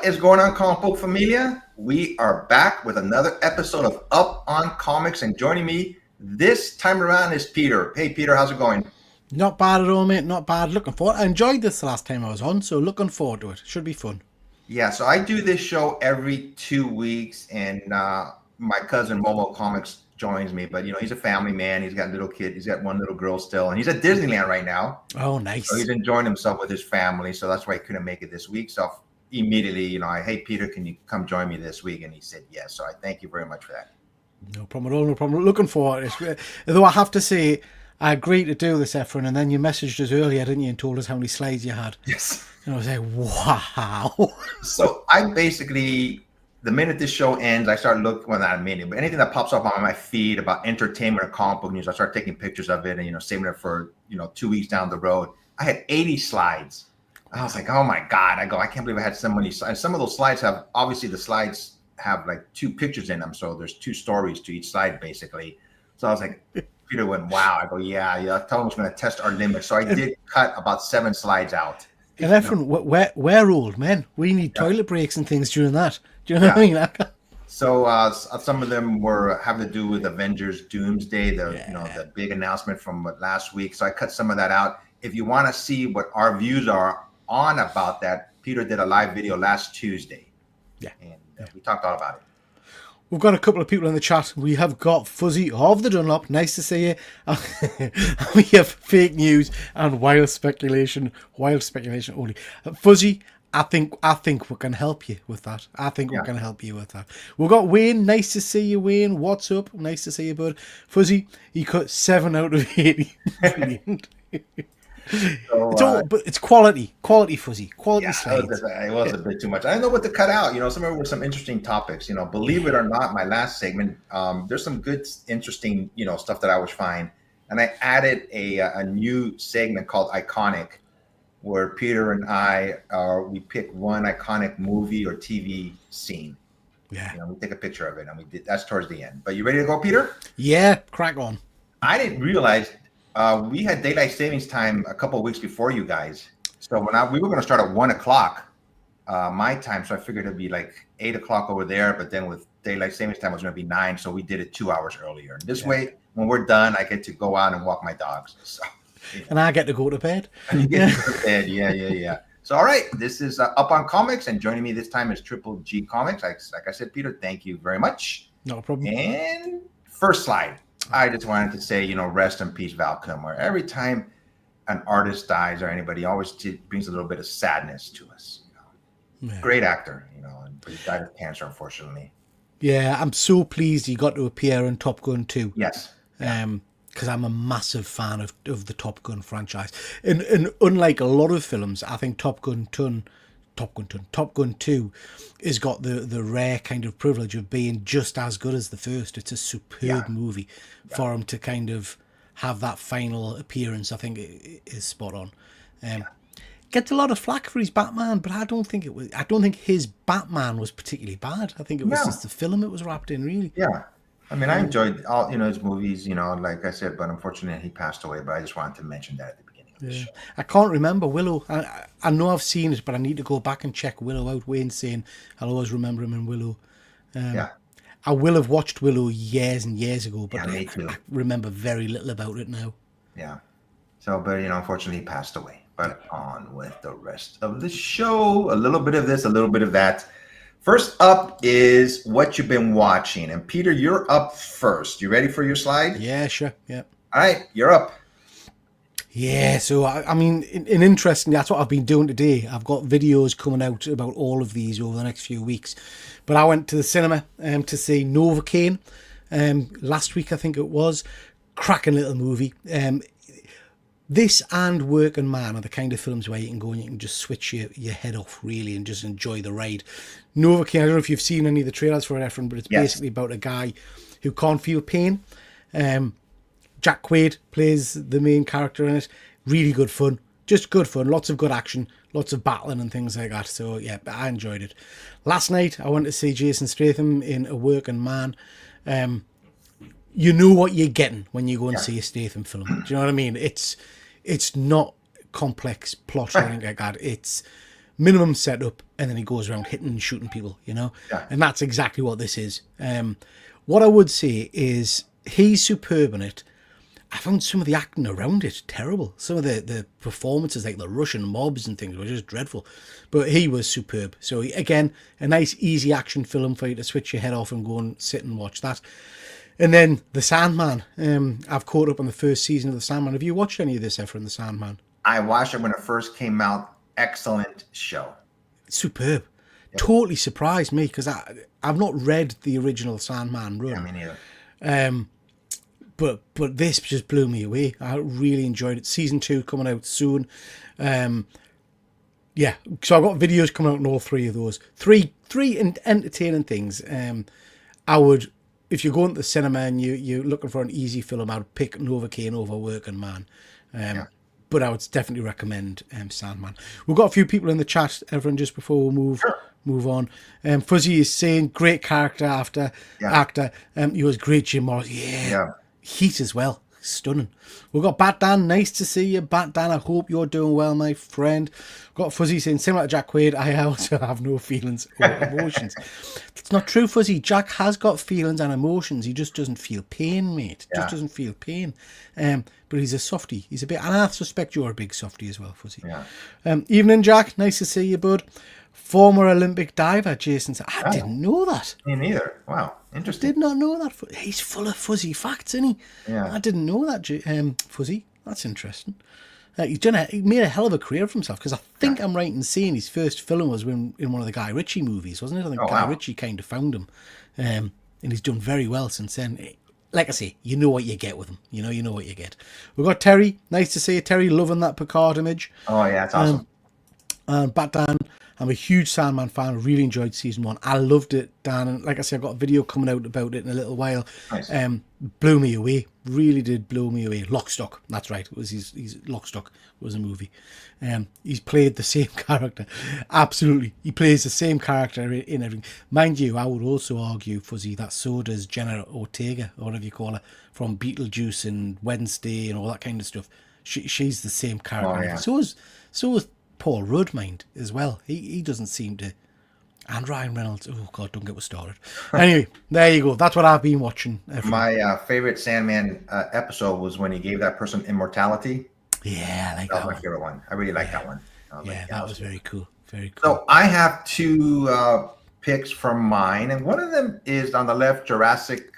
is going on, comic book familia? We are back with another episode of Up on Comics, and joining me this time around is Peter. Hey, Peter, how's it going? Not bad at all, mate. Not bad. Looking forward. I enjoyed this the last time I was on, so looking forward to it. Should be fun. Yeah, so I do this show every 2 weeks, and my cousin Momo Comics joins me. But he's a family man. He's got a little kid. He's got one little girl still, and he's at Disneyland right now. Oh, nice. So he's enjoying himself with his family. So that's why he couldn't make it this week. So immediately, hey, Peter, can you come join me this week? And he said yes. So I thank you very much for that. No problem at all. No problem. Looking forward to it. Though I have to say, I agreed to do this, Efren, and then you messaged us earlier, didn't you, and told us how many slides you had. Yes. And I was like, wow. So I basically, the minute this show ends, I start looking, well, not a minute, but anything that pops up on my feed about entertainment or comic book news, I start taking pictures of it and, saving it for, 2 weeks down the road. I had 80 slides. I was like, oh my God. I can't believe I had so many slides. Some of those slides obviously the slides have like 2 pictures in them. So there's 2 stories to each slide, basically. So I was like, Peter went, wow. I go, yeah. I told him I was going to test our limit. So I did cut about 7 slides out. And Efren, we're old men. We need toilet breaks and things during that. Do you know what I mean? So some of them have to do with Avengers Doomsday, the big announcement from last week. So I cut some of that out. If you want to see what our views are on about that, Peter did a live video last Tuesday. Yeah. And we talked all about it. We've got a couple of people in the chat. We have got Fuzzy of the Dunlop. Nice to see you. We have fake news and wild speculation only. Fuzzy, I think we can help you with that. We've got Wayne. Nice to see you, Wayne. What's up? Nice to see you, bud. Fuzzy, he cut 7 out of 80. Brilliant. So, but it's quality, Fuzzy, quality slides. It was a bit too much. I don't know what to cut out. Some of them were some interesting topics. Believe it or not, my last segment, there's some good, interesting, stuff that I was fine. And I added a new segment called Iconic, where Peter and I we pick one iconic movie or TV scene. Yeah. We take a picture of it, and that's towards the end. But you ready to go, Peter? Yeah, crack on. I didn't realize. We had daylight savings time a couple of weeks before you guys. So we were going to start at 1:00 my time. So I figured it'd be like 8:00 over there. But then with daylight savings time, it was going to be 9. So we did it 2 hours earlier. And this way, when we're done, I get to go out and walk my dogs. So, And I get to go to bed. And you get to go to bed. Yeah. So, all right. This is Up on Comics. And joining me this time is Triple G Comics. Like I said, Peter, thank you very much. No problem. And first slide. I just wanted to say, rest in peace, Val Kilmer. Every time an artist dies or anybody, always brings a little bit of sadness to us. Yeah. Great actor, but he died of cancer, unfortunately. Yeah, I'm so pleased he got to appear in Top Gun 2. Yes. Because I'm a massive fan of the Top Gun franchise. And unlike a lot of films, I think Top Gun 2 has got the rare kind of privilege of being just as good as the first. It's a superb movie. For him to kind of have that final appearance, I think it is spot on. Gets a lot of flack for his Batman, but I don't think his Batman was particularly bad. I think it was just the film it was wrapped in, really. Yeah. I mean, I enjoyed all his movies, like I said, but unfortunately he passed away. But I just wanted to mention that at the beginning of the show. I can't remember Willow. I know I've seen it, but I need to go back and check Willow out. Wayne's saying I'll always remember him in Willow. I will have watched Willow years and years ago, but I remember very little about it now. Yeah. So, but unfortunately he passed away. But on with the rest of the show. A little bit of this, a little bit of that. First up is what you've been watching. And Peter, you're up first. You ready for your slide? Yeah, sure. Yeah. All right, you're up. Yeah, so I mean, in interesting, that's what I've been doing today. I've got videos coming out about all of these over the next few weeks. But I went to the cinema to see Novocaine last week, I think it was. Cracking little movie. This and Working Man are the kind of films where you can go and you can just switch your head off, really, and just enjoy the ride. Novocaine, I don't know if you've seen any of the trailers for it, Efren, but it's basically about a guy who can't feel pain. Jack Quaid plays the main character in it. Really good fun. Just good fun. Lots of good action. Lots of battling and things like that. So, yeah, I enjoyed it. Last night, I went to see Jason Statham in A Working Man. You know what you're getting when you go and see a Statham film. Do you know what I mean? It's not complex plot or anything like that. It's minimum setup, and then he goes around hitting and shooting people, you know? Yeah. And that's exactly what this is. What I would say is he's superb in it. I found some of the acting around it terrible. Some of the performances, like the Russian mobs and things, were just dreadful. But he was superb. So again, a nice, easy action film for you to switch your head off and go and sit and watch that. And then The Sandman. I've caught up on the first season of The Sandman. Have you watched any of this, Efren, The Sandman? I watched it when it first came out. Excellent show. Superb. Yep. Totally surprised me because I've not read the original Sandman run. Yeah, me neither. But this just blew me away. I really enjoyed it. Season 2 coming out soon. Yeah, so I've got videos coming out on all three of those. Three entertaining things. I would, if you're going to the cinema and you're looking for an easy film, I would pick Novocaine over Working Man. But I would definitely recommend Sandman. We've got a few people in the chat, everyone, just before we move on. Fuzzy is saying, great character actor. He was great, Jim Morris. Yeah. Heat as well. Stunning. We've got Bat Dan. Nice to see you, Bat Dan. I hope you're doing well, my friend. We've got Fuzzy saying, similar to Jack Quaid, I also have no feelings or emotions. It's not true, Fuzzy. Jack has got feelings and emotions. He just doesn't feel pain, mate. Just doesn't feel pain. But he's a softie. He's a bit, and I suspect you're a big softie as well, Fuzzy. Evening, Jack. Nice to see you, bud. Former Olympic diver, Jason said, I didn't know that. Me neither. Wow. Interesting. Did not know that. He's full of fuzzy facts, isn't he? Yeah. I didn't know that, Fuzzy. That's interesting. He made a hell of a career for himself, because I think I'm right in saying his first film was in one of the Guy Ritchie movies, wasn't it? I think Guy Ritchie kind of found him. And he's done very well since then. Like I say, you know what you get with him. You know what you get. We've got Terry. Nice to see you, Terry. Loving that Picard image. Oh, yeah. It's awesome. And Bat Dan. I'm a huge Sandman fan. I really enjoyed season 1. I loved it, Dan. And like I said, I've got a video coming out about it in a little while. Nice. Blew me away. Really did blow me away. Lockstock. That's right. It was his Lockstock was a movie. He's played the same character. Absolutely. He plays the same character in everything. Mind you, I would also argue, Fuzzy, that so does Jenna Ortega, or whatever you call her, from Beetlejuice and Wednesday and all that kind of stuff. She's the same character. Oh, yeah. So is Paul Rudd, mind, as well. He doesn't seem to. And Ryan Reynolds. Oh, God, don't get us started. Anyway, there you go. That's what I've been watching. My favorite Sandman episode was when he gave that person immortality. Yeah, I like that was my favorite one. I really like that one. That was very cool. Very cool. So I have 2 picks from mine, and one of them is on the left, Jurassic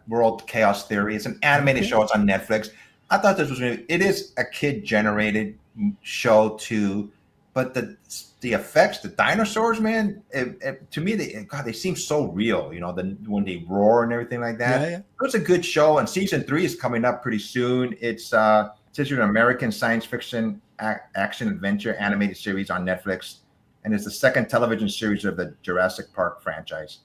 World Chaos Theory. It's an animated show. It's on Netflix. I thought this was really, it is a kid-generated show too, but the effects, the dinosaurs, man, to me, they seem so real. You know, when they roar and everything like that. Yeah. It was a good show, and season 3 is coming up pretty soon. It's an American science fiction action adventure animated series on Netflix, and it's the second television series of the Jurassic Park franchise.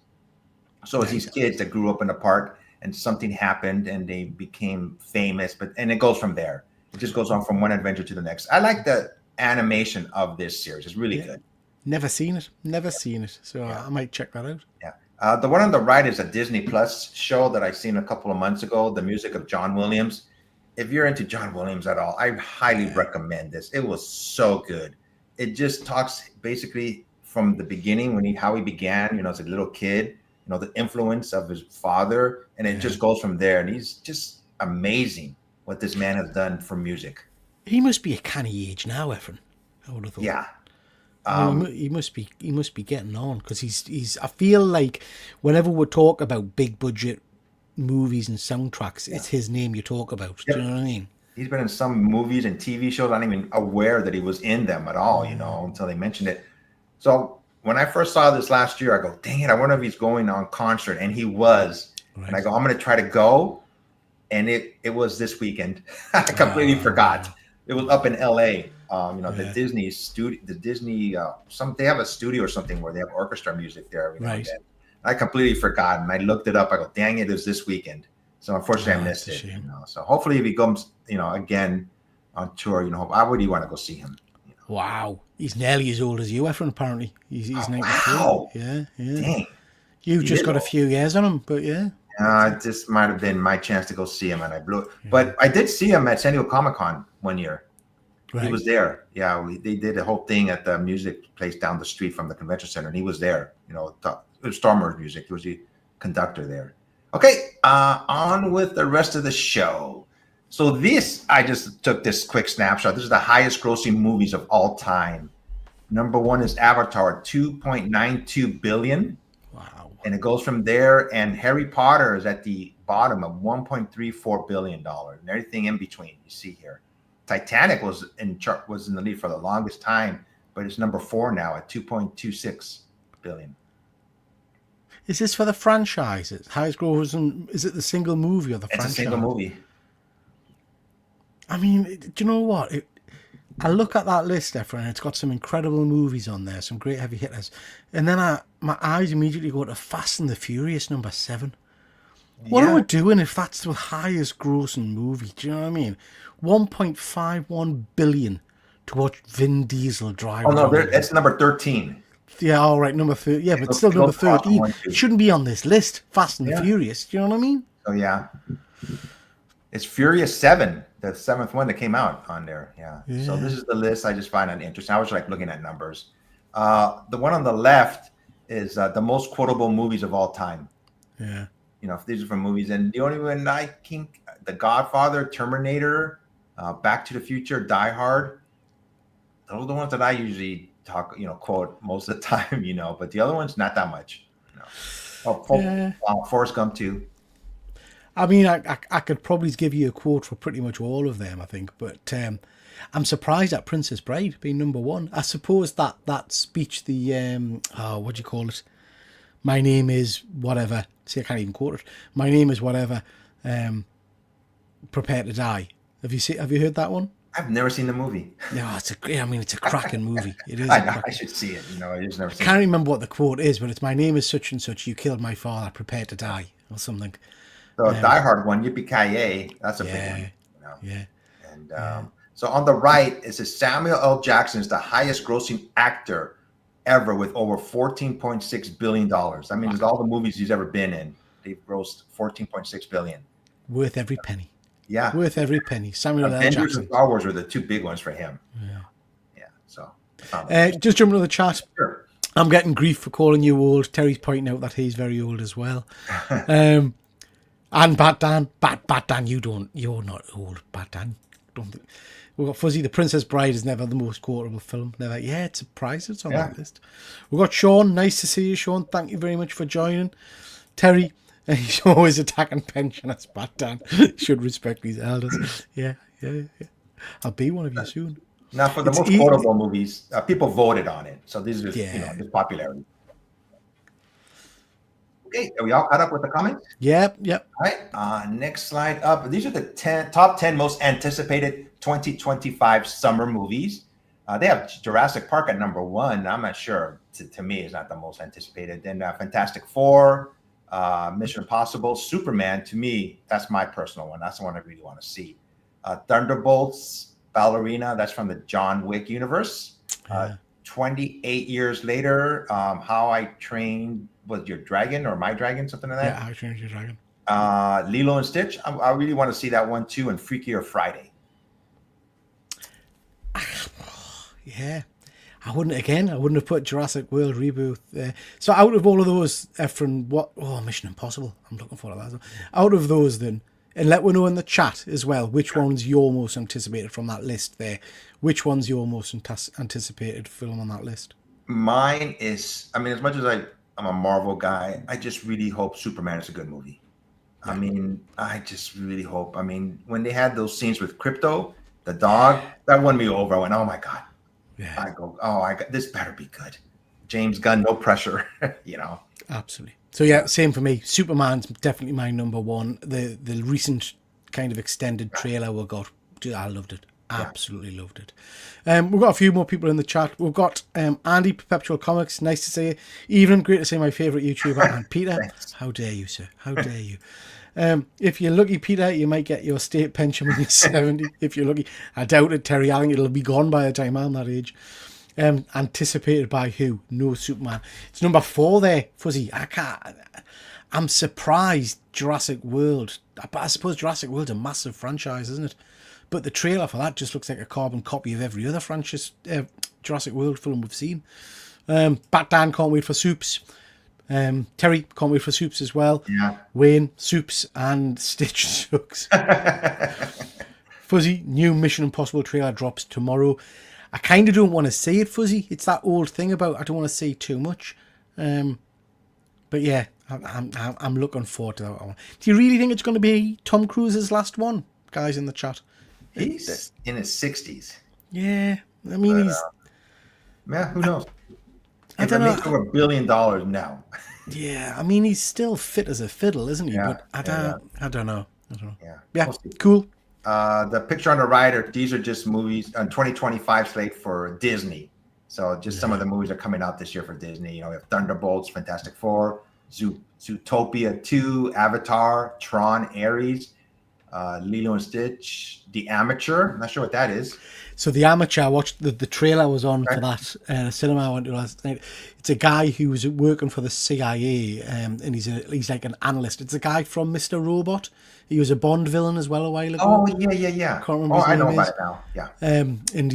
So it's these kids that grew up in the park, and something happened, and they became famous. And it goes from there. It just goes on from one adventure to the next. I like the animation of this series. It's really good. Never seen it. So I might check that out. Yeah. The one on the right is a Disney Plus show that I seen a couple of months ago, the music of John Williams. If you're into John Williams at all, I highly recommend this. It was so good. It just talks basically from the beginning, how he began, as a little kid, the influence of his father, and it just goes from there. And he's just amazing what this man has done for music. He must be a canny age now, Efren. I would have thought. Yeah. He must be getting on, because he's. I feel like whenever we talk about big budget movies and soundtracks, it's his name you talk about. Do you know what I mean? He's been in some movies and TV shows. I'm not even aware that he was in them at all, until they mentioned it. So when I first saw this last year, I go, dang it, I wonder if he's going on concert. And he was. Right. And I go, I'm going to try to go. And it was this weekend. I completely forgot. It was up in LA. The Disney studio, they have a studio or something where they have orchestra music there. Right. I completely forgot, and I looked it up. I go, dang it was this weekend. So unfortunately, I missed it. So hopefully, if he comes, again on tour, I would want to go see him. Wow, he's nearly as old as you, Efren. Apparently, he's 93. Wow. Yeah. Dang. You've just got a few years on him, but yeah. This might have been my chance to go see him, and I blew it. But I did see him at San Diego Comic-Con one year. Right. He was there. Yeah, they did a whole thing at the music place down the street from the convention center, and he was there. You know, it was Star Wars music. He was the conductor there. Okay, on with the rest of the show. So this, I just took this quick snapshot. This is the highest grossing movies of all time. Number one is Avatar, 2.92 billion. Wow. And it goes from there. And Harry Potter is at the bottom of $1.34 billion, and everything in between you see here. Titanic was in the lead for the longest time, but it's number 4 now at 2.26 billion. Is this for the franchise? Highest grossing? Is it the single movie or the franchise? It's a single movie. I mean, do you know what? I look at that list, Efren, and it's got some incredible movies on there, some great heavy hitters, and then my eyes immediately go to Fast and the Furious number 7. What are we doing if that's the highest grossing movie? Do you know what I mean? 1.51 billion to watch Vin Diesel drive. Oh no, it's number 13. Yeah, all right, number 30. Yeah, but still number 13. It shouldn't be on this list. Fast and the Furious. Do you know what I mean? Oh yeah, it's Furious 7, the 7th one that came out on there. Yeah. So this is the list. I just find it interesting. I was like looking at numbers. The one on the left is the most quotable movies of all time. Yeah. You know, if these are from movies, and the only one I think, The Godfather, Terminator, Back to the Future, Die Hard. Those are the ones that I usually quote most of the time, but the other ones, not that much. Forrest Gump too. I mean, I could probably give you a quote for pretty much all of them, I think, but I'm surprised at Princess Bride being number 1. I suppose that speech, the what do you call it? My name is whatever. See, I can't even quote it. My name is whatever. Prepare to die. Have you heard that one? I've never seen the movie. No, it's a cracking movie. It is. I should see it. I just never seen it. I can't remember what the quote is, but it's my name is such and such. You killed my father. Prepare to die, or something. So Die Hard one, Yippee-ki-yay, that's a big one. Yeah. And so on the right, it says Samuel L. Jackson is the highest grossing actor ever with over $14.6 billion. I mean, all the movies he's ever been in, they've grossed $14.6 billion. Worth every penny. Yeah. Worth every penny. Samuel L. Avengers Jackson. and Star Wars were the 2 big ones for him. Yeah. So. Just jumping to the chat. Sure. I'm getting grief for calling you old. Terry's pointing out that he's very old as well. And Bat Dan, you're not old, Bat Dan. Don't think. We've got Fuzzy, The Princess Bride is never the most quotable film. Never. Yeah, it's surprised it's on that list. We've got Sean. Nice to see you, Sean. Thank you very much for joining. Terry, he's always attacking pensioners, Bat Dan. Should respect these elders. Yeah. I'll be one of you soon. Now, for the most quotable movies, people voted on it. So this is just popularity. Okay, are we all caught up with the comments? Yep. All right, next slide up. These are the top 10 most anticipated 2025 summer movies. They have Jurassic Park at number 1. I'm not sure. To me, it's not the most anticipated. Then Fantastic Four, Mission Impossible, Superman. To me, that's my personal one. That's the one I really want to see. Thunderbolts, Ballerina. That's from the John Wick universe. 28 years later, How I Trained Was Your Dragon or My Dragon, something like that. Yeah, How I Trained Your Dragon. Lilo and Stitch. I really want to see that one too. And Freakier Friday. Yeah. I wouldn't have put Jurassic World Reboot there. So out of all of those, Efren, Mission Impossible. I'm looking for that. Out of those then, and let me know in the chat as well, which one's your most anticipated from that list there. Which one's your most anticipated film on that list? Mine is, as much as I'm a Marvel guy, I just really hope Superman is a good movie. I just really hope. When they had those scenes with Crypto, the dog, that won me over. I went, oh my God. Yeah. I go, this better be good. James Gunn, no pressure, Absolutely. So yeah, same for me. Superman's definitely my number 1. The recent kind of extended trailer we got, I loved it. Absolutely loved it. We've got a few more people in the chat. We've got Andy, Perpetual Comics. Nice to see you. Evening, great to see my favourite YouTuber. And Peter, how dare you, sir? How dare you? If you're lucky, Peter, you might get your state pension when you're 70. If you're lucky. I doubt it, Terry. I think it'll be gone by the time I'm that age. Anticipated by who? No Superman. It's number 4 there, Fuzzy. I'm surprised Jurassic World. But I suppose Jurassic World's a massive franchise, isn't it? But the trailer for that just looks like a carbon copy of every other franchise Jurassic World film we've seen. Bat Dan can't wait for Soups. Terry can't wait for Soups as well. Yeah. Wayne, Soups, and Stitch sucks. Fuzzy, new Mission Impossible trailer drops tomorrow. I kind of don't want to see it, Fuzzy. It's that old thing about I don't want to see too much. But yeah, I'm looking forward to that one. Do you really think it's going to be Tom Cruise's last one, guys in the chat? He's in his 60s. Yeah, I mean he's. Yeah, who knows? I don't know. Make over $1 billion now. Yeah, I mean he's still fit as a fiddle, isn't he? Yeah, But I don't know. Yeah. Yeah, We'll see. cool. The picture on the right these are just movies on 2025 slate for Disney. So just some of the movies are coming out this year for Disney. You know, we have Thunderbolts, Fantastic Four, Zootopia 2, Avatar, Tron, Ares, Lilo and Stitch, The Amateur. I'm not sure what that is. So The Amateur, I watched the trailer was on for that cinema I went to last night. It's a guy who was working for the CIA, and he's like an analyst. It's a guy from Mr. Robot. He was a Bond villain as well a while ago. Oh yeah. Can't remember his I know name about is. it now. Yeah. And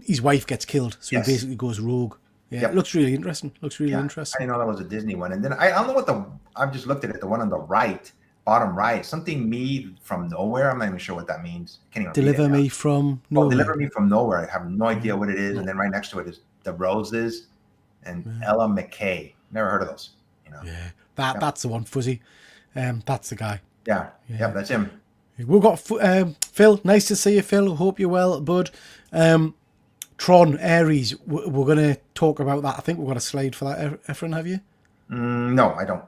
his wife gets killed, so Yes. he basically goes rogue. Yeah, Yep. it looks really interesting. I Interesting. didn't know that was a Disney one. And then I don't know what I've just looked at it. The one on the right, bottom right, something me from nowhere. I'm not even sure what that means. Can't even read Deliver it now. me from Oh, nowhere. Deliver Me from Nowhere. I have no idea what it is. And then right next to it is The Roses and Ella McKay. Never heard of those. You know. Yeah, that's the one, Fuzzy. That's the guy. Yeah. Yep, that's him. We've got Phil. Nice to see you, Phil. Hope you're well, bud. Tron, Ares. We're going to talk about that. I think we've got a slide for that, Efren, have you? No, I don't.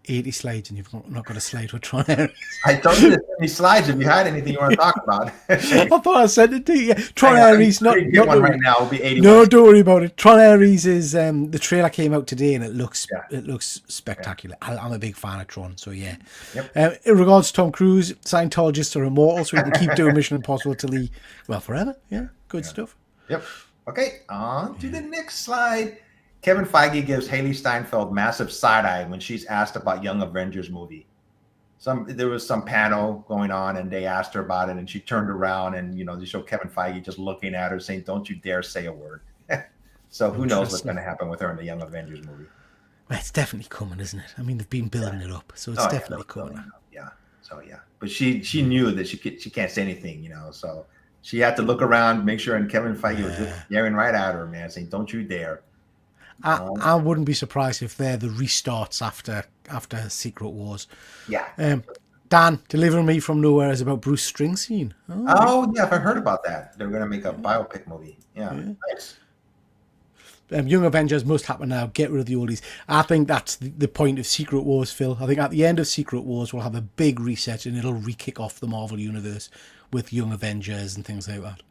80 slides and you've not got a slide for Tron Ares. I told you to send me slides if you had anything you want to talk about. I thought I sent it to you. Tron Ares, not one right now. It'll be 81. No, don't worry about it. Tron Ares is the trailer came out today and it looks spectacular. I'm a big fan of Tron, so yeah. Yep. In regards to Tom Cruise, Scientologists are immortal, so we can keep doing Mission Impossible till forever. Yeah, good stuff. Yep. Okay, on to the next slide. Kevin Feige gives Haley Steinfeld massive side eye when she's asked about Young Avengers movie. There was some panel going on and they asked her about it and she turned around and they showed Kevin Feige just looking at her saying, "Don't you dare say a word." So who knows what's going to happen with her in the Young Avengers movie? Well, it's definitely coming, isn't it? I mean, they've been building it up, so it's definitely coming. Yeah. So yeah, but she knew that she can't say anything, So she had to look around, make sure, and Kevin Feige was just staring right at her, man, saying, "Don't you dare." I wouldn't be surprised if they're the restarts after Secret Wars. Yeah. Dan, Deliver Me from Nowhere is about Bruce Springsteen. Oh yeah, I've heard about that. They're going to make a biopic movie. Yeah. Nice. Young Avengers must happen now. Get rid of the oldies. I think that's the point of Secret Wars, Phil. I think at the end of Secret Wars, we'll have a big reset and it'll re-kick off the Marvel Universe with Young Avengers and things like that.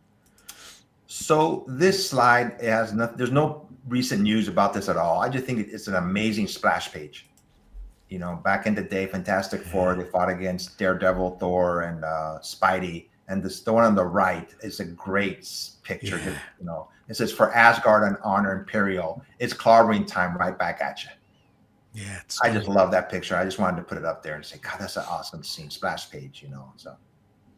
So this slide has there's no recent news about this at all. I just think it's an amazing splash page. Back in the day, Fantastic Four, they fought against Daredevil, Thor, and Spidey. And the one on the right is a great picture. Yeah. It says, "For Asgard and Honor Imperial, it's clobbering time right back at you." Yeah, I just love that picture. I just wanted to put it up there and say, God, that's an awesome scene, splash page. So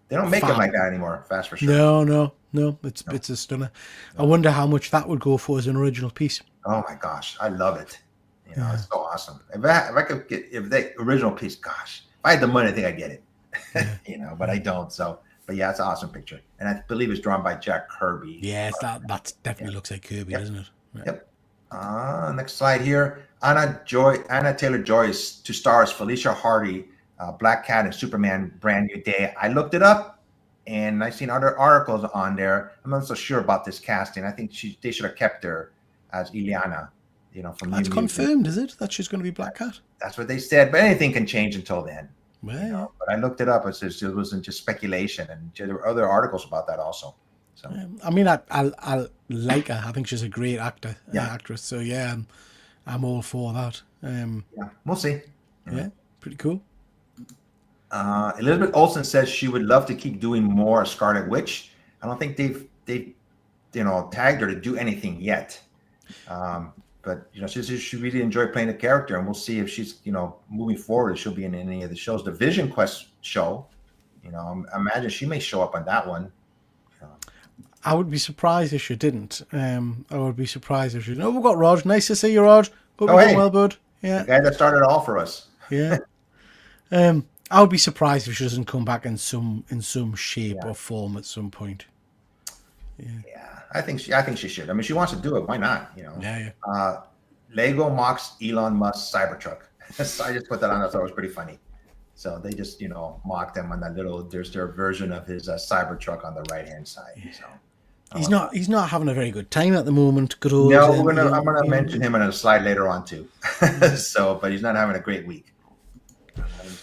they don't make them like that anymore. That's for sure. No. It's a stunner. I wonder how much that would go for as an original piece. Oh my gosh, I love it. It's so awesome. If I could get the original piece, gosh, if I had the money, I think I'd get it. But I don't. So, but yeah, it's an awesome picture, and I believe it's drawn by Jack Kirby. Yes, that definitely looks like Kirby, doesn't it? Yeah. Yep. Next slide here. Anna Taylor-Joy is to star as Felicia Hardy, Black Cat, and Superman: Brand New Day. I looked it up, and I've seen other articles on there. I'm not so sure about this casting. I think they should have kept her as Illyana. From that's confirmed, is it? That she's going to be Black Cat? That's what they said, but anything can change until then. Well, but I looked it up. It says it wasn't just speculation, and there were other articles about that also. So I mean, I like her. I think she's a great actress. So yeah, I'm all for that. Yeah, we'll see. Yeah, pretty cool. Elizabeth Olsen says she would love to keep doing more Scarlet Witch. I don't think they've tagged her to do anything yet. but she really enjoyed playing the character, and we'll see if she's moving forward, if she'll be in any of the shows. The Vision Quest show, I imagine she may show up on that one. I would be surprised if she didn't. I would be surprised if she didn't. Oh, we've got Raj. Nice to see you, Raj. Hope you're doing well, bud. Yeah. The guy that started it all for us. Yeah. I would be surprised if she doesn't come back in some shape or form at some point. Yeah, I think she should. I mean, she wants to do it. Why not? Yeah. Lego mocks Elon Musk's Cybertruck. I just put that on. I thought it was pretty funny. So they just mocked him on that little. There's their version of his Cybertruck on the right hand side. So. He's not having a very good time at the moment. No, I'm gonna mention him in a slide later on too. But he's not having a great week.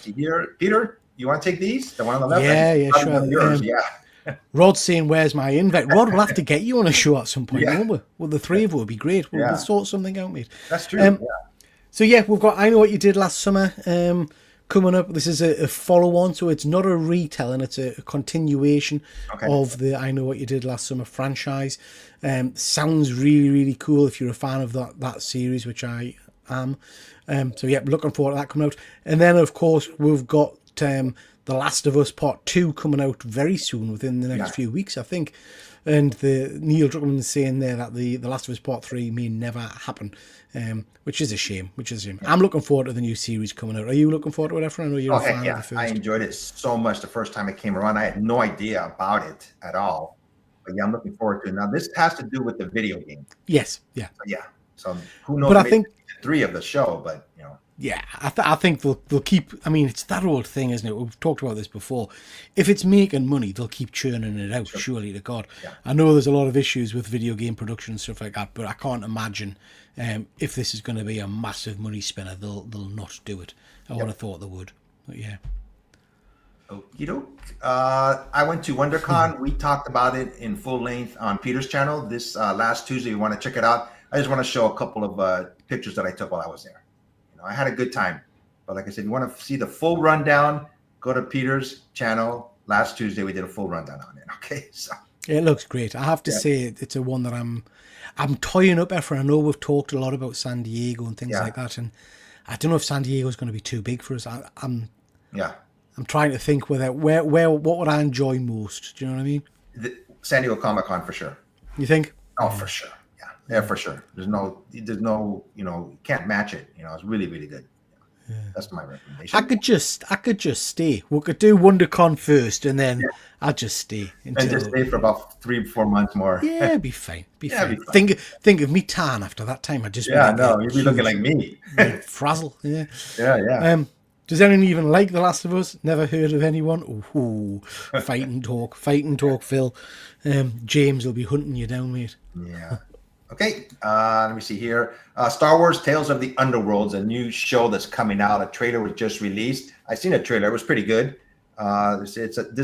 See here, Peter, you want to take these? The one on the left? Yeah, sure. Yours, Rod's saying, "Where's my invite?" Rod, we'll have to get you on a show at some point, won't we? Well, the three of us would be great. We'll sort something out, mate. That's true. So we've got I Know What You Did Last Summer coming up. This is a follow-on, so it's not a retelling, it's a continuation of the I Know What You Did Last Summer franchise. Sounds really, really cool if you're a fan of that series, which I am. Looking forward to that coming out. And then, of course, we've got The Last of Us Part 2 coming out very soon, within the next few weeks, I think. And the Neil Druckmann is saying there that the Last of Us Part 3 may never happen, which is a shame. I'm looking forward to the new series coming out. Are you looking forward to it, Efren? I know you're a fan of the first. I enjoyed it so much the first time it came around. I had no idea about it at all. But I'm looking forward to it. Now, this has to do with the video game. Yes, yeah. So who knows? But I think 3 of the show, but Yeah, I think they'll keep. I mean, it's that old thing, isn't it? We've talked about this before. If it's making money, they'll keep churning it out. Surely to God. Yeah. I know there's a lot of issues with video game production and stuff like that, but I can't imagine if this is going to be a massive money spinner, they'll not do it. I would have thought they would. But yeah. I went to WonderCon. We talked about it in full length on Peter's channel this last Tuesday. You want to check it out? I just want to show a couple of pictures that I took while I was there. I had a good time, but like I said, you want to see the full rundown, go to Peter's channel. Last Tuesday we did a full rundown on it. Okay, so it looks great. I have to say it's a one that I'm toying up after. I know we've talked a lot about San Diego and things like that, and I don't know if San Diego is going to be too big for us. I'm trying to think where what would I enjoy most. Do you know what I mean? The San Diego Comic-Con for sure. You think? Oh, for sure. Yeah, for sure. There's no, you can't match it. It's really, really good. Yeah. That's my recommendation. I could just stay. We could do WonderCon first, and then I'd just stay and just stay for about 3-4 months more. Yeah, it'd be fine. Be fine. Think of me tan after that time. I'd just you'd be looking like me. Frazzle. Yeah. Yeah. Does anyone even like The Last of Us? Never heard of anyone? Ooh, fight and talk, Phil. James will be hunting you down, mate. Yeah. Okay, let me see here. Star Wars Tales of the Underworld, a new show that's coming out. A trailer was just released. I seen a trailer. It was pretty good. This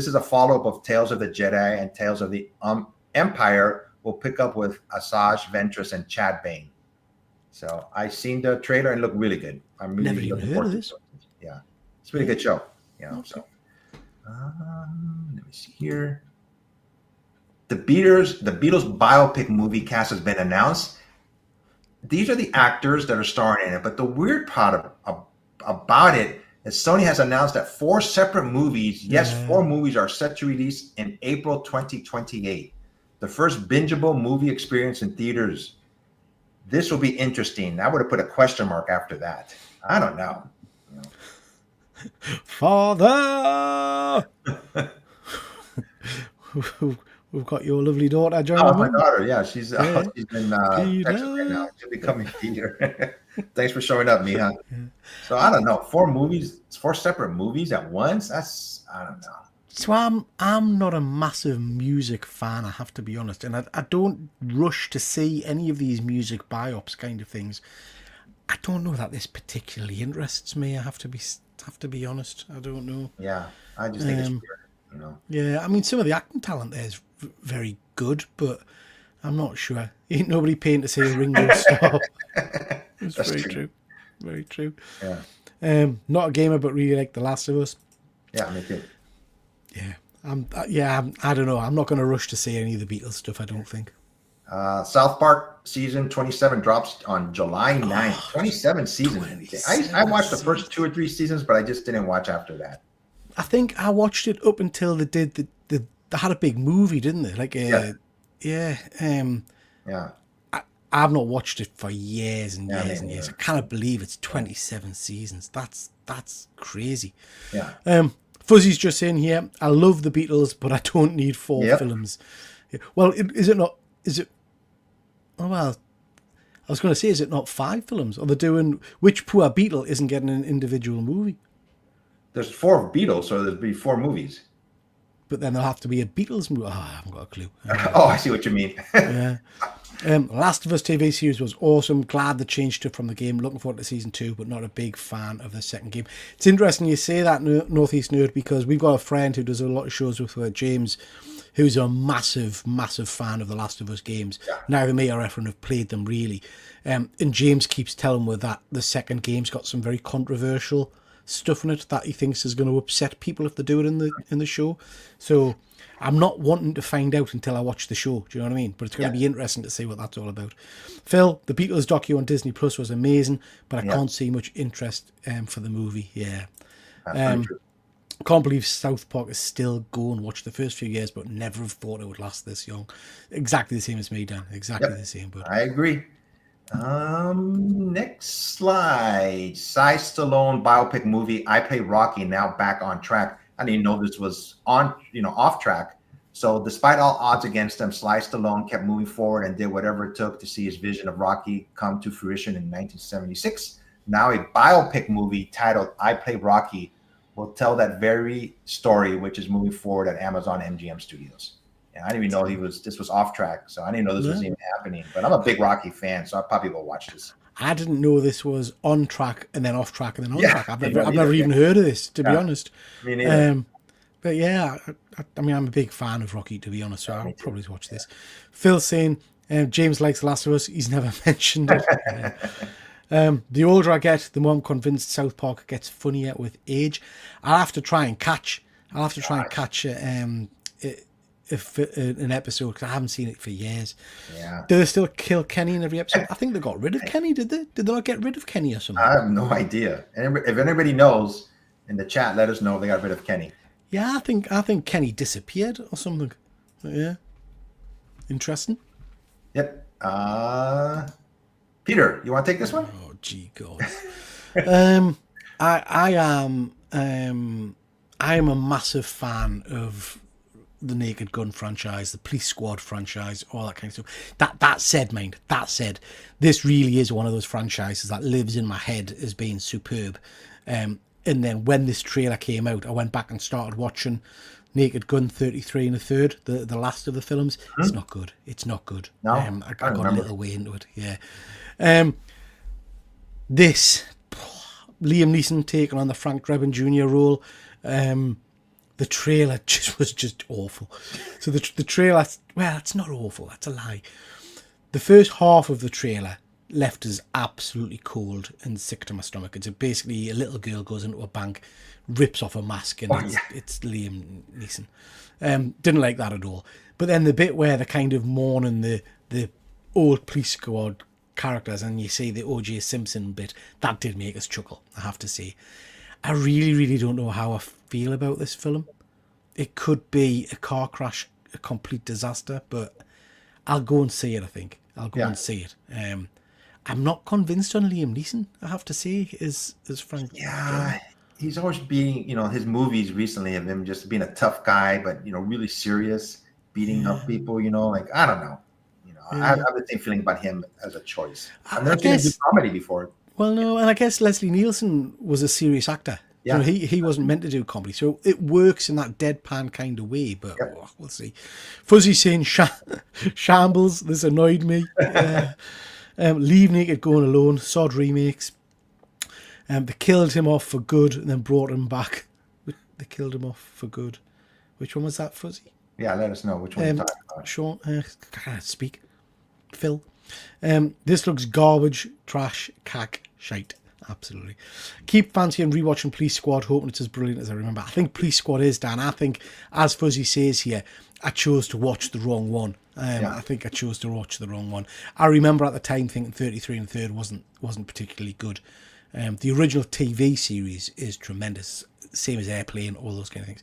is a follow-up of Tales of the Jedi and Tales of the Empire. We'll pick up with Asajj Ventress and Chad Bane. So I seen the trailer and it looked really good. I'm really never even heard of this. Yeah, it's a really good show. So let me see here. The Beatles biopic movie cast has been announced. These are the actors that are starring in it. But the weird part about it is Sony has announced that 4 separate movies, 4 movies are set to release in April 2028. The first bingeable movie experience in theaters. This will be interesting. I would have put a question mark after that. I don't know. Father! We've got your lovely daughter, John. Oh, my daughter, she's been texting right now. She'll be coming Peter. Thanks for showing up, Mija. So I don't know, 4 separate movies at once. I don't know. So I'm not a massive music fan, I have to be honest, and I don't rush to see any of these music biops kind of things. I don't know that this particularly interests me. I have to be honest. I don't know. Yeah, I just think it's weird. Yeah, I mean, some of the acting talent there is very good, but I'm not sure. Ain't nobody paying to see a Ringo Starr. It's very true. Very true. Yeah. Not a gamer, but really like The Last of Us. Yeah, me too. Yeah. I don't know. I'm not going to rush to see any of the Beatles stuff, I don't think. South Park season 27 drops on July 9th. 27 seasons. I watched the first 2 or 3 seasons, but I just didn't watch after that. I think I watched it up until they did they had a big movie, didn't they? Like Yeah. yeah. Yeah. I've not watched it for years and Yeah, years me and years. I neither. cannot believe it's 27 seasons. That's crazy. Yeah. Fuzzy's just saying here, I love the Beatles, but I don't need 4 Yep. films. Yeah. Well, is it not? Is it? Oh well, I was going to say, is it not 5 films? Are they doing which poor Beatle isn't getting an individual movie? There's 4 Beatles, so there'd be 4 movies. But then there'll have to be a Beatles movie. Oh, I haven't got a clue. Oh, I see what you mean. Yeah. Last of Us TV series was awesome. Glad they changed it from the game. Looking forward to season 2, but not a big fan of the second game. It's interesting you say that, Northeast Nerd, because we've got a friend who does a lot of shows with James, who's a massive, massive fan of the Last of Us games. Yeah. Neither me or Efren have played them really. And James keeps telling me that the second game's got some very controversial stuff in it that he thinks is going to upset people if they do it in the show. So I'm not wanting to find out until I watch the show. Do you know what I mean? But it's going to be interesting to see what that's all about. Phil, the Beatles docu on Disney Plus was amazing, but I can't see much interest for the movie. Yeah. That's very true. Can't believe South Park is still going. Watched the first few years, but never have thought it would last this young. Exactly the same as me, Dan. Exactly the same. But I agree. Next slide. Cy Stallone biopic movie. I Play Rocky, now back on track. I didn't even know this was off track. So despite all odds against him, Sly Stallone kept moving forward and did whatever it took to see his vision of Rocky come to fruition in 1976. Now a biopic movie titled I Play Rocky will tell that very story, which is moving forward at Amazon MGM Studios. And I didn't even know this was off track, so I didn't know this was even happening. But I'm a big Rocky fan, so I'll probably go watch this. I didn't know this was on track and then off track and then on Yeah, track. I've me never neither, even heard of this, to be Yeah. honest. Me neither. But yeah, I mean, I'm a big fan of Rocky, to be honest, so I'll probably watch this. Phil saying, James likes The Last of Us. He's never mentioned it. The older I get, the more I'm convinced South Park gets funnier with age. I'll have to try and catch an episode because I haven't seen it for years. Yeah. Do they still kill Kenny in every episode? I think they got rid of Kenny, did they? Did they not get rid of Kenny or something? I have no idea. And if anybody knows in the chat, let us know if they got rid of Kenny. Yeah, I think Kenny disappeared or something. Yeah. Interesting. Yep. Peter, you want to take this one? Oh gee God. I am a massive fan of the Naked Gun franchise, the Police Squad franchise, all that kind of stuff. That said, this really is one of those franchises that lives in my head as being superb. And then when this trailer came out, I went back and started watching Naked Gun 33 and a third, the last of the films. It's not good. It's not good. No, I got a remember. little way into it. Yeah. This Liam Neeson taking on the Frank Drebin Jr. role. The trailer was just awful. So the trailer, well, it's not awful. That's a lie. The first half of the trailer left us absolutely cold and sick to my stomach. It's basically a little girl goes into a bank, rips off a mask, and it's Liam Neeson. Didn't like that at all. But then the bit where they're kind of mourning the old Police Squad characters and you see the O.J. Simpson bit, that did make us chuckle, I have to say. I really, really don't know how I feel about this film. It could be a car crash, a complete disaster, but I'll go and see it, I think. I'll go and see it. I'm not convinced on Liam Neeson, I have to say, as Frank. Yeah, he's always being, his movies recently of him just being a tough guy, but, really serious, beating up people, like, I don't know. I have the same feeling about him as a choice. I've never seen him do comedy before. Well, no, and I guess Leslie Nielsen was a serious actor. Yeah. He wasn't meant to do comedy, so it works in that deadpan kind of way, but we'll see. Fuzzy saying shambles, this annoyed me. Leave Naked Going Alone, Sod remakes. They killed him off for good and then brought him back. They killed him off for good. Which one was that, Fuzzy? Yeah, let us know which one you're talking about. Sean, I can't speak. Phil. This looks garbage, trash, cack, shite. Absolutely. Keep fancying rewatching Police Squad, hoping it's as brilliant as I remember. I think Police Squad is, Dan. I think, as Fuzzy says here, I chose to watch the wrong one. I think I chose to watch the wrong one. I remember at the time thinking 33 and a Third wasn't particularly good. The original TV series is tremendous, same as Airplane, all those kind of things.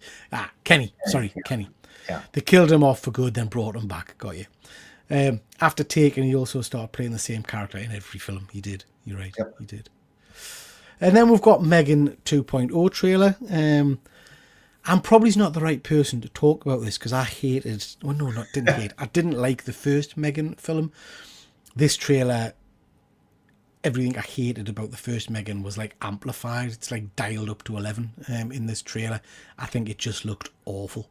Kenny. Yeah. They killed him off for good, then brought him back. Got you. After Taken, he also started playing the same character in every film he did. You're right, Yep. he did. And then we've got Megan 2.0 trailer. I'm probably not the right person to talk about this because I hated. Well, no, didn't hate. I didn't like the first Megan film. This trailer, everything I hated about the first Megan was like amplified. It's like dialed up to 11 in this trailer. I think it just looked awful.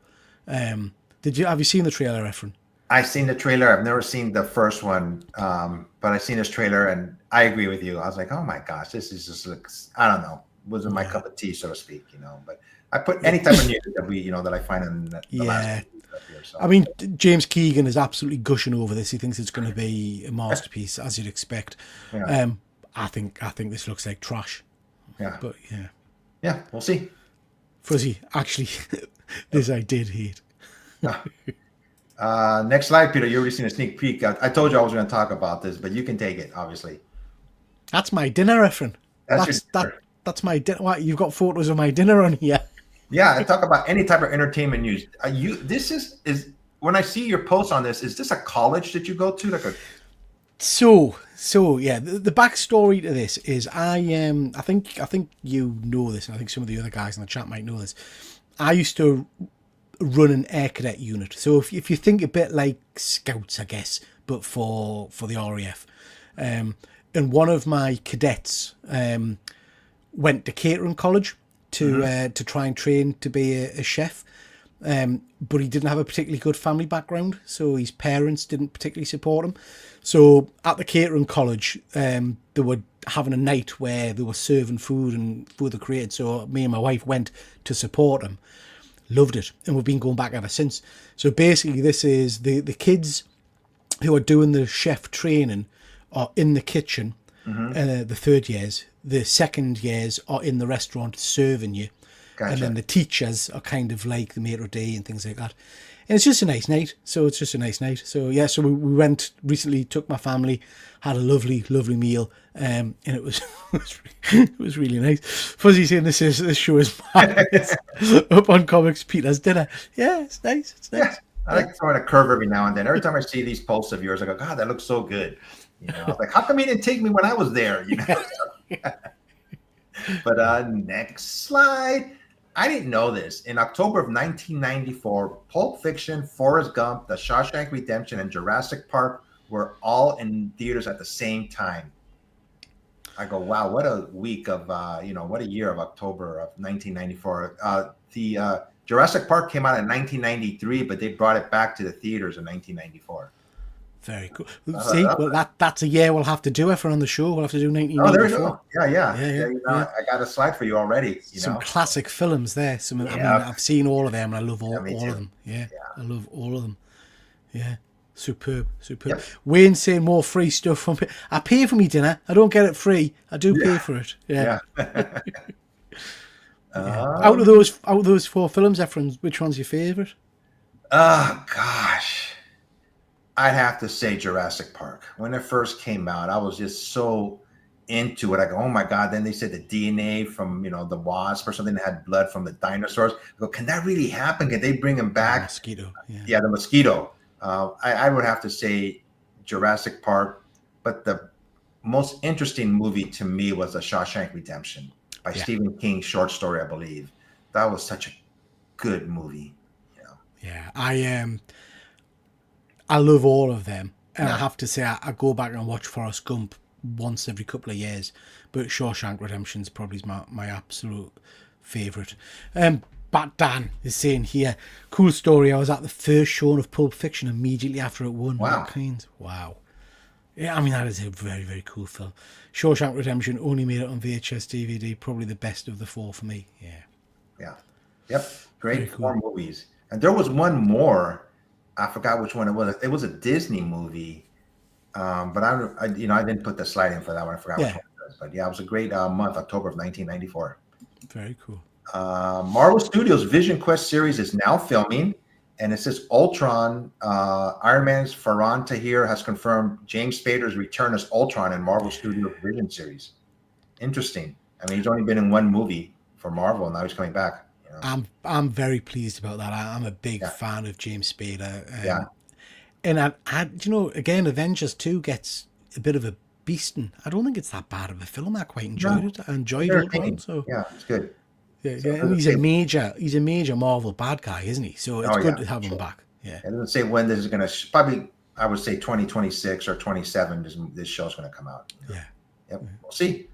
Have you seen the trailer, Efren? I've seen the trailer. I've never seen the first one, but I've seen this trailer, and I agree with you. I was like, oh my gosh, this is just looks. I don't know, wasn't my cup of tea, so to speak. But I put any type of news that I find in the last year, so. I mean, James Keegan is absolutely gushing over this. He thinks it's going to be a masterpiece, as you'd expect. Yeah. I think this looks like trash. Yeah. But Yeah, we'll see. Fuzzy, actually, this I did hate. Next slide, Peter. You already seen a sneak peek. I told you I was going to talk about this, but you can take it, obviously. That's my dinner, Efren. That's my dinner. What, you've got photos of my dinner on here? Yeah, I talk about any type of entertainment news. This is when I see your post on this. Is this a college that you go to? So yeah. The backstory to this is I think you know this, and I think some of the other guys in the chat might know this. I used to run an air cadet unit. So if you think a bit like Scouts, I guess, but for the RAF, and one of my cadets went to catering college to try and train to be a chef, but he didn't have a particularly good family background, so his parents didn't particularly support him. So at the catering college, they were having a night where they were serving food and food they created. So me and my wife went to support him. Loved it, and we've been going back ever since. So basically, this is the kids who are doing the chef training are in the kitchen, the third years. The second years are in the restaurant serving you. Gotcha. And then the teachers are kind of like the maitre d' and things like that. And it's just a nice night. So yeah, so we went recently, took my family, had a lovely meal, and it was it was really nice. Fuzzy saying this show is mad. It's up on Comics Peter's dinner. Yeah, it's nice. Yeah, I like throwing a curve every now and then. Every time I see these posts of yours, I go, God, that looks so good. I was like, how come you didn't take me when I was there? But next slide. I didn't know this. In October of 1994, Pulp Fiction, Forrest Gump, The Shawshank Redemption, and Jurassic Park were all in theaters at the same time. I go, wow, what a week of, what a year of October of 1994. The Jurassic Park came out in 1993, but they brought it back to the theaters in 1994. Very cool. See, well, that's a year we'll have to do it for on the show. We'll have to do 1994. Oh, there you go. Yeah. I got a slide for you already. Some classic films there. I mean, I've seen all of them, and I love all of them. Yeah, I love all of them. Yeah, superb. Yep. Wayne saying more free stuff from. I pay for me dinner. I don't get it free. I do pay for it. Yeah. Out of those four films, Efren, which one's your favourite? Oh gosh. I'd have to say Jurassic Park. When it first came out, I was just so into it. I go, oh my God. Then they said the DNA from, the wasp or something that had blood from the dinosaurs. I go, can that really happen? Can they bring him back? The mosquito. Yeah, the mosquito. I would have to say Jurassic Park. But the most interesting movie to me was The Shawshank Redemption by Stephen King's short story, I believe. That was such a good movie. Yeah, I love all of them, and I have to say I go back and watch Forrest Gump once every couple of years, but Shawshank Redemption is probably my absolute favourite. Bat Dan is saying here, cool story, I was at the first showing of Pulp Fiction immediately after it won. Wow. Wow. Yeah, I mean, that is a very, very cool film. Shawshank Redemption only made it on VHS DVD, probably the best of the four for me. Yeah. Yep. Great four movies. And there was one more. I forgot which one it was. It was a Disney movie, but I didn't put the slide in for that one. I forgot which one it was. But yeah, it was a great month, October of 1994. Very cool. Marvel Studios' Vision Quest series is now filming, And it says Ultron, Iron Man's Farhan Tahir has confirmed James Spader's return as Ultron in Marvel Studios Vision series. Interesting. I mean, he's only been in one movie for Marvel, and now he's coming back. You know? I'm very pleased about that. I'm a big Yeah. fan of James Spader. Yeah. And again, Avengers 2 gets a bit of a beasting. I don't think it's that bad of a film. I quite enjoyed it. I enjoyed Ultron. So yeah, it's good. yeah, So and he's a major Marvel bad guy, isn't he? So it's good to have him back. Yeah. It doesn't say when this is going to, probably, I would say 2026 or 27, this show's going to come out. Yeah. Yep. We'll see.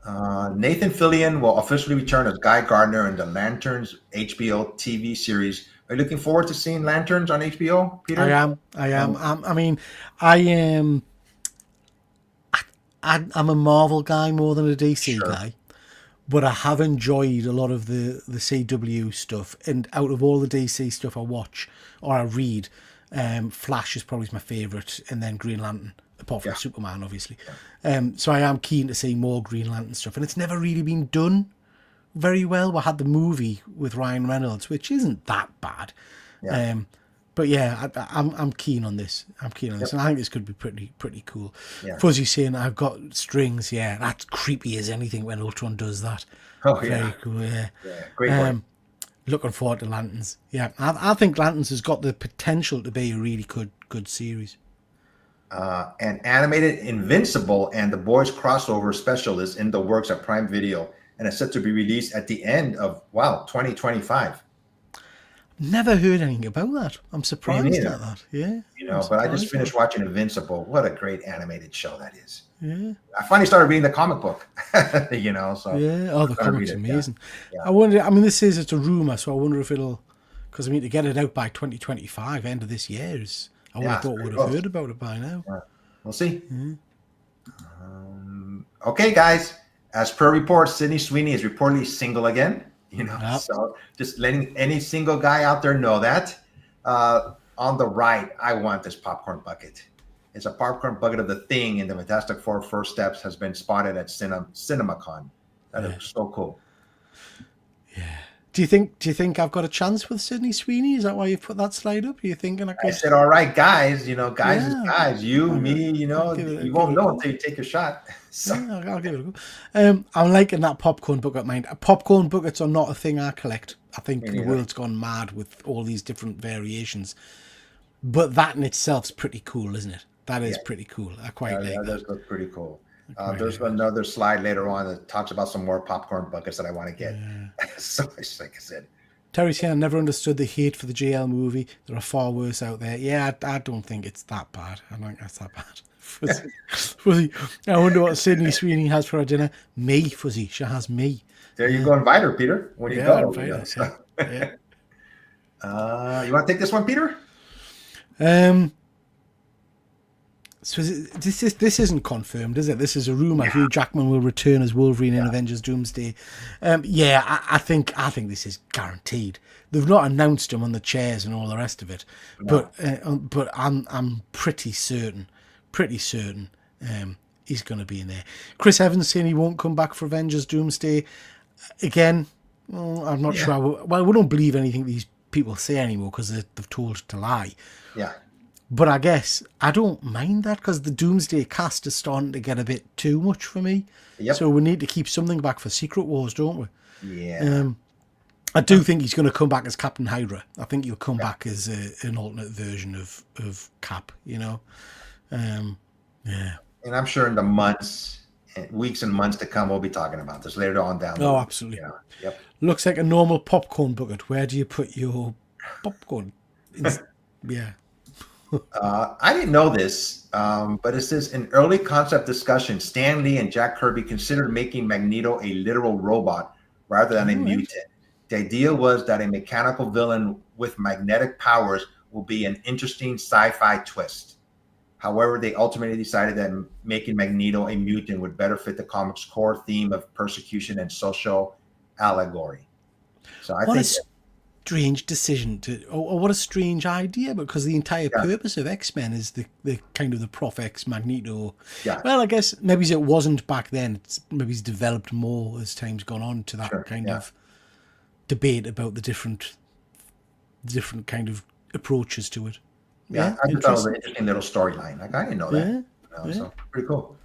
Nathan Fillion will officially return as Guy Gardner in the Lanterns HBO TV series. Are you looking forward to seeing Lanterns on HBO, Peter? I am. I mean, I am. I'm a Marvel guy more than a DC guy, but I have enjoyed a lot of the CW stuff. And out of all the DC stuff I watch or I read, Flash is probably my favourite, and then Green Lantern, apart from Superman, obviously. So I am keen to see more Green Lantern stuff, and it's never really been done very well. We had the movie with Ryan Reynolds, which isn't that bad. Yeah. But yeah, I'm keen on this. I'm keen on this, and I think this could be pretty cool. Yeah. Fuzzy saying I've got strings. Yeah, that's creepy as anything when Ultron does that. Oh, yeah. Very cool. Yeah. Great one. Looking forward to Lanterns. Yeah, I think Lanterns has got the potential to be a really good series. An animated Invincible and The Boys crossover special is in the works at Prime Video and is set to be released at the end of 2025. Never heard anything about that. I'm surprised neither. at that. Yeah. You know, but I just finished watching Invincible. What a great animated show that is. Yeah. I finally started reading the comic book. You know, so Yeah. Oh, the comic's read it, amazing. Yeah. I wonder. I mean, this says it's a rumor, so I wonder if it'll. Because I mean, to get it out by 2025, end of this year, I would have thought we'd have heard about it by now. Yeah. We'll see. Okay, guys. As per reports, Sydney Sweeney is reportedly single again. You know, so just letting any single guy out there know that. On the right, I want this popcorn bucket. It's a popcorn bucket of The Thing in the Fantastic Four First Steps has been spotted at CinemaCon. That is so cool. Yeah. Do you think I've got a chance with Sydney Sweeney? Is that why you put that slide up? Are you thinking I could? I said, all right, guys. You know, guys is Yeah. guys. You, me. You know, you won't know until you take your shot. So. Yeah, I'll give it a go. I'm liking that popcorn bucket, mind. Popcorn buckets are not a thing I collect. I think the world's gone mad with all these different variations. But that in itself's pretty cool, isn't it? That is pretty cool. I quite like that that. does look pretty cool. There's another slide later on that talks about some more popcorn buckets that I want to get. So, like I said, Terry saying I never understood the hate for the JL movie. There are far worse out there. Yeah, I don't think it's that bad. I don't think that's that bad. Fuzzy, I wonder what Sydney Sweeney has for her dinner. Me, Fuzzy. She has me. There you go. Invite her, Peter. When you go. Invite her, So. Yeah. You want to take this one, Peter? So this isn't confirmed, is it? This is a rumor. Hugh Jackman will return as Wolverine in Avengers Doomsday. I think this is guaranteed. They've not announced him on the chairs and all the rest of it, but I'm pretty certain he's going to be in there. Chris Evans saying he won't come back for Avengers Doomsday again. I'm not sure. We don't believe anything these people say anymore because they've told to lie. Yeah. But I guess I don't mind that because the Doomsday cast is starting to get a bit too much for me. Yep. So we need to keep something back for Secret Wars, don't we? Yeah. I do think he's going to come back as Captain Hydra. I think he'll come back as an alternate version of Cap, you know? Yeah. And I'm sure in the weeks and months to come, we'll be talking about this later on down the Oh, road. absolutely. Yeah. Yep. Looks like a normal popcorn bucket. Where do you put your popcorn? Yeah. I didn't know this, but it says in early concept discussion, Stan Lee and Jack Kirby considered making Magneto a literal robot rather than a mutant. The idea was that a mechanical villain with magnetic powers will be an interesting sci-fi twist. However, they ultimately decided that making Magneto a mutant would better fit the comic's core theme of persecution and social allegory. So I think strange decision or what a strange idea, because the entire purpose of X-Men is the kind of the Prof X Magneto. Yeah. Well, I guess maybe it wasn't back then. Maybe it's developed more as time's gone on to that kind of debate about the different different kind of approaches to it. Yeah, I just thought it was an interesting little storyline. Like I didn't know that. Yeah, You know, yeah. So pretty cool.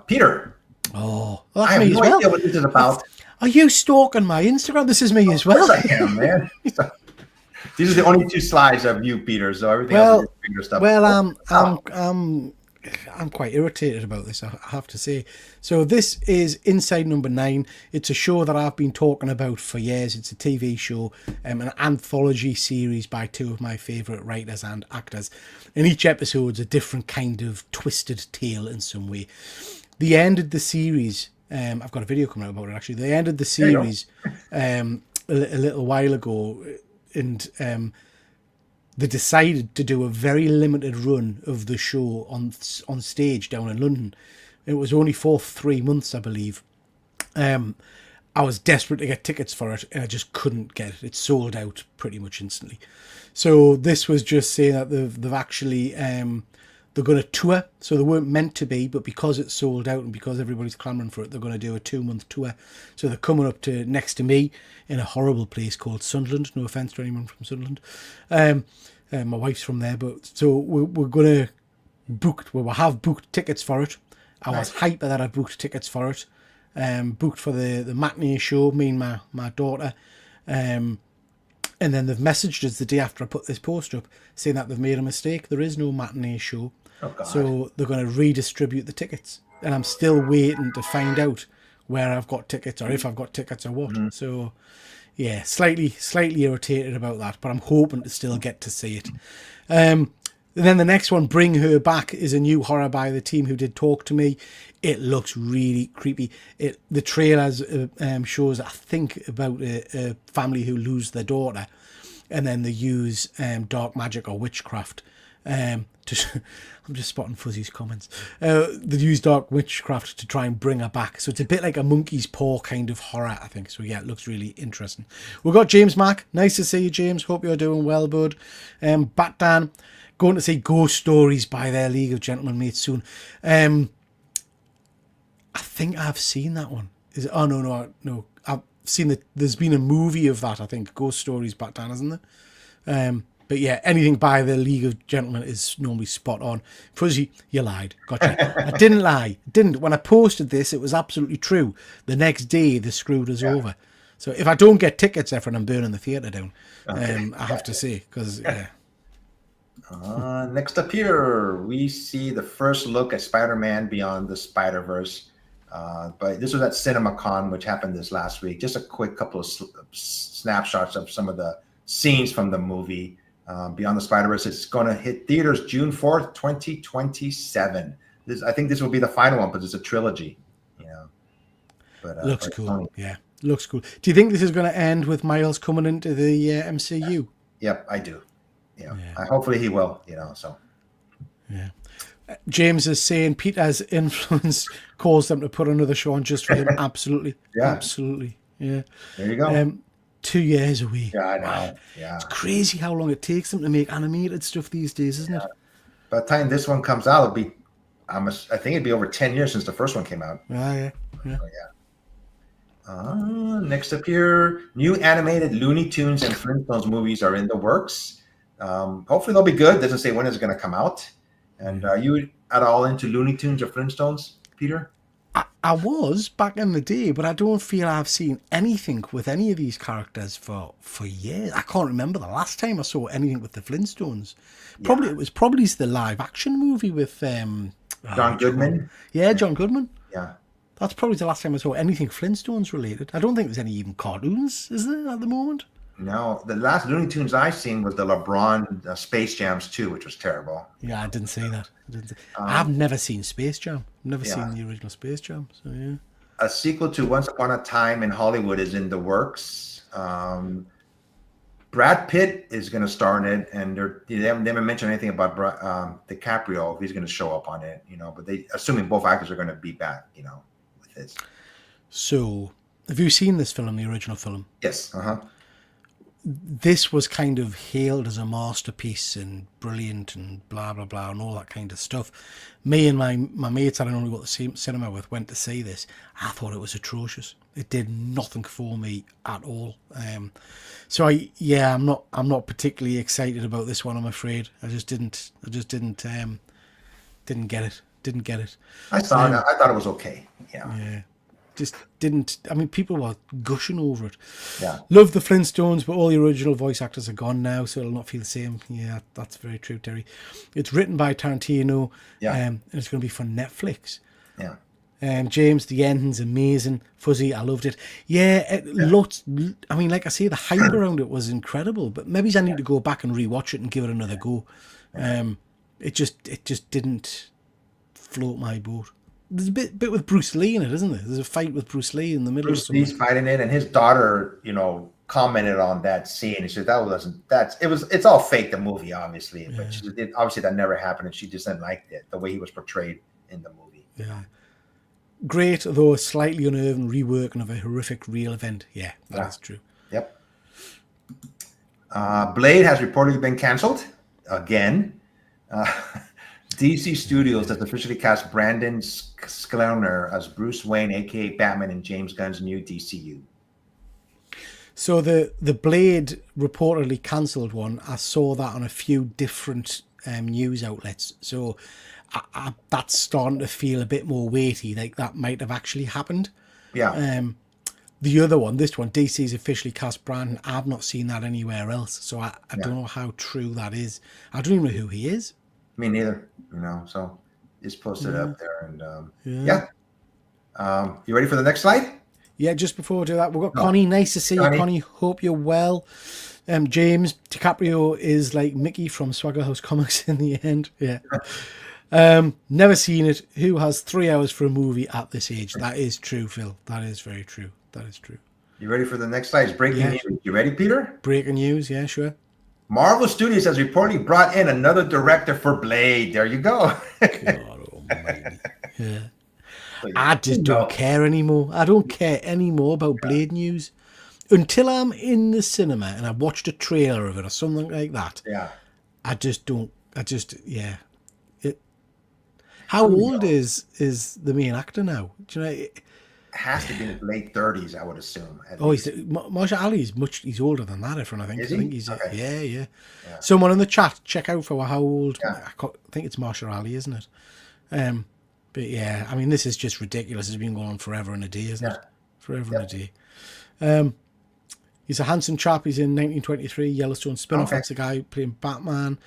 Peter, Oh, I that's have me no as well. idea what this is about. Are you stalking my Instagram? This is me as Of course well. I am, man. These are the only 2 slides of you, Peter. So everything else Well, is bigger stuff. well, Oh, I'm quite irritated about this, I have to say. So this is Inside Number 9. It's a show that I've been talking about for years. It's a TV show, an anthology series by 2 of my favourite writers and actors. And each episode's a different kind of twisted tale in some way. The end of the series, I've got a video coming out about it actually. They ended the series a little while ago, and they decided to do a very limited run of the show on stage down in London. It was only for 3 months, I believe. I was desperate to get tickets for it, and I just couldn't get it. It sold out pretty much instantly. So this was just saying that they've actually they're going to tour. So they weren't meant to be, but because it's sold out and because everybody's clamoring for it, they're going to do a 2-month tour. So they're coming up to next to me in a horrible place called Sunderland. No offense to anyone from Sunderland. My wife's from there, but so we're going to book. Well, we have booked tickets for it. I was hyper that I booked tickets for it. Booked for the matinee show. Me and my daughter. And then they've messaged us the day after I put this post up saying that they've made a mistake. There is no matinee show. Oh, God. So they're going to redistribute the tickets. And I'm still waiting to find out where I've got tickets or if I've got tickets or what. Mm-hmm. So, yeah, slightly irritated about that, but I'm hoping to still get to see it. And then the next one, Bring Her Back, is a new horror by the team who did Talk to Me. It looks really creepy. The trailers shows, I think, about a family who lose their daughter, and then they use dark magic or witchcraft. I'm just spotting Fuzzy's comments. They use dark witchcraft to try and bring her back. So it's a bit like a monkey's paw kind of horror, I think. So yeah, it looks really interesting. We've got James Mack. Nice to see you, James. Hope you're doing well, bud. Batdan, going to see Ghost Stories by their League of Gentlemen Mates soon. I think I've seen that one. Is it? Oh no. I've seen that. There's been a movie of that. I think Ghost Stories Batdan, isn't there? But yeah, anything by the League of Gentlemen is normally spot on. Fuzzy, you lied. Gotcha. I didn't lie. Didn't. When I posted this, it was absolutely true. The next day, they screwed us over. So if I don't get tickets, Efren, I'm burning the theatre down. I have to say, because yeah. Next up here, we see the first look at Spider-Man Beyond the Spider-Verse. But this was at CinemaCon, which happened this last week. Just a quick couple of snapshots of some of the scenes from the movie. Beyond the Spider-Verse. It's going to hit theaters June 4th, 2027. I think this will be the final one, but it's a trilogy. But looks cool. Yeah, looks cool. Do you think this is going to end with Miles coming into the MCU? Yep, I do. Hopefully he will. So. Yeah. James is saying Peter's influence caused them to put another show on just for him. Absolutely. Yeah. Absolutely. Yeah. There you go. 2 years away. Yeah, I know. Wow. Yeah. It's crazy how long it takes them to make animated stuff these days, isn't it? By the time this one comes out, I think it'd be over 10 years since the first one came out. Yeah. Next up here, new animated Looney Tunes and Flintstones movies are in the works. Hopefully they'll be good. Doesn't say when it's going to come out. And are you at all into Looney Tunes or Flintstones, Peter? I was back in the day, but I don't feel I've seen anything with any of these characters for years. I can't remember the last time I saw anything with the Flintstones. It was probably the live action movie with John Goodman. Yeah, John Goodman. Yeah. That's probably the last time I saw anything Flintstones related. I don't think there's any even cartoons, is there, at the moment? No, the last Looney Tunes I seen was the LeBron Space Jams 2, which was terrible. Yeah, I didn't see that. I've never seen Space Jam. Never seen the original Space Jam. So yeah. A sequel to Once Upon a Time in Hollywood is in the works. Brad Pitt is going to star in it, and they haven't mentioned anything about DiCaprio if he's going to show up on it. But they assuming both actors are going to be back. With this. So, have you seen this film, the original film? Yes. this was kind of hailed as a masterpiece and brilliant and blah blah blah and all that kind of stuff. Me and my mates I don't know what the same cinema with went to see this. I thought it was atrocious. It did nothing for me at all. So I'm not particularly excited about this one. I'm afraid I just didn't get it. Didn't get it. I saw it. I thought it was okay. Yeah. Yeah. Just didn't. I mean, people were gushing over it. Yeah. Love the Flintstones, but all the original voice actors are gone now, so it'll not feel the same. Yeah, that's very true, Terry. It's written by Tarantino, Yeah. and it's going to be for Netflix. Yeah. James, the ending's amazing. Fuzzy, I loved it. Yeah, lots. I mean, like I say, the hype around it was incredible. But maybe I need to go back and rewatch it and give it another go. It just didn't float my boat. There's a bit with Bruce Lee in it, isn't there? There's a fight with Bruce Lee in the middle. Bruce Lee's fighting it, and his daughter, commented on that scene. He said it's all fake, the movie, obviously, but obviously that never happened, and she just didn't like it, the way he was portrayed in the movie. Yeah. Great, though slightly unnerving reworking of a horrific real event. Yeah, that's true. Yep. Blade has reportedly been canceled again. DC Studios has officially cast Brandon Sklenar as Bruce Wayne, aka Batman, in James Gunn's new DCU. So the Blade reportedly cancelled one. I saw that on a few different news outlets. So that's starting to feel a bit more weighty, like that might have actually happened. Yeah. The other one, this one, DC's officially cast Brandon. I've not seen that anywhere else, so I don't know how true that is. I don't even know who he is. Me neither. So just posted it up there, and you ready for the next slide? Yeah, just before we do that, we've got Connie. Nice to see you, Connie. Hope you're well. James DiCaprio is like Mickey from Swagger House Comics in the end. Yeah. Never seen it. Who has 3 hours for a movie at this age? That is true, Phil. That is very true. That is true. You ready for the next slide? It's breaking news. You ready, Peter? Breaking news. Yeah, sure. Marvel Studios has reportedly brought in another director for Blade. There you go. God almighty. Yeah. I just don't care anymore. I don't care anymore about Blade news. Until I'm in the cinema and I watched a trailer of it or something like that. Yeah. How old is the main actor now? Do you know? It has to be in his late 30s, I would assume. Mahershala Ali he's older than that, everyone. I think. Is he? I think he's okay. Yeah. Someone in the chat, check out for how old. Yeah. I think it's Mahershala Ali, isn't it? But yeah, I mean, this is just ridiculous. It's been going on forever and a day, isn't it? Forever and a day. He's a handsome chap. He's in 1923 Yellowstone spin-off. That's the guy playing Batman.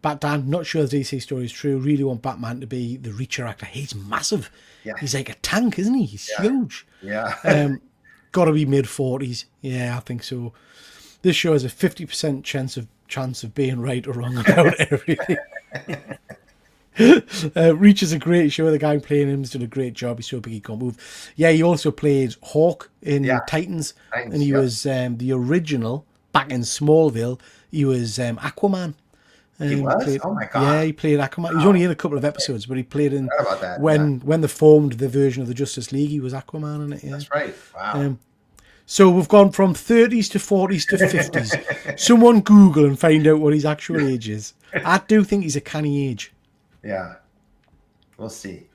Not sure the DC story is true. Really want Batman to be the Reacher actor. He's massive. Yeah. He's like a tank, isn't he? He's huge. Yeah. Got to be mid-40s. Yeah, I think so. This show has a 50% chance of being right or wrong about everything. Reach is a great show. The guy playing him has done a great job. He's so big he can't move. Yeah, he also played Hawk in Titans, and he was the original back in Smallville. He was Aquaman. He was? Oh my god! Yeah, he played Aquaman. He was only in a couple of episodes, but he played in when they formed the version of the Justice League. He was Aquaman in it. Yeah. That's right. Wow. So we've gone from 30s to 40s to 50s. Someone Google and find out what his actual age is. I do think he's a canny age. Yeah, we'll see.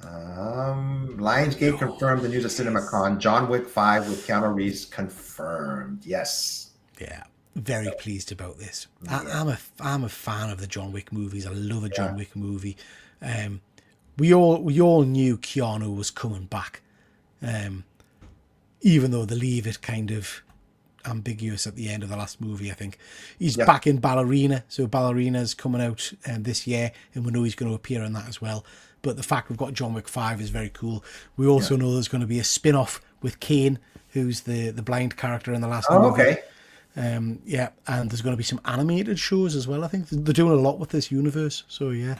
Lionsgate confirmed the news of CinemaCon. John Wick 5 with Keanu Reeves confirmed. Yes. Yeah, very pleased about this. I'm a fan of the John Wick movies. I love a John Wick movie. We all knew Keanu was coming back, even though they leave it kind of ambiguous at the end of the last movie. I think he's back in Ballerina, so Ballerina's coming out this year, and we know he's going to appear in that as well. But the fact we've got John Wick 5 is very cool. We also know there's going to be a spin-off with Kane, who's the blind character in the last movie. Okay. And there's going to be some animated shows as well. I think they're doing a lot with this universe, so yeah.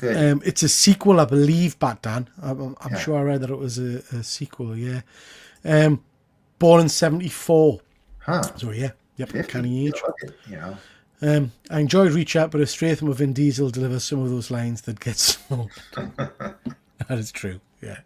Good. It's a sequel, I believe, Dan. I'm sure I read that it was a sequel, born in 1974. So canny age. I enjoyed Reach Out, but if Stratham or Vin Diesel delivers some of those lines, that gets small. That is true. Yeah.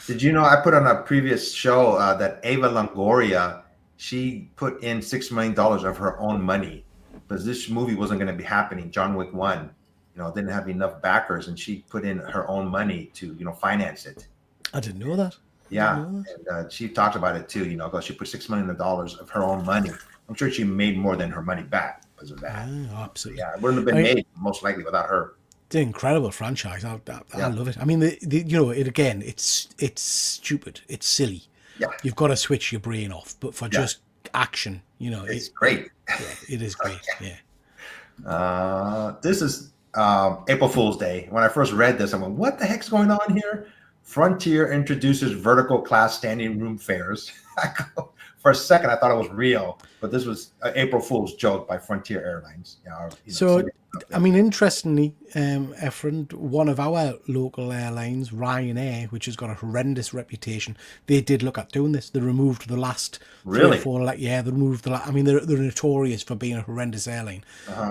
Did you know I put on a previous show that Ava Longoria she put in $6 million of her own money because this movie wasn't going to be happening. John Wick 1, didn't have enough backers, and she put in her own money to, finance it. I didn't know that. Yeah, and she talked about it too. Because she put $6 million of her own money. I'm sure she made more than her money back because of that. Oh, absolutely. Yeah, it wouldn't have been made most likely without her. It's an incredible franchise. I love it. I mean, it's stupid. It's silly. Yeah, you've got to switch your brain off. But for just action, it's great. Yeah, it is great. Yeah. This is April Fool's Day. When I first read this, I'm like, what the heck's going on here? Frontier introduces vertical class standing room fares. For a second, I thought it was real, but this was an April Fool's joke by Frontier Airlines. I mean, interestingly, Efren, one of our local airlines, Ryanair, which has got a horrendous reputation, they did look at doing this. They removed the last really? 3 or 4. They removed the. I mean, they're notorious for being a horrendous airline,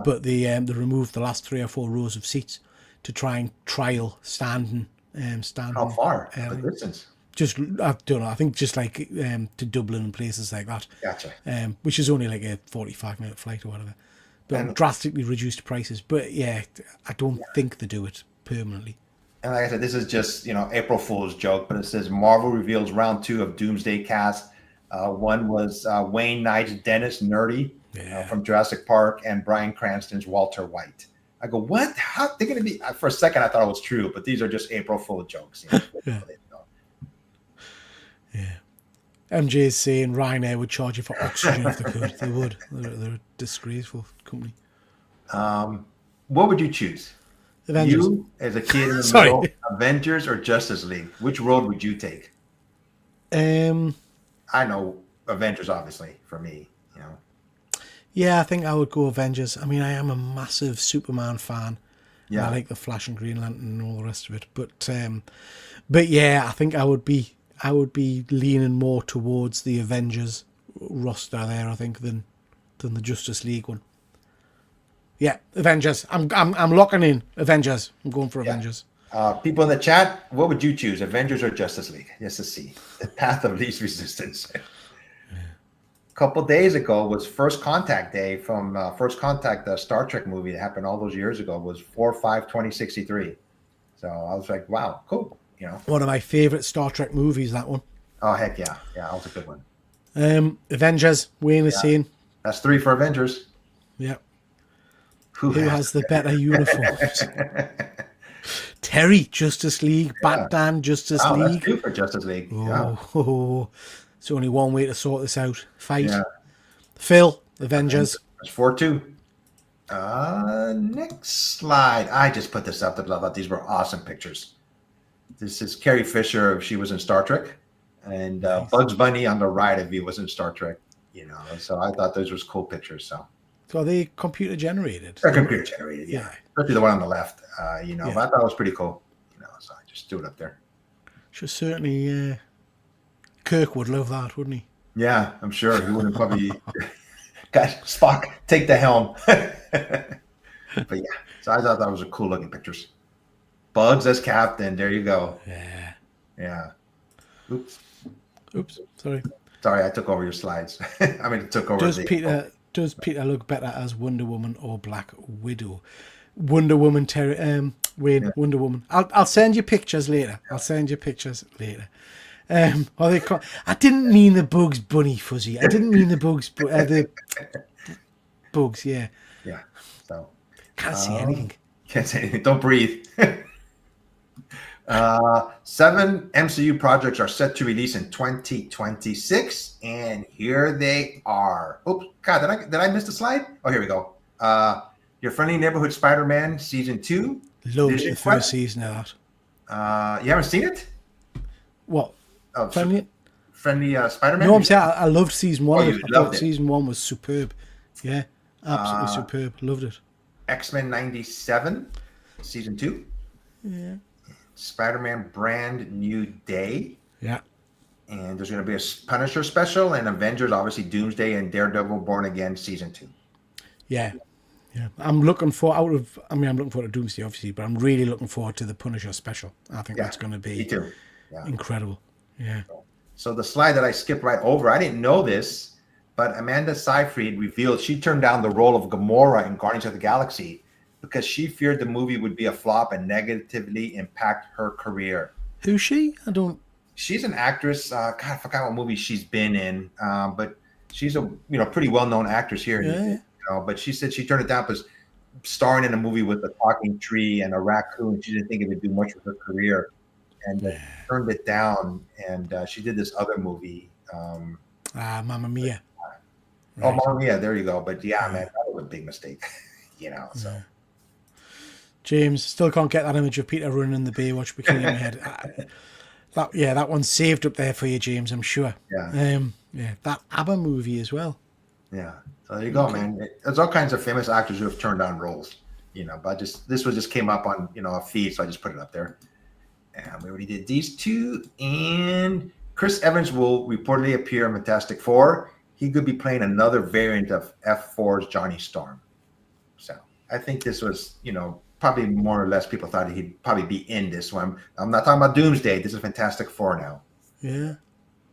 but they removed the last 3 or 4 rows of seats to try and trial standing. How far? The distance? Just I don't know. I think just like to Dublin and places like that. Gotcha. Which is only like a 45-minute flight or whatever. But drastically reduced prices. But yeah, I don't think they do it permanently. And like I said, this is just April Fool's joke. But it says Marvel reveals round 2 of Doomsday cast. One was Wayne Knights, Dennis Nerdy from Jurassic Park, and Bryan Cranston's Walter White. I go, what? How they're going to be? For a second, I thought it was true, but these are just April Fool jokes. Yeah. MJ's saying Ryanair would charge you for oxygen if they could. They would. They're a disgraceful company. What would you choose? Avengers. You, as a kid in the middle, Avengers or Justice League? Which road would you take? I know Avengers, obviously, for me. Yeah, I think I would go Avengers. I mean, I am a massive Superman fan. Yeah, I like the Flash and Green Lantern and all the rest of it. But yeah, I think I would be leaning more towards the Avengers roster there, I think, than the Justice League one. Yeah, Avengers. I'm locking in Avengers. I'm going for Avengers. People in the chat, what would you choose, Avengers or Justice League? Just to see the path of least resistance. A couple days ago was First Contact Day from First Contact, the Star Trek movie that happened all those years ago. Was 4/5/2063. So I was like, wow, cool. One of my favorite Star Trek movies, that one. Oh heck yeah, that was a good one. Avengers, Wayne is saying. That's 3 for Avengers. Yeah. Who has the better uniforms? Terry, Justice League. Batman, Justice League. That's 2 for Justice League. It's only one way to sort this out. Fight. Yeah. Phil, Avengers. That's 4-2. Next slide. I just put this up. I thought these were awesome pictures. This is Carrie Fisher. She was in Star Trek, and Bugs Bunny on the right of you was in Star Trek. So I thought those was cool pictures. So are they computer generated? They're computer generated, yeah. Especially the one on the left. But I thought it was pretty cool. So I just threw it up there. Sure, certainly. Kirk would love that, wouldn't he? Yeah, I'm sure he wouldn't probably. Guys, Spock, take the helm. But yeah, so I thought that was a cool looking pictures. Bugs as captain. There you go. Yeah. Oops. Sorry, I took over your slides. I mean, it took over. Does Peter look better as Wonder Woman or Black Widow? Wonder Woman, Wayne. Wonder Woman. I'll send you pictures later. I didn't mean the Bugs Bunny fuzzy. I didn't mean the Bugs. The Bugs. Yeah. Yeah. So can't see anything. Can't say anything. Don't breathe. 7 MCU projects are set to release in 2026, and here they are. Oops, God, did I miss the slide? Oh, here we go. Your Friendly Neighborhood Spider-Man Season 2. Loved the first season of that. You haven't seen it? What? Oh, Friendly Spider-Man? No, I'm saying I loved Season 1. I thought Season 1 was superb. Yeah, absolutely superb. Loved it. X-Men 97, Season 2. Yeah. Spider-Man Brand New Day. Yeah. And there's going to be a Punisher special, and Avengers, obviously Doomsday and Daredevil Born Again Season 2. Yeah. I'm looking forward to Doomsday, obviously, but I'm really looking forward to the Punisher special. I think that's going to be incredible. Yeah. So the slide that I skipped right over, I didn't know this, But Amanda Seyfried revealed she turned down the role of Gamora in Guardians of the Galaxy because she feared the movie would be a flop and negatively impact her career. Who's she? I don't. She's an actress. God, I forgot what movie she's been in, but she's a pretty well known actress here. Yeah. But she said she turned it down because starring in a movie with a talking tree and a raccoon, she didn't think it would do much with her career, and turned it down. And she did this other movie. Mamma Mia. Right. Oh, Mamma Mia, there you go. But man, that was a big mistake. So. Yeah. James, still can't get that image of Peter running in the Baywatch bikini in my head. That one's saved up there for you, James, I'm sure. Yeah. That ABBA movie as well. Yeah. So there you go, man. There's all kinds of famous actors who have turned down roles, but this one just came up on, a feed, so I just put it up there. And we already did these two. And Chris Evans will reportedly appear in Fantastic Four. He could be playing another variant of F4's Johnny Storm. So I think this was, probably more or less people thought he'd probably be in this one. I'm not talking about Doomsday. This is Fantastic Four now. Yeah.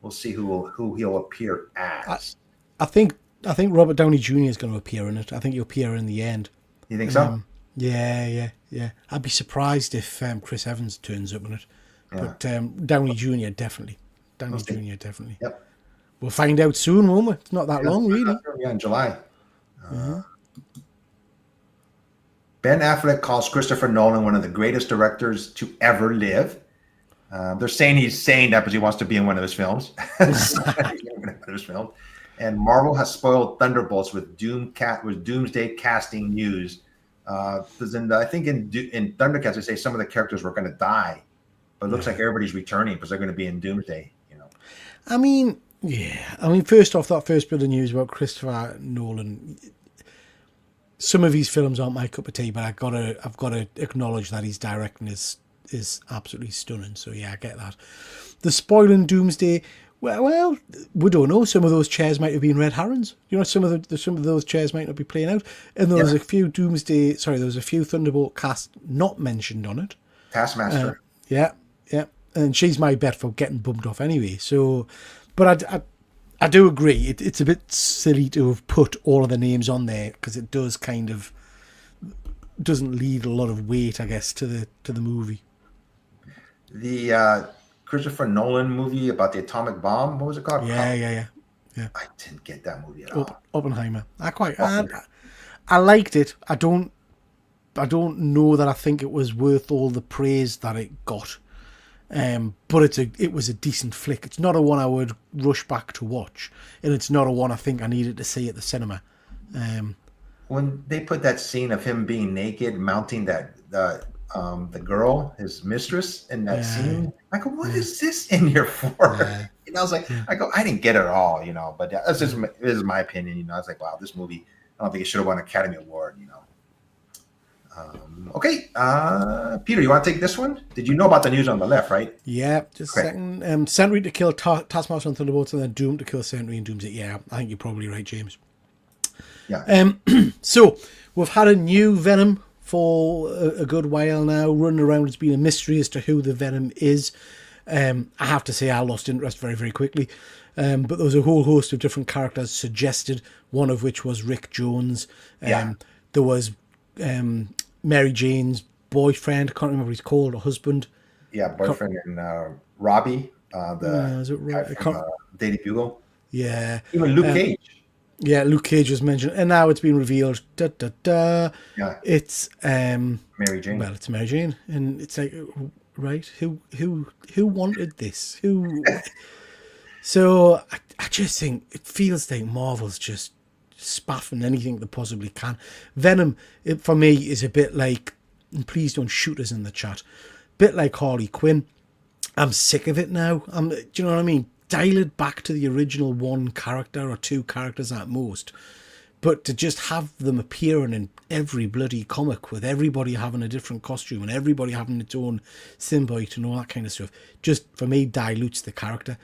We'll see who he'll appear as. I think Robert Downey Jr. is going to appear in it. I think he'll appear in the end. You think so? Yeah. I'd be surprised if Chris Evans turns up in it. Yeah. But Downey Jr. definitely. Jr. definitely. Yep. We'll find out soon, won't we? It's not that long, really. Yeah, in July. Ben Affleck calls Christopher Nolan one of the greatest directors to ever live. They're saying he's saying that because he wants to be in one of his films. And Marvel has spoiled Thunderbolts with Doomsday casting news. Because I think in Thundercats they say some of the characters were going to die, but it looks like everybody's returning because they're going to be in Doomsday. I mean, first off, that first bit of news about Christopher Nolan. Some of his films aren't my cup of tea, but I've got to acknowledge that his directing is absolutely stunning. So yeah, I get that. The spoiling Doomsday. Well, we don't know. Some of those chairs might have been red herrings. Some of those chairs might not be playing out. And there was a few Thunderbolt cast not mentioned on it. Taskmaster. Yeah, and she's my bet for getting bumped off anyway. So, but I do agree. It's a bit silly to have put all of the names on there because it does kind of doesn't lead a lot of weight, I guess, to the movie. The Christopher Nolan movie about the atomic bomb. What was it called? Yeah. I didn't get that movie at all. Oppenheimer. I liked it. I don't know that I think it was worth all the praise that it got. But it was a decent flick. It's not a one I would rush back to watch, and it's not a one I think I needed to see at the cinema. When they put that scene of him being naked, mounting the girl, his mistress, in that scene, I go, "What is this in here for?" Yeah. I was like, I didn't get it at all, but this is my opinion. I was like, wow, this movie, I don't think it should have won an Academy Award, Okay, Peter, you want to take this one? Did you know about the news on the left, right? Yeah, just a second. Sentry to kill Taskmaster and Thunderbolts, and then Doom to kill Sentry and Doomsday. Yeah, I think you're probably right, James. Yeah. So we've had a new Venom for a good while now, running around. It's been a mystery as to who the Venom is. I have to say I lost interest very, very quickly. But there was a whole host of different characters suggested, one of which was Rick Jones. There was Mary Jane's boyfriend, I can't remember what he's called, or husband. Yeah, boyfriend and Robbie, is it right? from Daily Bugle. Yeah. Even Luke Cage. Yeah, Luke Cage was mentioned, and now it's been revealed. Yeah. It's Mary Jane. Well, it's Mary Jane, and it's like, right? Who wanted this? Who? So I just think it feels like Marvel's just spaffing anything they possibly can. Venom, for me, is a bit like, and please don't shoot us in the chat, bit like Harley Quinn. I'm sick of it now. Do you know what I mean? Dial it back to the original one character or two characters at most. But to just have them appearing in every bloody comic with everybody having a different costume and everybody having its own symbiote and all that kind of stuff, just, for me, dilutes the character.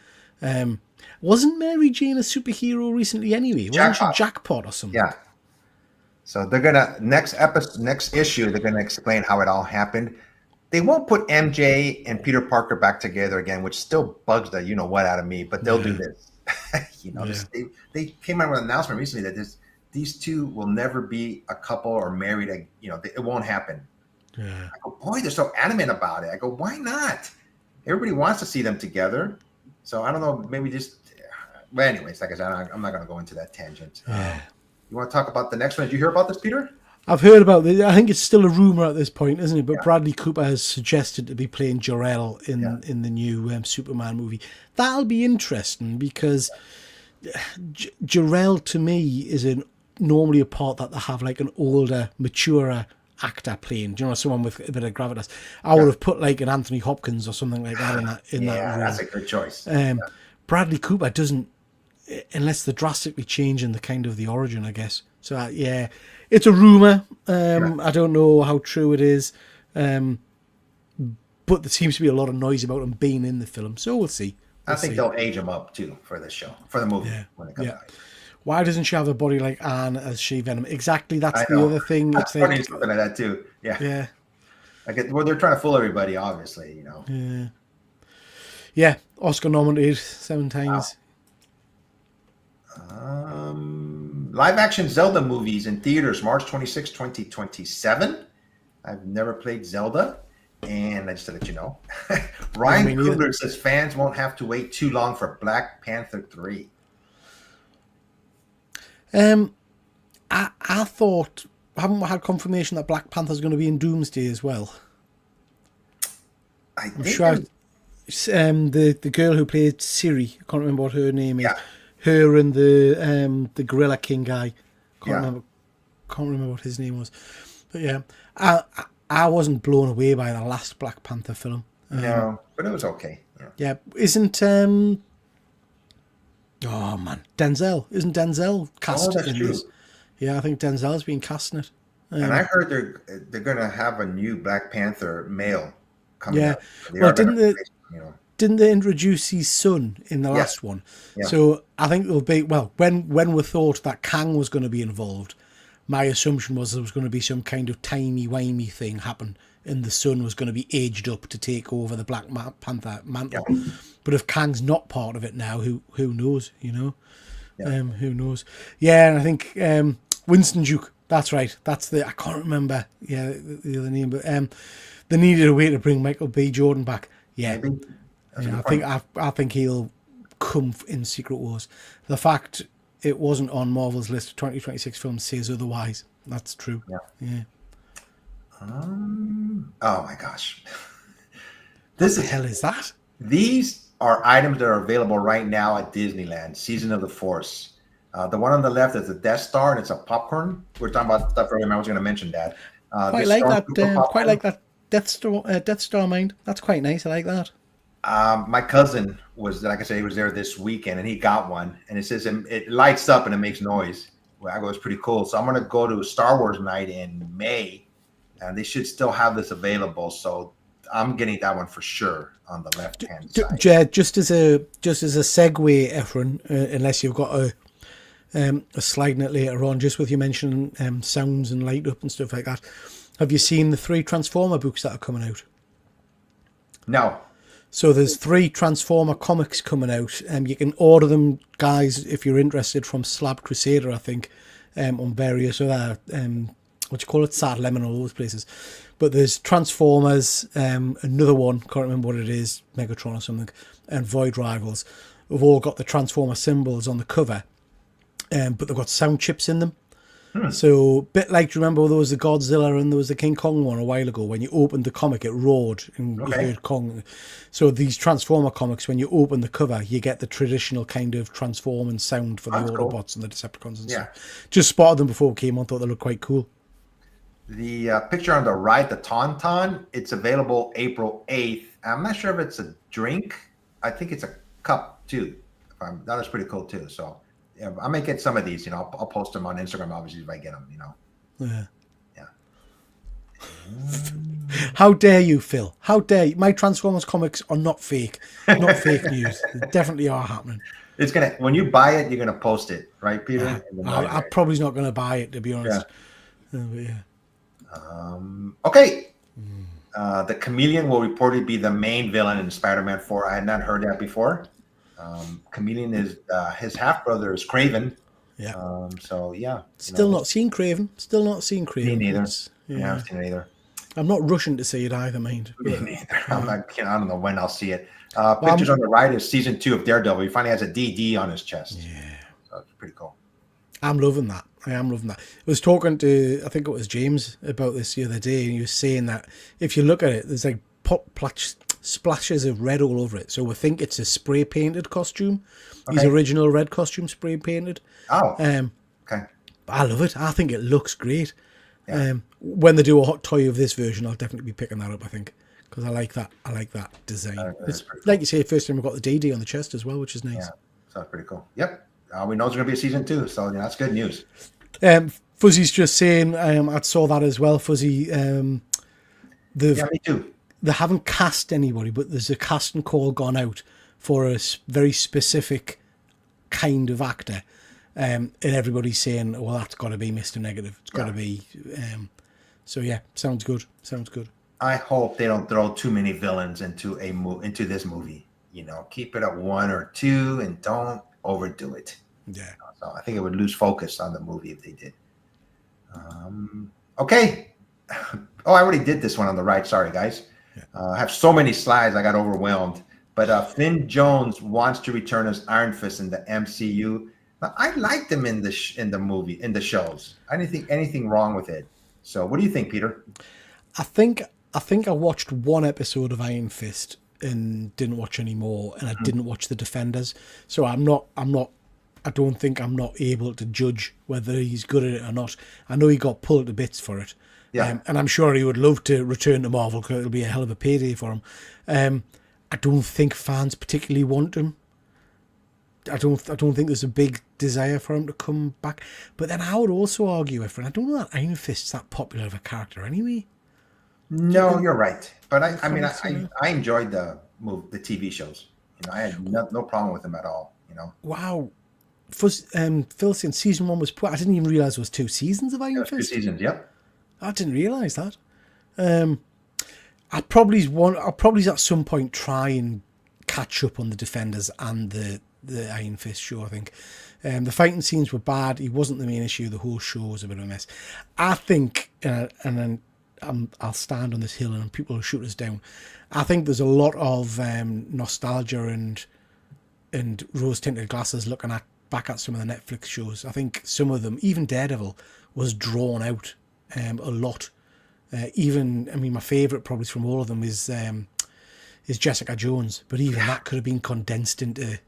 Wasn't Mary Jane a superhero recently anyway? Wasn't she Jackpot or something? Yeah. So they're gonna next issue, they're gonna explain how it all happened. They won't put MJ and Peter Parker back together again, which still bugs the what out of me, but they'll do this. Yeah. They came out with an announcement recently that these two will never be a couple or married. It won't happen. Yeah. I go, boy, they're so adamant about it. I go, why not? Everybody wants to see them together. So I don't know, maybe just. But anyways, like I said, I'm not going to go into that tangent. Yeah. You want to talk about the next one? Did you hear about this, Peter? I've heard about this. I think it's still a rumor at this point, isn't it? But Yeah. Bradley Cooper has suggested to be playing Jor-El Yeah. in the new Superman movie. That'll be interesting because Jor-El to me is normally a part that they have like an older, maturer actor playing. Do you know, someone with a bit of gravitas? I would have put like an Anthony Hopkins or something like that in that Yeah, role. that's a good choice. Bradley Cooper doesn't, unless they're drastically changing the kind of the origin, I guess. So yeah, it's a rumor. I don't know how true it is, but there seems to be a lot of noise about him being in the film. So we'll see. I think they'll age him up too for the show, for the movie when it comes out. Why doesn't she have a body like Anne as she Venom? Exactly, that's I the know. other thing. That's It's funny, like, something like that too. Yeah. yeah, Well, they're trying to fool everybody, obviously. yeah. Oscar nominated 7 times. Live action Zelda movies in theaters March 26, 2027. I've never played Zelda, and I just to let you know. Ryan Coogler says fans won't have to wait too long for Black Panther 3. I thought, haven't we had confirmation that Black Panther's going to be in Doomsday as well? I'm sure. The girl who played Siri, I can't remember what her name is. Yeah. Her and the Gorilla King guy, can't remember what his name was. But yeah, I wasn't blown away by the last Black Panther film. No, but it was okay. Yeah, isn't oh man, isn't Denzel cast that's in true. this? Yeah, I think Denzel's been casting it. And I heard they're going to have a new Black Panther male coming Yeah, out. well, didn't they introduce his son in the last one? Yeah. So I think there'll be, well, when we thought that Kang was going to be involved, my assumption was there was going to be some kind of timey-wimey thing happen and the son was going to be aged up to take over the Black Panther mantle. Yeah. But if Kang's not part of it now, who knows, you know? Yeah. Who knows? Yeah, and I think Winston Duke, that's right. That's I can't remember the other name, but they needed a way to bring Michael B. Jordan back. Yeah. I think he'll come in Secret Wars. The fact it wasn't on Marvel's list of 2026 films says otherwise. That's true. Yeah. Oh my gosh. What the hell is that? These are items that are available right now at Disneyland. Season of the Force. The one on the left is the Death Star, and it's a popcorn. We're talking about stuff earlier. I was going to mention that. Quite like that Death Star mind. That's quite nice. I like that. My cousin was, like I said, he was there this weekend, and he got one, and it says it lights up and it makes noise. Well, I go, it's pretty cool. So I'm going to go to Star Wars night in May, and they should still have this available. So I'm getting that one for sure on the left hand side. Jed, just as a segue, Efren, unless you've got a slide in it later on, just with you mentioning sounds and light up and stuff like that. Have you seen the 3 Transformer books that are coming out? No. So there's 3 Transformer comics coming out. You can order them, guys, if you're interested, from Slab Crusader, I think, on various other, what do you call it, Sad Lemon, all those places. But there's Transformers, another one, can't remember what it is, Megatron or something, and Void Rivals. We've all got the Transformer symbols on the cover, but they've got sound chips in them. So, bit like, do you remember there was the Godzilla and there was the King Kong one a while ago? When you opened the comic, it roared and you heard Kong. So these Transformer comics, when you open the cover, you get the traditional kind of transforming sound for the Autobots and the Decepticons and stuff. Just spotted them before it came on, thought they looked quite cool. The picture on the right, the Tauntaun, it's available April 8th. I'm not sure if it's a drink. I think it's a cup too. That is pretty cool too. So yeah, I may get some of these. I'll post them on Instagram, obviously, if I get them. Yeah. How dare you, Phil? How dare you? My Transformers comics are not fake. Not fake news. They definitely are happening. It's gonna, when you buy it, you're gonna post it, right, Peter? I probably not gonna buy it, to be honest. Okay. The Chameleon will reportedly be the main villain in Spider-Man 4. I had not heard that before. Chameleon is his half brother is Craven. Yeah. So yeah, Still not seen Craven. Still not seen me Craven. neither. It's- Yeah, I yeah. haven't seen it either. I'm not rushing to see it either, mind. Me But, neither. I'm not. I don't know when I'll see it. Pictures on the right is season 2 of Daredevil. He finally has a DD on his chest. yeah. So it's pretty cool. I'm loving that. I am loving that. I was talking to, I think it was James about this the other day, and he was saying that if you look at it, there's like splashes of red all over it. So we think it's a spray painted costume. His Okay. original red costume spray painted. Oh, Um, okay. but I love it. I think it looks great. Yeah. When they do a hot toy of this version, I'll definitely be picking that up. I think because I like that. I like that design. That's It's pretty like you say, first time we got the DD on the chest as well, which is nice. Yeah, so it's pretty cool. Yep. We know there's going to be a season 2, so that's good news. Fuzzy's just saying, I saw that as well, Fuzzy. They've Yeah, me too. they haven't cast anybody, but there's a casting call gone out for a very specific kind of actor, and everybody's saying, "Well, that's got to be Mr. Negative. It's got to be." So yeah, sounds good. Sounds good. I hope they don't throw too many villains into into this movie. Keep it at 1 or 2 and don't overdo it. Yeah. So I think it would lose focus on the movie if they did. Okay. Oh, I already did this one on the right. Sorry, guys. I have so many slides, I got overwhelmed. But Finn Jones wants to return as Iron Fist in the MCU. Now, I liked him in the movie, in the shows. I didn't think anything wrong with it. So, what do you think, Peter? I think I watched one episode of Iron Fist and didn't watch any more, and I didn't watch the Defenders. So I don't think I'm not able to judge whether he's good at it or not. I know he got pulled to bits for it. Yeah. And I'm sure he would love to return to Marvel because it'll be a hell of a payday for him. I don't think fans particularly want him. I don't think there's a big desire for him to come back. But then I would also argue, Efren, I don't know that Iron Fist's that popular of a character anyway. No, you're right. But I enjoyed the TV shows. I had no problem with them at all. Wow. Phil saying season 1 was poor. I didn't even realise there was 2 seasons of Iron It was 2 Fist. seasons. Yep. I didn't realise that. I'll probably at some point try and catch up on the Defenders and the Iron Fist show. I think the fighting scenes were bad. He wasn't the main issue. The whole show was a bit of a mess. I think, and then I'll stand on this hill and people will shoot us down. I think there's a lot of nostalgia and rose-tinted glasses looking back at some of the Netflix shows. I think some of them, even Daredevil, was drawn out a lot. My favourite probably from all of them is Jessica Jones, but even that could have been condensed into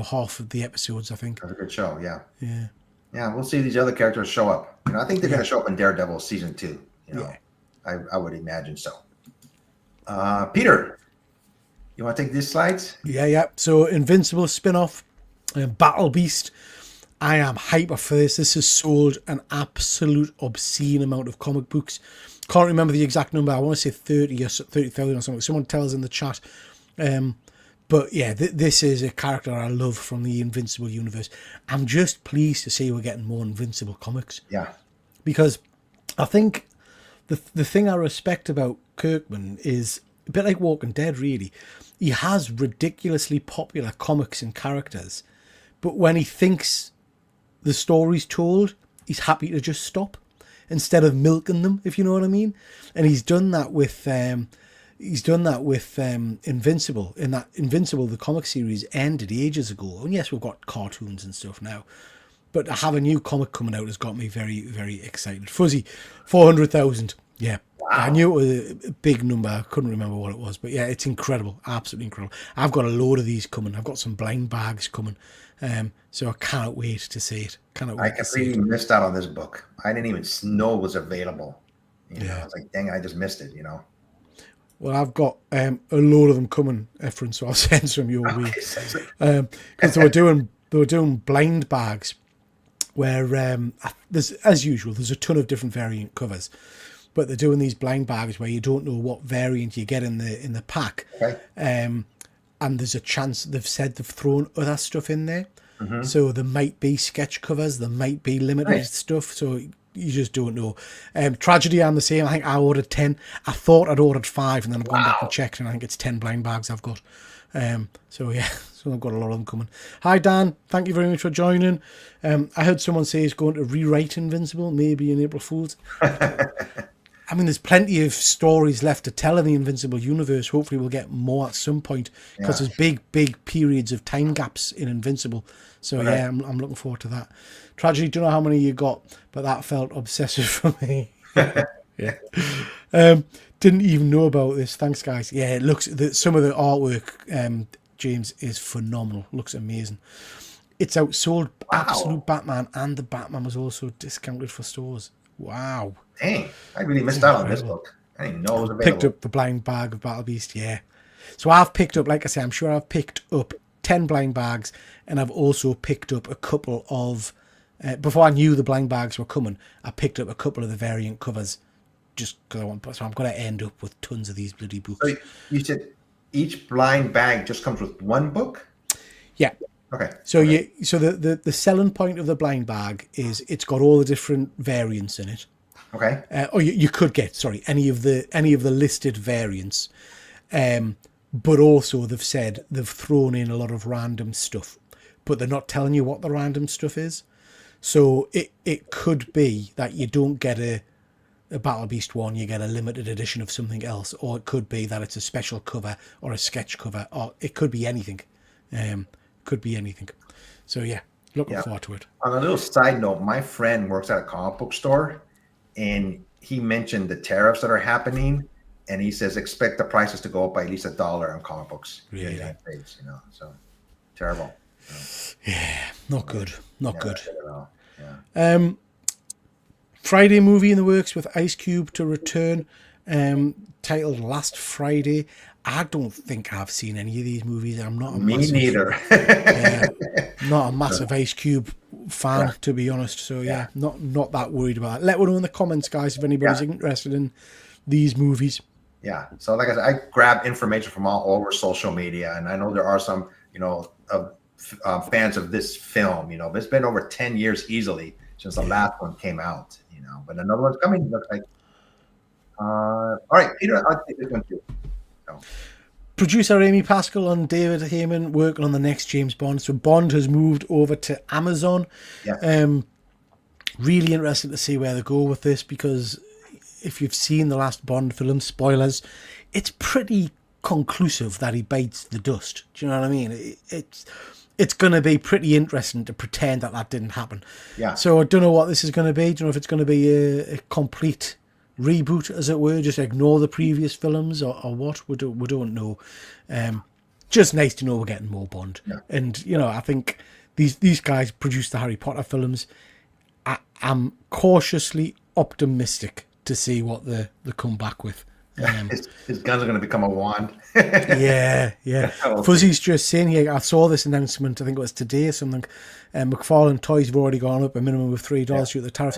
half of the episodes. I think It was a good show. Yeah. Yeah. Yeah, we'll see these other characters show up. I think they're going to show up in Daredevil season 2. Yeah. I would imagine so. Peter, you want to take these slides? Yeah. So Invincible spin-off, Battle Beast. I am hyper for this. This has sold an absolute obscene amount of comic books. Can't remember the exact number. I want to say 30,000 or something. Someone tell us in the chat. But yeah, this is a character I love from the Invincible universe. I'm just pleased to see we're getting more Invincible comics. Yeah. Because I think the thing I respect about Kirkman is a bit like Walking Dead, really. He has ridiculously popular comics and characters, but when he thinks the story's told, he's happy to just stop instead of milking them, if you know what I mean. And he's done that with Invincible. In that Invincible, the comic series ended ages ago. And yes, we've got cartoons and stuff now. But to have a new comic coming out has got me very, very excited. Fuzzy, 400,000. Yeah. Wow. I knew it was a big number. I couldn't remember what it was. But yeah, it's incredible. Absolutely incredible. I've got a load of these coming. I've got some blind bags coming. So I cannot wait to see it. I completely missed out on this book. I didn't even know it was available. I was like, dang, I just missed it, Well, I've got a load of them coming, Efren, so I'll send some your way. Because they were doing blind bags where there's, as usual, there's a ton of different variant covers, but they're doing these blind bags where you don't know what variant you get in the pack. Okay. And there's a chance they've thrown other stuff in there. Mm-hmm. So there might be sketch covers, there might be limited stuff. So you just don't know. Tragedy, I'm the same. I think I ordered 10. I thought I'd ordered 5, and then I've gone back and checked, and I think it's 10 blind bags I've got. So yeah, so I've got a lot of them coming. Hi Dan, thank you very much for joining. I heard someone say he's going to rewrite Invincible, maybe in April Fool's. I mean, there's plenty of stories left to tell in the Invincible universe. Hopefully we'll get more at some point, because there's big periods of time gaps in Invincible. So yeah, I'm looking forward to that. Tragedy, don't know how many you got, but that felt obsessive for me. Yeah. Didn't even know about this. Thanks, guys. Yeah, it looks, some of the artwork, James, is phenomenal. Looks amazing. It's outsold Absolute Batman, and the Batman was also discounted for stores. Wow. Dang, I really missed out on this book. I didn't know it was available. Picked up the blind bag of Battle Beast, yeah. So I've picked up, like I say, I'm sure I've picked up 10 blind bags, and I've also picked up a couple of, before I knew the blind bags were coming, I picked up a couple of the variant covers, just because I want, so I'm going to end up with tons of these bloody books. So you said each blind bag just comes with one book? Yeah. Okay. So so the selling point of the blind bag is it's got all the different variants in it. Okay. Or you could get, any of the listed variants, but also they've said they've thrown in a lot of random stuff, but they're not telling you what the random stuff is. So it could be that you don't get a Battle Beast one, you get a limited edition of something else, or it could be that it's a special cover or a sketch cover, or it could be anything. Could be anything. So yeah, looking forward to it. On a little side note, my friend works at a comic book store, and he mentioned the tariffs that are happening, and he says expect the prices to go up by at least $1 on comic books in the United States. So terrible. Yeah, not good. Not good. Yeah. Friday movie in the works with Ice Cube to return, titled Last Friday. I don't think I've seen any of these movies. I'm not neither. Not a massive Ice Cube fan, to be honest. So yeah, not that worried about it. Let me know in the comments, guys, if anybody's interested in these movies. Yeah. So like I said, I grab information from all over social media, and I know there are some, fans of this film. It's been over 10 years easily since the last one came out. But another one's coming. Looks like. All right, Peter, I'll take this one too. Producer Amy Pascal and David Heyman working on the next James Bond. So Bond has moved over to Amazon. Yeah. Really interested to see where they go with this, because if you've seen the last Bond film, spoilers, it's pretty conclusive that he bites the dust. Do you know what I mean? It's going to be pretty interesting to pretend that didn't happen. Yeah. So I don't know what this is going to be. Do you know if it's going to be a complete reboot, as it were, just ignore the previous films, or what? We don't know. Just nice to know we're getting more Bond. Yeah. And I think these guys produced the Harry Potter films. I'm cautiously optimistic to see what they come back with. His guns are going to become a wand. yeah. Fuzzy's just saying here, I saw this announcement, I think it was today or something. McFarlane Toys have already gone up a minimum of $3 due to the tariffs.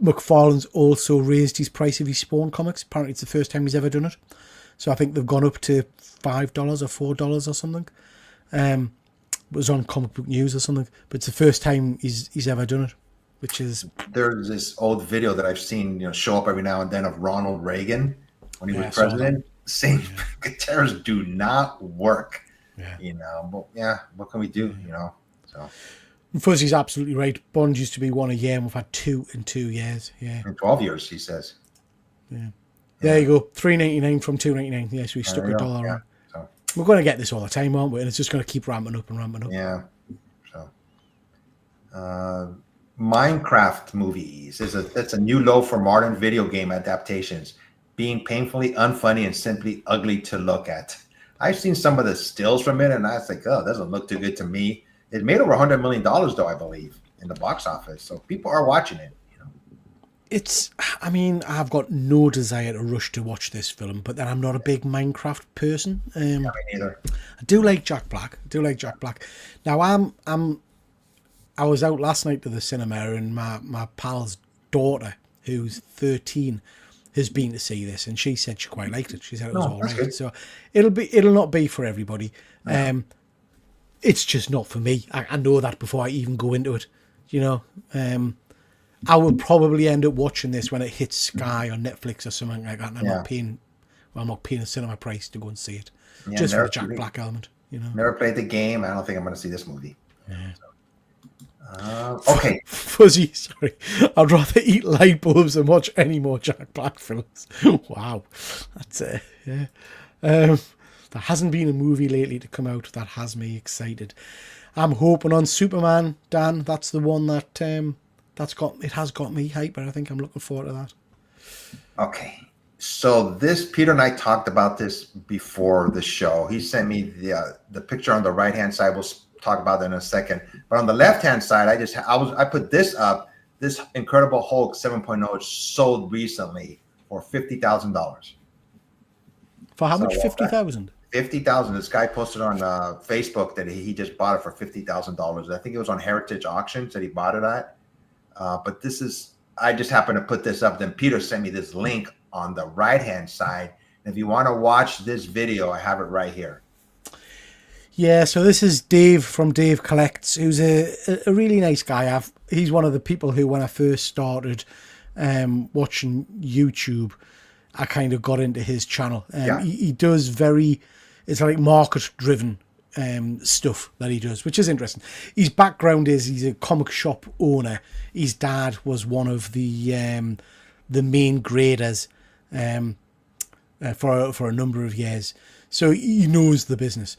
McFarlane's also raised his price of his Spawn comics. Apparently it's the first time he's ever done it. So I think they've gone up to $5 or $4 or something. It was on Comic Book News or something, but it's the first time he's ever done it, which is... There's this old video that I've seen show up every now and then of Ronald Reagan when he was president. Saying guitars do not work. But what can we do? So Fuzzy's absolutely right. Bond used to be one a year, and we've had 2 in 2 years. Yeah, in 12 years, he says. Yeah. There you go, $3.99 from $2.99. Yeah, so we stuck $1 on. Yeah. So we're going to get this all the time, aren't we? And it's just going to keep ramping up and ramping up. Yeah. So, Minecraft movies that's a new low for modern video game adaptations, being painfully unfunny and simply ugly to look at. I've seen some of the stills from it, and I was like, oh, it doesn't look too good to me. It made over $100 million, though, I believe, in the box office. So people are watching it. I've got no desire to rush to watch this film, but then I'm not a big Minecraft person. Me neither. I do like Jack Black. Now, I was out last night to the cinema, and my pal's daughter, who's 13, has been to see this, and she said she quite liked it. She said it was all right. Good. So it'll not be for everybody. No. It's just not for me. I know that before I even go into it. I will probably end up watching this when it hits Sky or Netflix or something like that, and I'm Yeah. not paying. Well, I'm not paying a cinema price to go and see it, Yeah, just for never the Jack played- Black element. You know. Never played the game. I don't think I'm going to see this movie. Okay. Fuzzy, sorry. I'd rather eat light bulbs than watch any more Jack Black films. Wow. That's it. Yeah. There hasn't been a movie lately to come out that has me excited. I'm hoping on Superman, Dan. That's the one that has got me hype, but I think I'm looking forward to that. Okay. So this Peter and I talked about this before the show. He sent me the picture on the right hand side. We'll talk about that in a second. But on the left hand side, I put this up. This Incredible Hulk 7.0 is sold recently for $50,000. For how So, much? 50,000. 50,000. This guy posted on Facebook that he just bought it for $50,000. I think it was on Heritage Auctions that he bought it at. But this is, I just happened to put this up. Then Peter sent me this link on the right hand side. And if you want to watch this video, I have it right here. Yeah, so this is Dave from Dave Collects, who's a really nice guy. He's one of the people who, when I first started watching YouTube, I kind of got into his channel. He does it's like market-driven stuff that he does, which is interesting. His background is he's a comic shop owner. His dad was one of the main graders for a number of years, so he knows the business.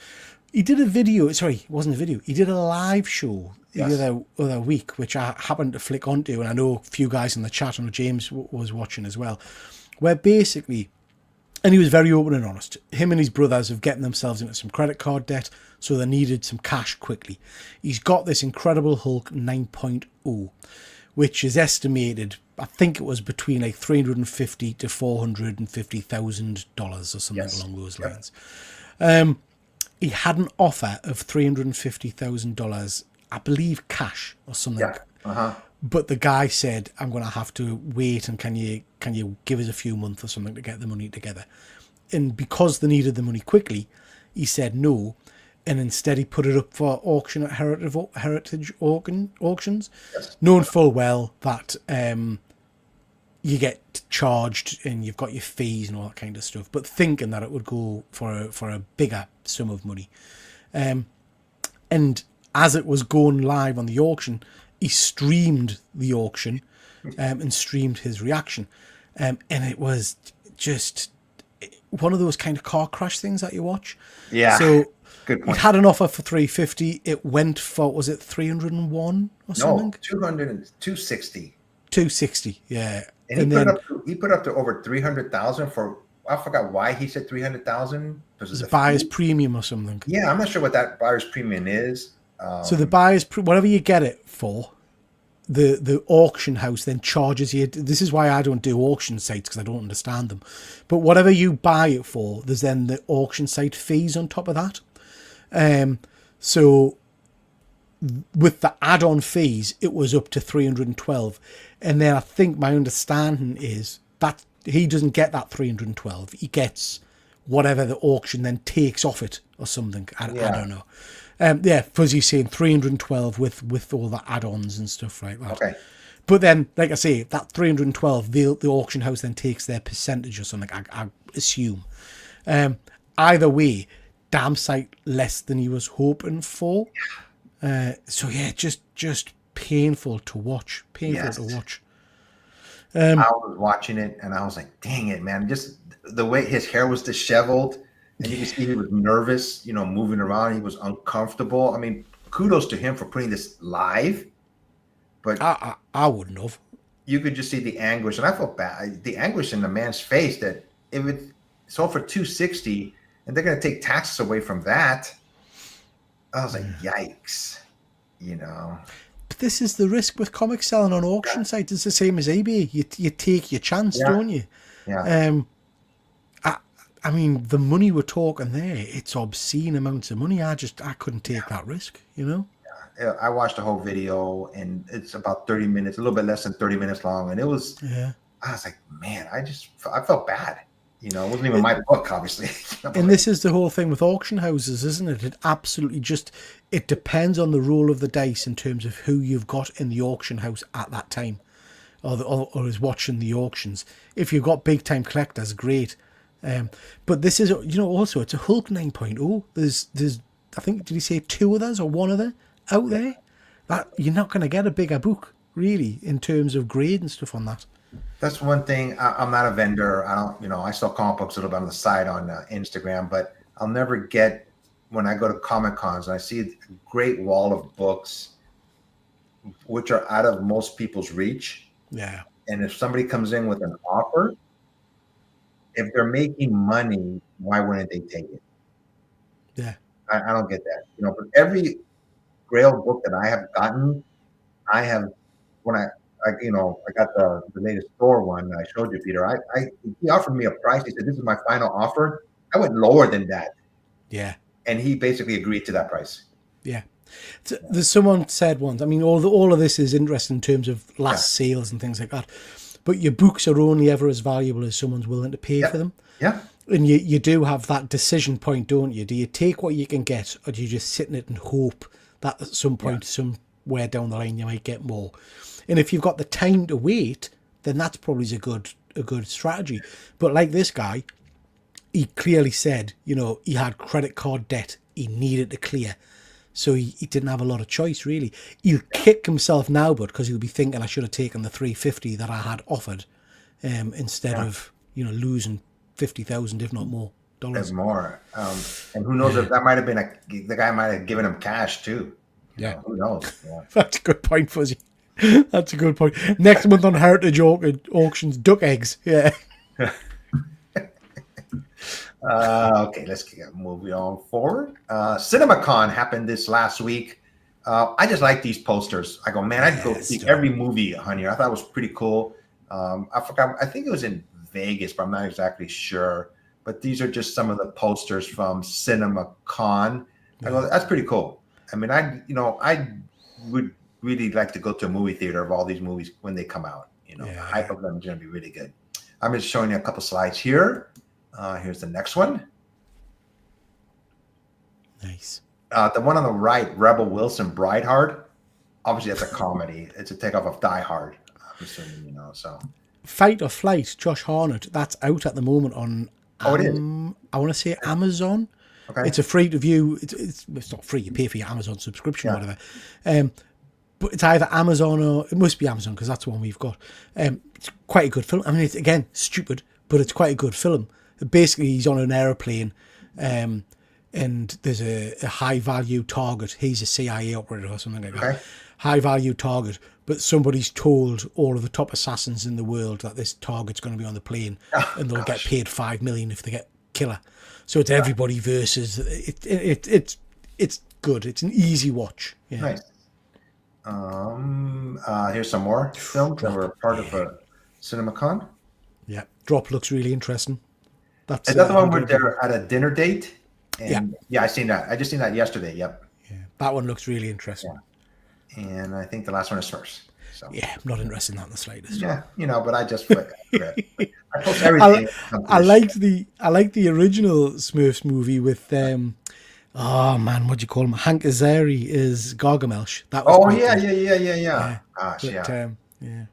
He did a video. Sorry, it wasn't a video. He did a live show the other week, which I happened to flick onto, and I know a few guys in the chat, and James was watching as well, where basically, and he was very open and honest. Him and his brothers have getting themselves into some credit card debt, so they needed some cash quickly. He's got this Incredible Hulk 9.0, which is estimated, I think it was between like $350,000 to $450,000 or something along those lines. He had an offer of $350,000, I believe cash or something. But the guy said, I'm going to have to wait, and can you give us a few months or something to get the money together? And because they needed the money quickly, he said no, and instead he put it up for auction at Heritage Auctions, knowing full well that you get charged and you've got your fees and all that kind of stuff, but thinking that it would go for a bigger sum of money. And as it was going live on the auction, he streamed the auction and streamed his reaction. And it was just one of those kind of car crash things that you watch. Yeah. So good point. It had an offer for $350. It went for, was it 301 or something? No, 260. 260, yeah. And he put up to over 300,000 for, I forgot why he said 300,000. It was a buyer's premium or something. Yeah, I'm not sure what that buyer's premium is. So the buyer's, whatever you get it for, the auction house then charges you. This is why I don't do auction sites, because I don't understand them. But whatever you buy it for, there's then the auction site fees on top of that. So with the add-on fees, it was up to 312. And then I think my understanding is that he doesn't get that 312. He gets whatever the auction then takes off it or something. I don't know. Fuzzy's saying 312 with all the add-ons and stuff like that. Okay. But then, like I say, that 312, the auction house then takes their percentage or something, I assume. Either way, damn sight less than he was hoping for. So yeah, just painful to watch. To watch. I was watching it and I was like, dang it, man. Just the way his hair was disheveled and you can see he was nervous, moving around. He was uncomfortable. I mean, kudos to him for putting this live. But I wouldn't have. You could just see the anguish, and I felt bad. The anguish in the man's face that if it sold for $260 and they're going to take taxes away from that. I was like, yikes, But this is the risk with comic selling on auction sites. It's the same as eBay. You take your chance, don't you? Yeah. I mean, the money we're talking there, it's obscene amounts of money. I couldn't take that risk, I watched the whole video, and it's about 30 minutes, a little bit less than 30 minutes long, and it was. I was like, man, I felt bad. It wasn't even my book, obviously. And this is the whole thing with auction houses, isn't it? It absolutely it depends on the roll of the dice in terms of who you've got in the auction house at that time. or is watching the auctions. If you've got big time collectors, great. But this is, also it's a Hulk 9.0. There's I think, did he say 2 others or 1 other out there? That you're not going to get a bigger book really in terms of grade and stuff on that. That's one thing. I'm not a vendor. I don't, I sell comic books a little bit on the side on Instagram, but I'll never get when I go to Comic Cons and I see a great wall of books, which are out of most people's reach. Yeah. And if somebody comes in with an offer, if they're making money, why wouldn't they take it? Yeah. I don't get that. For every Grail book that I have gotten, I have when I got the latest Thor one that I showed you, Peter. He offered me a price. He said, "This is my final offer." I went lower than that. Yeah. And he basically agreed to that price. Yeah. So, there's someone said once, I mean, all of this is interesting in terms of last sales and things like that. But your books are only ever as valuable as someone's willing to pay for them. Yeah. And you do have that decision point, don't you? Do you take what you can get, or do you just sit in it and hope that at some point, somewhere down the line, you might get more? And if you've got the time to wait, then that's probably a good strategy. But like this guy, he clearly said, he had credit card debt he needed to clear. So he didn't have a lot of choice, really. He'll kick himself now, but because he'll be thinking, I should have taken the $350 that I had offered instead of, losing 50,000, if not more dollars. There's more. And who knows if that might have been the guy might have given him cash too. Yeah. Who knows? Yeah. That's a good point, Fuzzy. That's a good point. Next month on Heritage Auctions, duck eggs. Yeah. Okay, let's move on forward. CinemaCon happened this last week. I just like these posters. I go, man, I'd go see every movie on here. I thought it was pretty cool. I forgot. I think it was in Vegas, but I'm not exactly sure. But these are just some of the posters from CinemaCon. I go, that's pretty cool. I mean, I would really like to go to a movie theater of all these movies when they come out. The hype of them is going to be really good. I'm just showing you a couple slides here. Here's the next one. Nice. The one on the right, Rebel Wilson, Brideheart. Obviously, that's a comedy. It's a takeoff of Die Hard. I'm assuming, so. Fight or Flight, Josh Hartnett. That's out at the moment on. It is. I want to say Amazon. Okay. It's a free to view. It's not free. You pay for your Amazon subscription or whatever. But it's either Amazon or it must be Amazon because that's the one we've got. It's quite a good film. I mean, it's again stupid, but it's quite a good film. Basically, he's on an aeroplane, and there's a high value target. He's a CIA operator or something like that. High value target, but somebody's told all of the top assassins in the world that this target's going to be on the plane, and they'll get paid $5 million if they get killer. So it's everybody versus it's good. It's an easy watch. Yeah. Nice. Here's some more films that were part of a CinemaCon. Yeah, Drop looks really interesting. Is that the one where they're at a dinner date? And yeah, I seen that. I just seen that yesterday. Yep. Yeah, that one looks really interesting. Yeah. And I think the last one is first. So. Yeah, I'm not interested in that in the slightest. Yeah, but I just I post everything. I liked the original Smurfs movie with oh man, what do you call him? Hank Azaria is Gargamel. That was yeah. Gosh, yeah.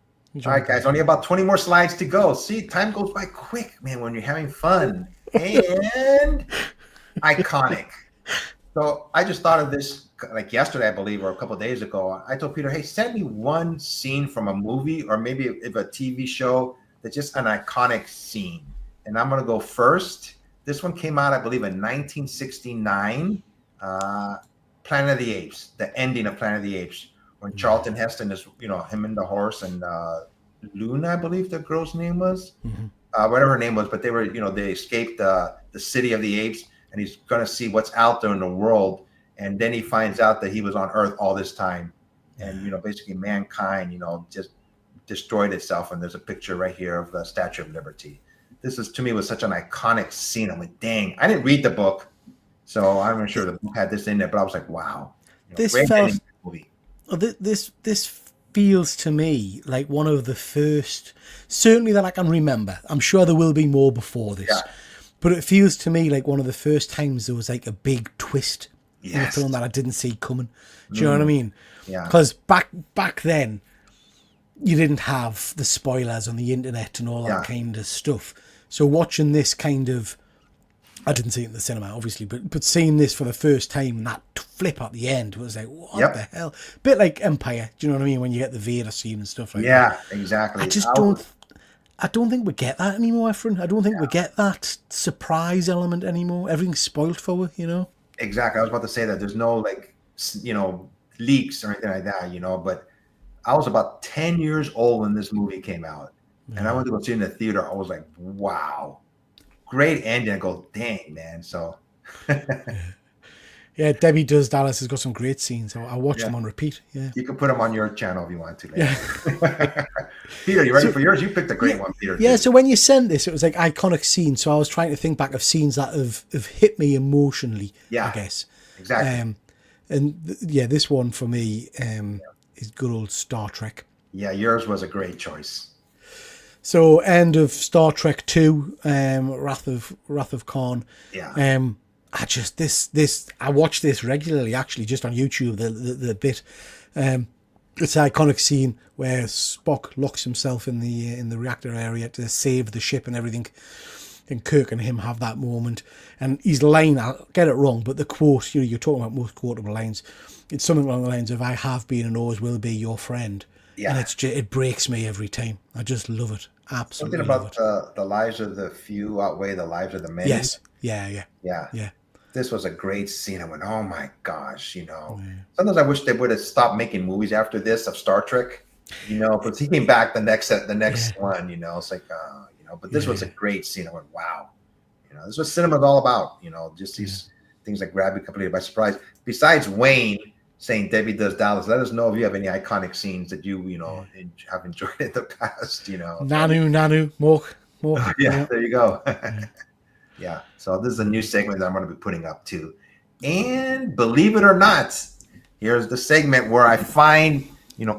All right, guys, only about 20 more slides to go. See, time goes by quick, man, when you're having fun. And iconic. So I just thought of this like yesterday, I believe, or a couple of days ago. I told Peter, hey, send me one scene from a movie or maybe if a TV show that's just an iconic scene. And I'm going to go first. This one came out, I believe, in 1969. Planet of the Apes, the ending of Planet of the Apes. When Charlton Heston is, him and the horse and Luna, I believe the girl's name was, whatever her name was, but they were, they escaped the city of the apes, and he's going to see what's out there in the world, and then he finds out that he was on Earth all this time, and basically mankind, just destroyed itself, and there's a picture right here of the Statue of Liberty. This is to me was such an iconic scene. I'm like, dang, I didn't read the book, so I'm not sure the book had this in there, but I was like, wow, this felt. This feels to me like one of the first, certainly that I can remember. I'm sure there will be more before this, but it feels to me like one of the first times there was like a big twist in a film that I didn't see coming. Do you know what I mean? Yeah. Because back then, you didn't have the spoilers on the internet and all that Yeah. kind of stuff. So watching this kind of, I didn't see it in the cinema, obviously, but seeing this for the first time, and that flip at the end was like, what Yep. the hell? Bit like Empire, do you know what I mean? When you get the Vader scene and stuff like that. Yeah, exactly. I just don't. I don't think we get that anymore, Efren. I don't think we get that surprise element anymore. Everything's spoiled for us, you know. Exactly. I was about to say that there's no like, leaks or anything like that, but I was about 10 years old when this movie came out. And I went to go see it in the theater. I was like, wow, great ending. I go, dang, man. So, Yeah, Debbie Does Dallas has got some great scenes. I watch Yeah. them on repeat. Yeah. you can put them on your channel if you want to. Yeah. Peter, you ready for yours? You picked a great one, Peter. Yeah, too. so when you sent this, it was like iconic scenes. So I was trying to think back of scenes that have hit me emotionally, Yeah. I guess. Exactly. This one for me is good old Star Trek. Yeah, yours was a great choice. So end of Star Trek 2, Wrath of Khan. Yeah. I watch this regularly actually, just on YouTube, the bit. It's an iconic scene where Spock locks himself in the reactor area to save the ship and everything, and Kirk and him have that moment. And his line, I'll get it wrong, but the quote, you're talking about most quotable lines, it's something along the lines of, "I have been and always will be your friend." Yeah. And it breaks me every time. I just love it. Absolutely Something love about it. the lives of the few outweigh the lives of the many. Yes. Yeah. Yeah. This was a great scene. I went, oh my gosh, Sometimes I wish they would have stopped making movies after this of Star Trek, but he came back the next one, it's like, but this was a great scene. I went, wow, this is what cinema's all about, just these things that grab you completely by surprise. Besides Wayne saying Debbie Does Dallas, let us know if you have any iconic scenes that you, have enjoyed in the past, Nanu, Mork. Yeah, there you go. Yeah, so this is a new segment that I'm going to be putting up too. And believe it or not, here's the segment where I find,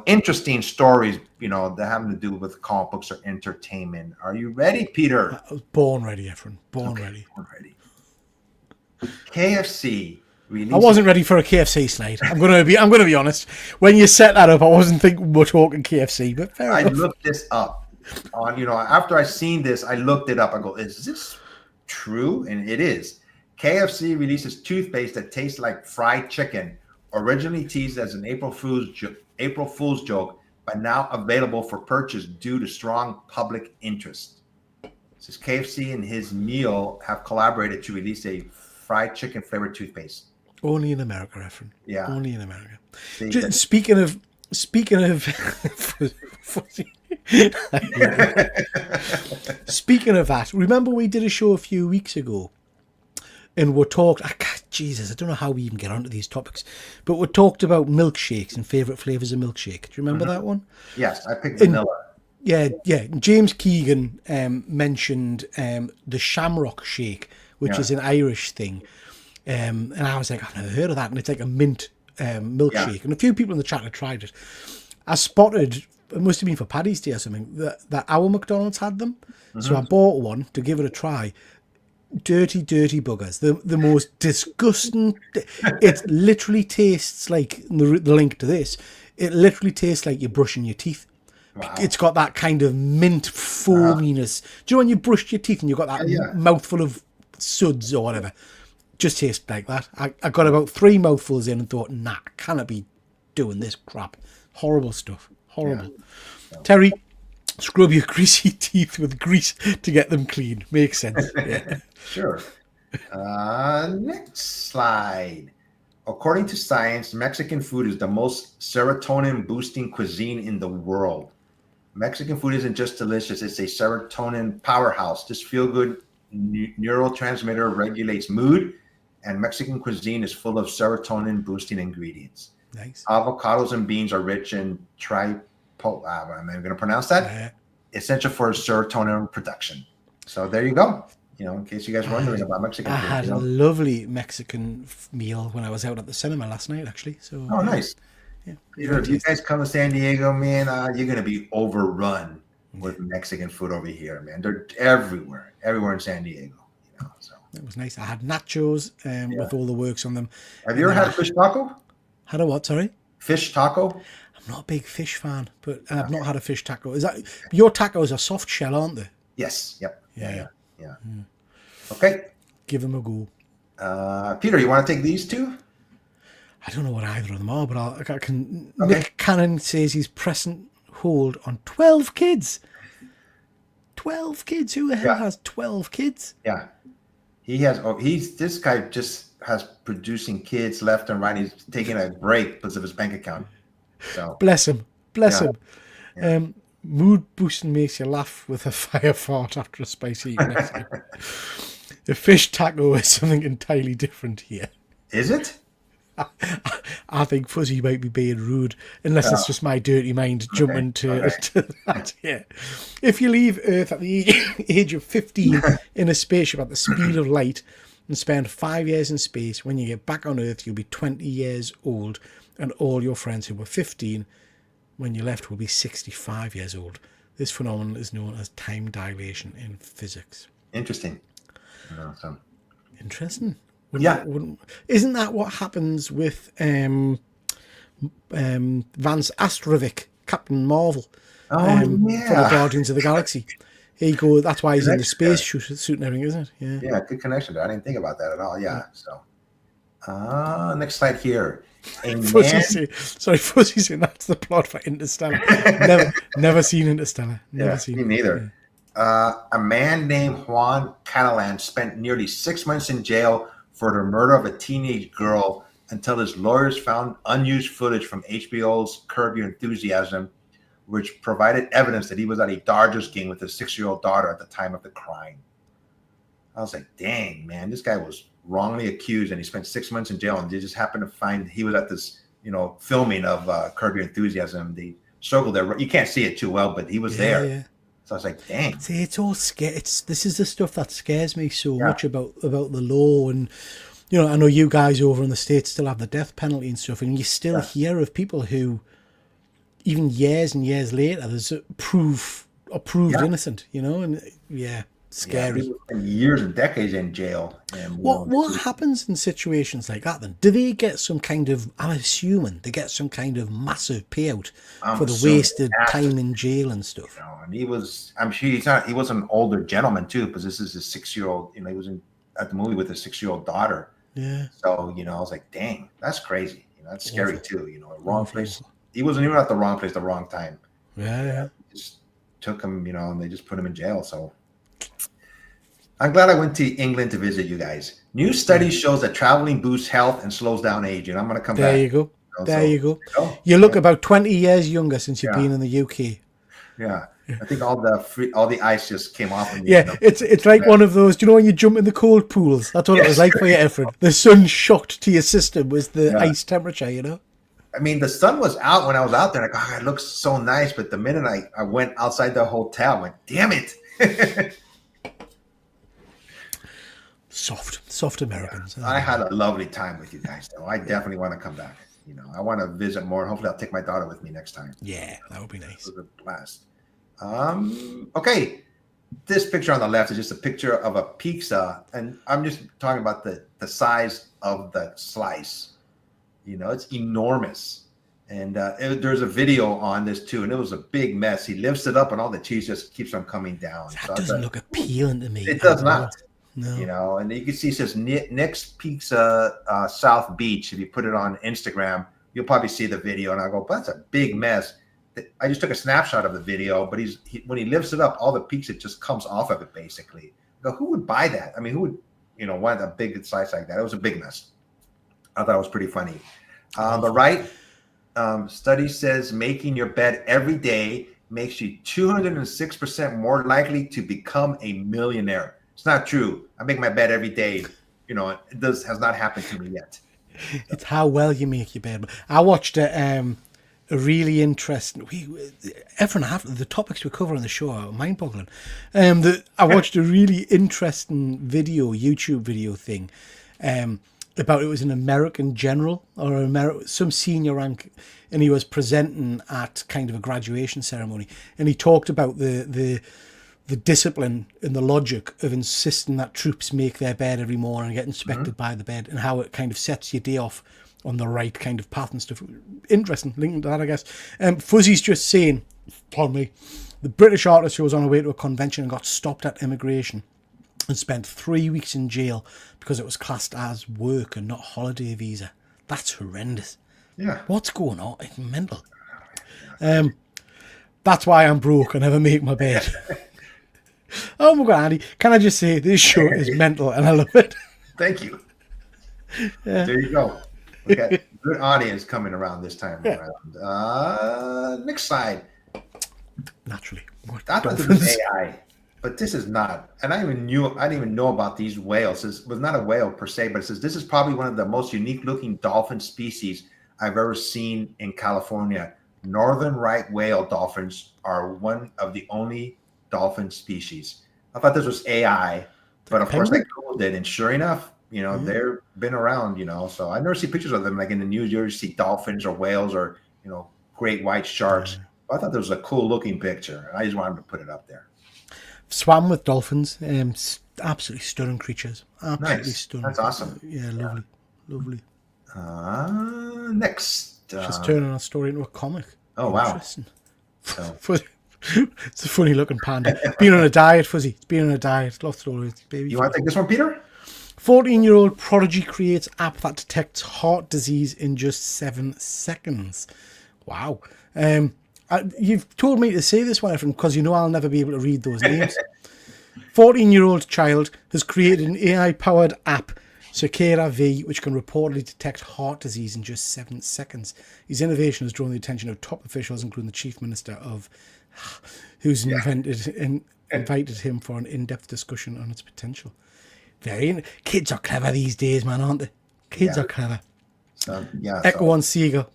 interesting stories, that having to do with comic books or entertainment. Are you ready, Peter? I was born ready, Efren. Born ready. Ready. KFC released. I wasn't ready for a KFC slide. I'm gonna be honest. When you set that up, I wasn't thinking we're talking KFC, but fair I enough. looked this up on, after I seen this, I looked it up. I go, is this true? And it is. KFC releases toothpaste that tastes like fried chicken, originally teased as an April Fool's joke, but now available for purchase due to strong public interest. It says KFC and his meal have collaborated to release a fried chicken flavored toothpaste. Only in America, Efren. Yeah. Only in America. See, Speaking of speaking of that, remember we did a show a few weeks ago, and we talked. Jesus, I don't know how we even get onto these topics, but we talked about milkshakes and favorite flavors of milkshake. Do you remember that one? Yes, I picked vanilla. Yeah. James Keegan mentioned the Shamrock Shake, which is an Irish thing, and I was like, I've never heard of that, and it's like a mint milkshake, and a few people in the chat had tried it. I spotted, it must have been for Paddy's Day or something, that our McDonald's had them, so I bought one to give it a try. Dirty buggers, the most disgusting. It literally tastes like the link to this. It literally tastes like you're brushing your teeth. Wow. It's got that kind of mint foaminess. Do you know when you brush your teeth and you've got that mouthful of suds or whatever? Just tastes like that. I got about 3 mouthfuls in and thought, nah, cannot be doing this crap. Horrible stuff. Horrible. Yeah. Terry, scrub your greasy teeth with grease to get them clean. Makes sense. Yeah. Sure. Next slide. According to science, Mexican food is the most serotonin-boosting cuisine in the world. Mexican food isn't just delicious, it's a serotonin powerhouse. This feel-good neurotransmitter regulates mood, and Mexican cuisine is full of serotonin-boosting ingredients. Nice. Avocados and beans are rich in am I going to pronounce that? Essential for serotonin production. So there you go. In case you guys were wondering about Mexican food. I had a lovely Mexican meal when I was out at the cinema last night, actually. So. Oh, nice. Yeah. Peter, if you guys come to San Diego, man, you're going to be overrun with Mexican food over here, man. They're everywhere in San Diego. So it was nice. I had nachos with all the works on them. Have you ever had a fish taco? Had a what? Sorry. Fish taco. I'm not a big fish fan, but I've not had a fish taco. Is that your tacos are soft shell, aren't they? Yes. Yep. Yeah. Yeah. Okay. Give them a go. Peter, you want to take these two? I don't know what either of them are, but I can. Okay. Nick Cannon says he's pressing hold on 12 kids. 12 kids? Who the hell has 12 kids? Yeah. He has. Oh, this guy just has producing kids left and right. He's taking a break because of his bank account. So Bless him. Bless Yeah. him. Mood boosting makes you laugh with a fire fart after a spicy eating. A fish taco is something entirely different here. is it? I think Fuzzy might be being rude, unless it's just my dirty mind jumping to that. Yeah. If you leave Earth at the age of 15 in a spaceship at the speed of light and spend 5 years in space, when you get back on Earth, you'll be 20 years old, and all your friends who were 15 when you left will be 65 years old. This phenomenon is known as time dilation in physics. Interesting. Interesting. Yeah. Isn't that what happens with Vance Astrovik, Captain Marvel, for the Guardians of the Galaxy? That's why he's in the space suit and everything, isn't it? Yeah. Yeah, good connection there. I didn't think about that at all. Yeah. So, next slide here. Fuzzy saying that's the plot for Interstellar. never seen Interstellar. Never seen me neither. A man named Juan Catalan spent nearly 6 months in jail for the murder of a teenage girl until his lawyers found unused footage from HBO's Curb Your Enthusiasm, which provided evidence that he was at a Dodgers game with his 6-year-old daughter at the time of the crime. I was like, dang, man, this guy was wrongly accused and he spent 6 months in jail, and they just happened to find he was at this, filming of Curb Your Enthusiasm. They circled there. You can't see it too well, but he was there. Yeah. So I was like, dang. See, it's all scary. This is the stuff that scares me so much about the law. And, I know you guys over in the States still have the death penalty and stuff, and you still hear of people who, even years and years later, there's proved innocent, and scary. And years and decades in jail. And, what happens in situations like that then? Do they get some kind of, I'm assuming they get some kind of massive payout for the wasted time in jail and stuff? And he was, I'm sure he was an older gentleman too, because this is his 6-year-old, he was at the movie with his 6-year-old daughter. Yeah. So, I was like, dang, that's crazy. That's scary too, wrong place. He wasn't even at the wrong place, the wrong time. Yeah. Just took him, and they just put him in jail. So I'm glad I went to England to visit you guys. New study shows that traveling boosts health and slows down aging. I'm going to come back. There you go. You go. You look about 20 years younger since you've been in the UK. Yeah. I think all the ice just came off. It's like one of those, when you jump in the cold pools? That's what it was like for you, Efren. The sun shocked to your system was the ice temperature, I mean, the sun was out when I was out there. Like, it looks so nice. But the minute I went outside the hotel, I went, damn it. Soft Americans. I had a lovely time with you guys, though. I definitely want to come back. I want to visit more. Hopefully, I'll take my daughter with me next time. Yeah, that would be nice. It was a blast. Okay. This picture on the left is just a picture of a pizza, and I'm just talking about the size of the slice. It's enormous. And there's a video on this too, and it was a big mess. He lifts it up, and all the cheese just keeps on coming down. That doesn't look appealing to me. It does not. No. And you can see it says Nick's Pizza South Beach. If you put it on Instagram, you'll probably see the video. And I go, but that's a big mess. I just took a snapshot of the video, but when he lifts it up, all the pizza just comes off of it basically. I go, who would buy that? I mean, who would, want a big slice like that? It was a big mess. I thought it was pretty funny. On the right, study says making your bed every day makes you 206% more likely to become a millionaire. It's not true. I make my bed every day. Has not happened to me yet. It's how well you make your bed. I watched a really interesting. The topics we cover on the show are mind-boggling. I watched a really interesting YouTube video thing. About it was an American general or some senior rank, and he was presenting at kind of a graduation ceremony, and he talked about the discipline and the logic of insisting that troops make their bed every morning and get inspected by the bed, and how it kind of sets your day off on the right kind of path and stuff. Interesting, linking to that, I guess. Fuzzy's just saying, pardon me, the British artist who was on her way to a convention and got stopped at immigration and spent 3 weeks in jail because it was classed as work and not holiday visa. That's horrendous. Yeah. What's going on? It's mental. That's why I'm broke. I never make my bed. Oh my God, Andy, can I just say this show is mental and I love it. Thank you. Yeah. There you go. We got good audience coming around this time around. Next slide. Naturally. I thought this was AI, but this is not. And I didn't even know about these whales. It was not a whale per se, but it says this is probably one of the most unique looking dolphin species I've ever seen in California. Northern right whale dolphins are one of the only dolphin species. I thought this was AI, but of course I Googled it, and sure enough, they've been around, so I never see pictures of them like in the news. You always see dolphins or whales or, great white sharks. I thought this was a cool looking picture. I just wanted to put it up there. Swam with dolphins. Absolutely stunning creatures. Absolutely nice. Stunning. That's awesome. Yeah, lovely. Lovely. Next. She's turning our story into a comic. Oh, wow. Interesting. So. It's a funny looking panda. It's been on a diet, Fuzzy. It's been on a diet. Love stories, baby. You want to take this one, Peter? 14-year-old prodigy creates app that detects heart disease in just 7 seconds. Wow. You've told me to say this one, Efren, because I'll never be able to read those names. 14-year-old child has created an AI-powered app, Circera V, which can reportedly detect heart disease in just 7 seconds. His innovation has drawn the attention of top officials, including the chief minister who's invited him for an in-depth discussion on its potential. Kids are clever these days, man, aren't they? Kids are clever. Echo on Sega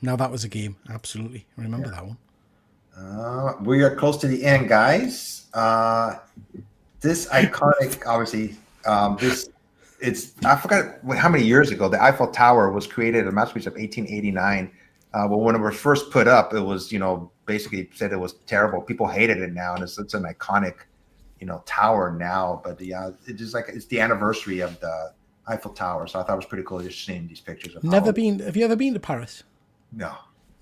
that was a game. Absolutely. I remember that one. We are close to the end, guys. This iconic, obviously, I forgot how many years ago the Eiffel Tower was created, a masterpiece of 1889. When it was first put up, it was, basically said it was terrible. People hated it now, and it's an iconic, tower now. But it's just like it's the anniversary of the Eiffel Tower, so I thought it was pretty cool just seeing these pictures. Have you ever been to Paris?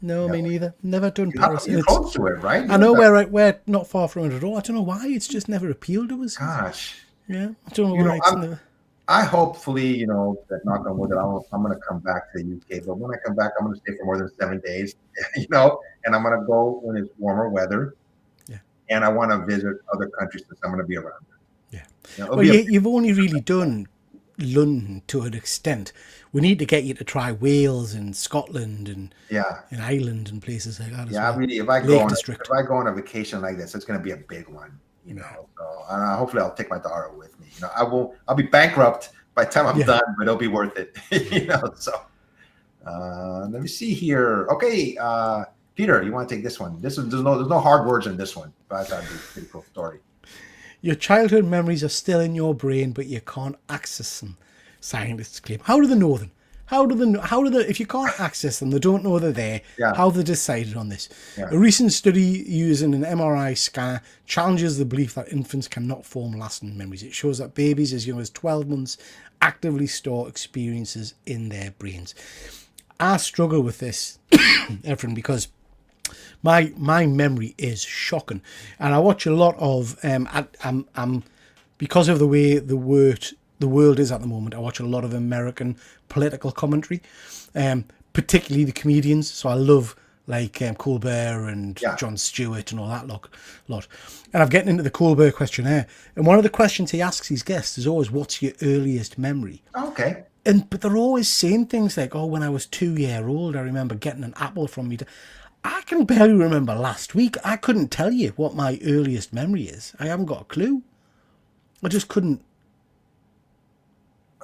No, me neither. Never done Paris. You're close to it, right? I know we're not far from it at all. I don't know why. It's just never appealed to us. Gosh. Yeah, I don't know why it's never. I hopefully, that knock on wood, that I'm going to come back to the UK. But when I come back, I'm going to stay for more than 7 days, and I'm going to go when it's warmer weather. Yeah. And I want to visit other countries since I'm going to be around. Yeah. You've only really done London to an extent. We need to get you to try Wales and Scotland and Ireland and places like that. Yeah, really. If I go on a vacation like this, it's going to be a big one. So hopefully I'll take my daughter with me. I'll be bankrupt by the time I'm done, but it'll be worth it. So let me see here. Okay, Peter, you want to take this one? There's no hard words in this one, but I thought it'd be a pretty cool story. Your childhood memories are still in your brain, but you can't access them. Scientists claim. How do they know them? If you can't access them, they don't know they're there. How have they decided on this? A recent study using an MRI scanner challenges the belief that infants cannot form lasting memories. It shows that babies as young as 12 months actively store experiences in their brains. I struggle with this, Efren, because my memory is shocking, and I watch a lot of I'm because of the way the world is at the moment. I watch a lot of American political commentary, particularly the comedians. So I love Colbert and Jon Stewart and all that lot. And I'm getting into the Colbert questionnaire, and one of the questions he asks his guests is always, "What's your earliest memory?" Okay. But they're always saying things like, "Oh, when I was 2 years old, I remember getting an apple from me." I can barely remember last week. I couldn't tell you what my earliest memory is. I haven't got a clue. I just couldn't.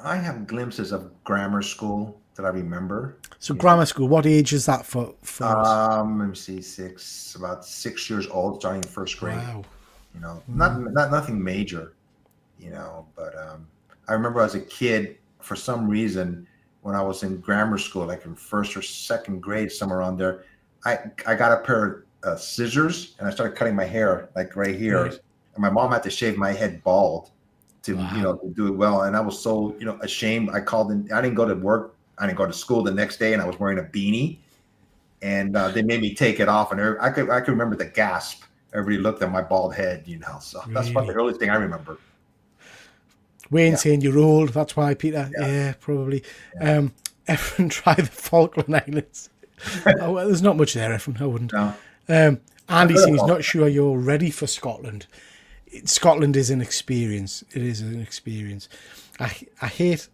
I have glimpses of grammar school that I remember. So grammar school, what age is that for let me see, about 6 years old, starting first grade. Wow. Nothing major, but I remember as a kid, for some reason, when I was in grammar school, like in first or second grade, somewhere around there, I got a pair of scissors and I started cutting my hair like right here. Right. And my mom had to shave my head bald to, to do it well. And I was so, ashamed. I called in, I didn't go to work. I didn't go to school the next day, and I was wearing a beanie, and they made me take it off, and I could remember the gasp. Everybody looked at my bald head, So that's about the earliest thing I remember. Wayne saying you're old. That's why, Peter. Yeah, probably. Yeah. Efren, try the Falkland Islands. Oh, well, there's not much there, Efren. I wouldn't. No. Andy saying he's not sure you're ready for Scotland. Scotland is an experience. It is an experience. I hate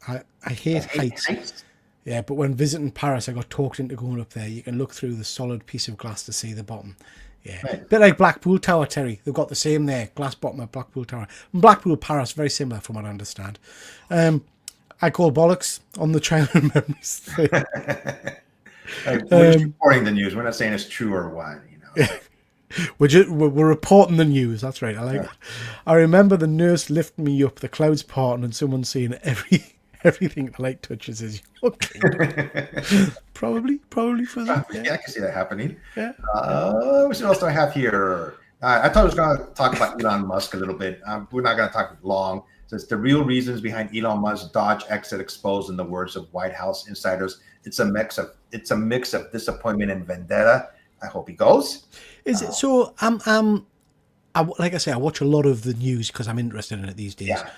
heights. Yeah, but when visiting Paris, I got talked into going up there. You can look through the solid piece of glass to see the bottom. Yeah, right. Bit like Blackpool Tower, Terry. They've got the same there, glass bottom at Blackpool Tower. And Blackpool, Paris, very similar from what I understand. I call bollocks on the childhood memories thing. We're just reporting the news. We're not saying it's true or what, We're reporting the news. That's right. I like that. I remember the nurse lifting me up the clouds part and someone saying everything the light touches is your kind. Probably for that. Yeah, I can see that happening. Yeah. What else do I have here? I thought I was going to talk about Elon Musk a little bit. We're not going to talk long. So it's the real reasons behind Elon Musk's Dodge exit exposed, in the words of White House insiders. It's a mix of disappointment and vendetta. I hope he goes. Is it so? Like I say, I watch a lot of the news because I'm interested in it these days. Yeah.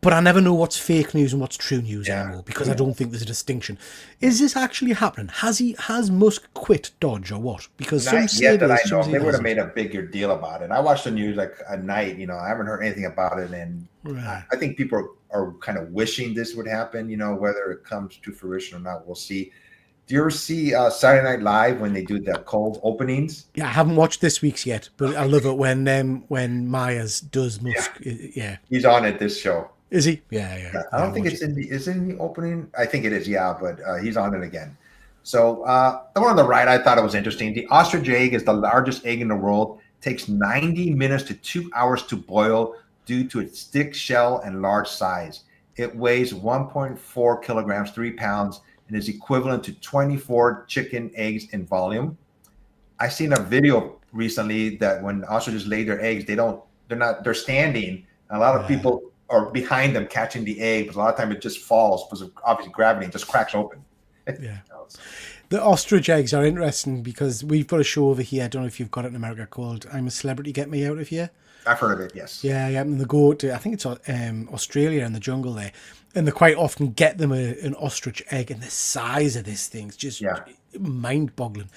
But I never know what's fake news and what's true news anymore because I don't think there's a distinction. Is this actually happening? Has Musk quit Dodge or what? Because some say that I know. They would have made a bigger deal about it. I watched the news like at night. I haven't heard anything about it, and I think people are kind of wishing this would happen. Whether it comes to fruition or not, we'll see. Do you ever see Saturday Night Live when they do the cold openings? Yeah, I haven't watched this week's yet, but I love it when Myers does Musk. Yeah, he's on it this show. Is he? Yeah. I don't think it's in the opening. I think it is, but he's on it again. So the one on the right, I thought it was interesting. The ostrich egg is the largest egg in the world. Takes 90 minutes to 2 hours to boil due to its thick shell and large size. It weighs 1.4 kilograms, 3 pounds, and is equivalent to 24 chicken eggs in volume. I seen a video recently that when ostriches lay their eggs, they're standing. And a lot of people are behind them catching the egg, but a lot of time it just falls because of obviously gravity and just cracks open. Yeah. The ostrich eggs are interesting because we've got a show over here. I don't know if you've got it in America called I'm a Celebrity, Get Me Out of Here. I've heard of it, yes. Yeah. And they go to, I think it's Australia in the jungle there. And they quite often get them an ostrich egg, and the size of this thing's just mind-boggling.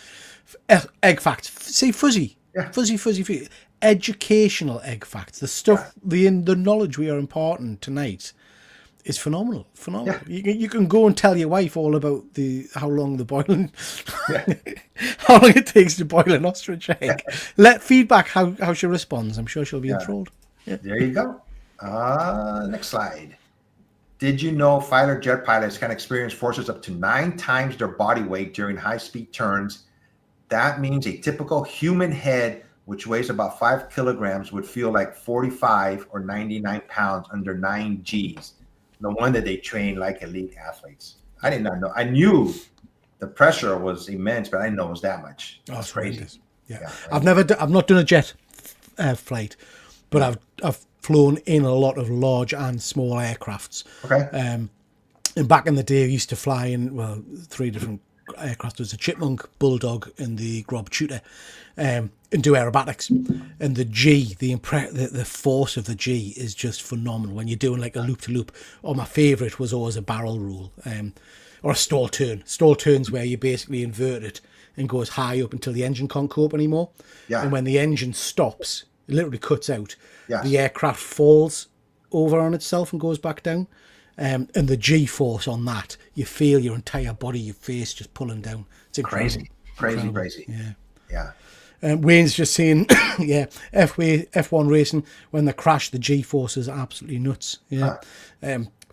Egg facts. Say fuzzy. Yeah. Fuzzy. Educational egg facts. The stuff, the knowledge we are imparting tonight is phenomenal. Yeah. You can go and tell your wife all about how long how long it takes to boil an ostrich egg. Let feedback how she responds. I'm sure she'll be enthralled. Yeah. There you go. Next slide. Did you know fighter jet pilots can experience forces up to 9 times their body weight during high-speed turns? That means a typical human head, which weighs about 5 kilograms, would feel like 45 or 99 pounds under 9 Gs. No wonder they train like elite athletes. I did not know. I knew the pressure was immense, but I didn't know it was that much. That's crazy. Yeah. I've not done a jet flight, but I've flown in a lot of large and small aircrafts. Okay. And back in the day, I used to fly in 3 different aircraft. There was a Chipmunk, Bulldog, and the Grob Tutor, and do aerobatics. And the G, the force of the G is just phenomenal when you're doing like a loop to loop. Or my favourite was always a barrel roll, or a stall turn. Stall turns where you basically invert it and goes high up until the engine can't cope anymore. Yeah. And when the engine stops, it literally cuts out. Yes. The aircraft falls over on itself and goes back down. And the G-force on that, you feel your entire body, your face just pulling down. It's incredible. Crazy. Yeah. Wayne's just saying, F1 racing, when they crash, the G-force is absolutely nuts. Yeah.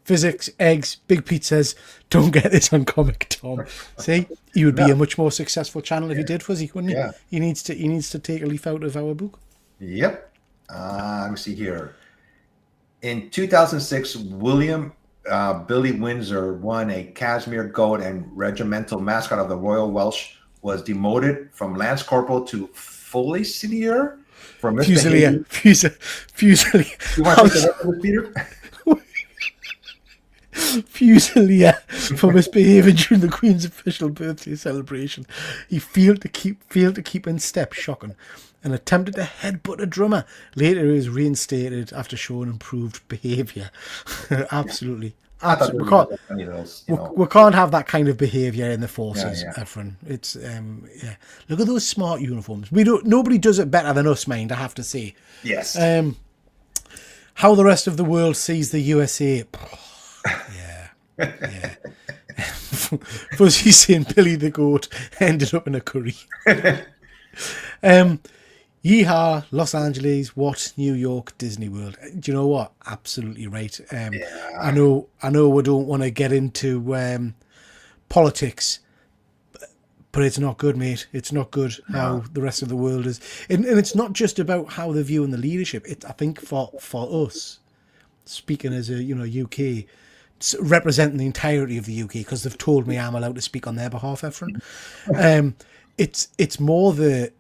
Physics, eggs, Big Pete says, don't get this on Comic Tom. See, he would be a much more successful channel if he did, Fuzzy, wouldn't he? Yeah. He needs to take a leaf out of our book. Yep. Let me see here. In 2006, William Billy Windsor won a Cashmere Goat and regimental mascot of the Royal Welsh, was demoted from Lance Corporal to Fusilier for misbehaving. Fusilier. You want to take that up, Peter? Fusilier for misbehaving during the Queen's official birthday celebration. He failed to keep in step, shocking, and attempted to headbutt a drummer. Later, he was reinstated after showing improved behaviour. Absolutely. I thought Absolutely. there was funny those, We can't have that kind of behaviour in the forces, Yeah, yeah. Efren. It's yeah. Look at those smart uniforms. Nobody does it better than us, mind, I have to say. Yes. How the rest of the world sees the USA. Yeah. Fuzzy saying Billy the Goat ended up in a curry. Yeehaw, Los Angeles, what, New York, Disney World. Do you know what? Absolutely right. I know we don't want to get into politics, but it's not good, mate. It's not good how the rest of the world is. And it's not just about how they're viewing the leadership. I think for us, speaking as a UK, representing the entirety of the UK, because they've told me I'm allowed to speak on their behalf, Efren. It's more the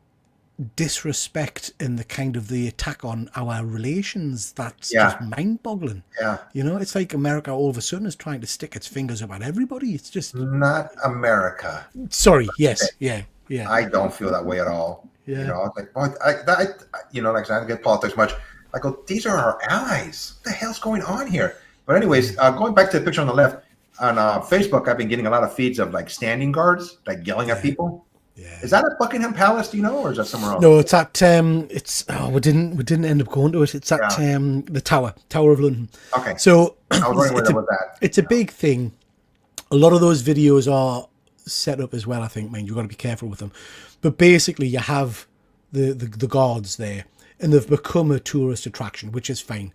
disrespect and the kind of the attack on our relations that's just mind-boggling. Yeah. It's like America all of a sudden is trying to stick its fingers up at everybody. It's just Not America. sorry. Yes. Yeah. I don't feel that way at all. Yeah. It's like, well, like I said, I don't get politics much. I go, these are our allies. What the hell's going on here? But anyways, going back to the picture on the left, on Facebook, I've been getting a lot of feeds of like standing guards, like yelling at people. Yeah. Is that at Buckingham Palace, do you know, or is that somewhere else? No, it's at we didn't end up going to it. It's at the Tower of London. Okay. So I was wondering where that was at. It's a big thing. A lot of those videos are set up as well, I think, man. You've got to be careful with them. But basically you have the guards there, and they've become a tourist attraction, which is fine.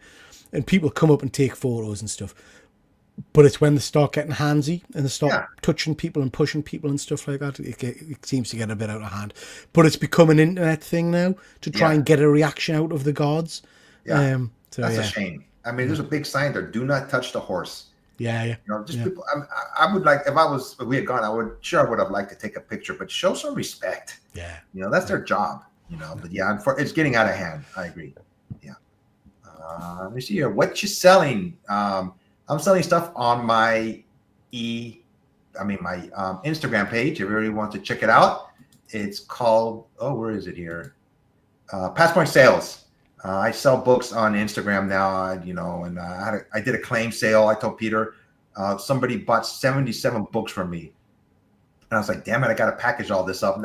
And people come up and take photos and stuff. But it's when they start getting handsy and they start touching people and pushing people and stuff like that, it seems to get a bit out of hand. But it's become an internet thing now to try and get a reaction out of the guards. Yeah, that's a shame. I mean, there's a big sign there: "Do not touch the horse." Yeah. People. I would like, if we had gone, I would have liked to take a picture, but show some respect. Yeah. That's their job. But it's getting out of hand. I agree. Yeah. Let me see here. What you selling? I'm selling stuff on my Instagram page. If everybody wants to check it out, it's called, where is it here? Passpoint Sales. I sell books on Instagram now, and I did a claim sale. I told Peter, somebody bought 77 books from me. And I was like, damn it, I got to package all this up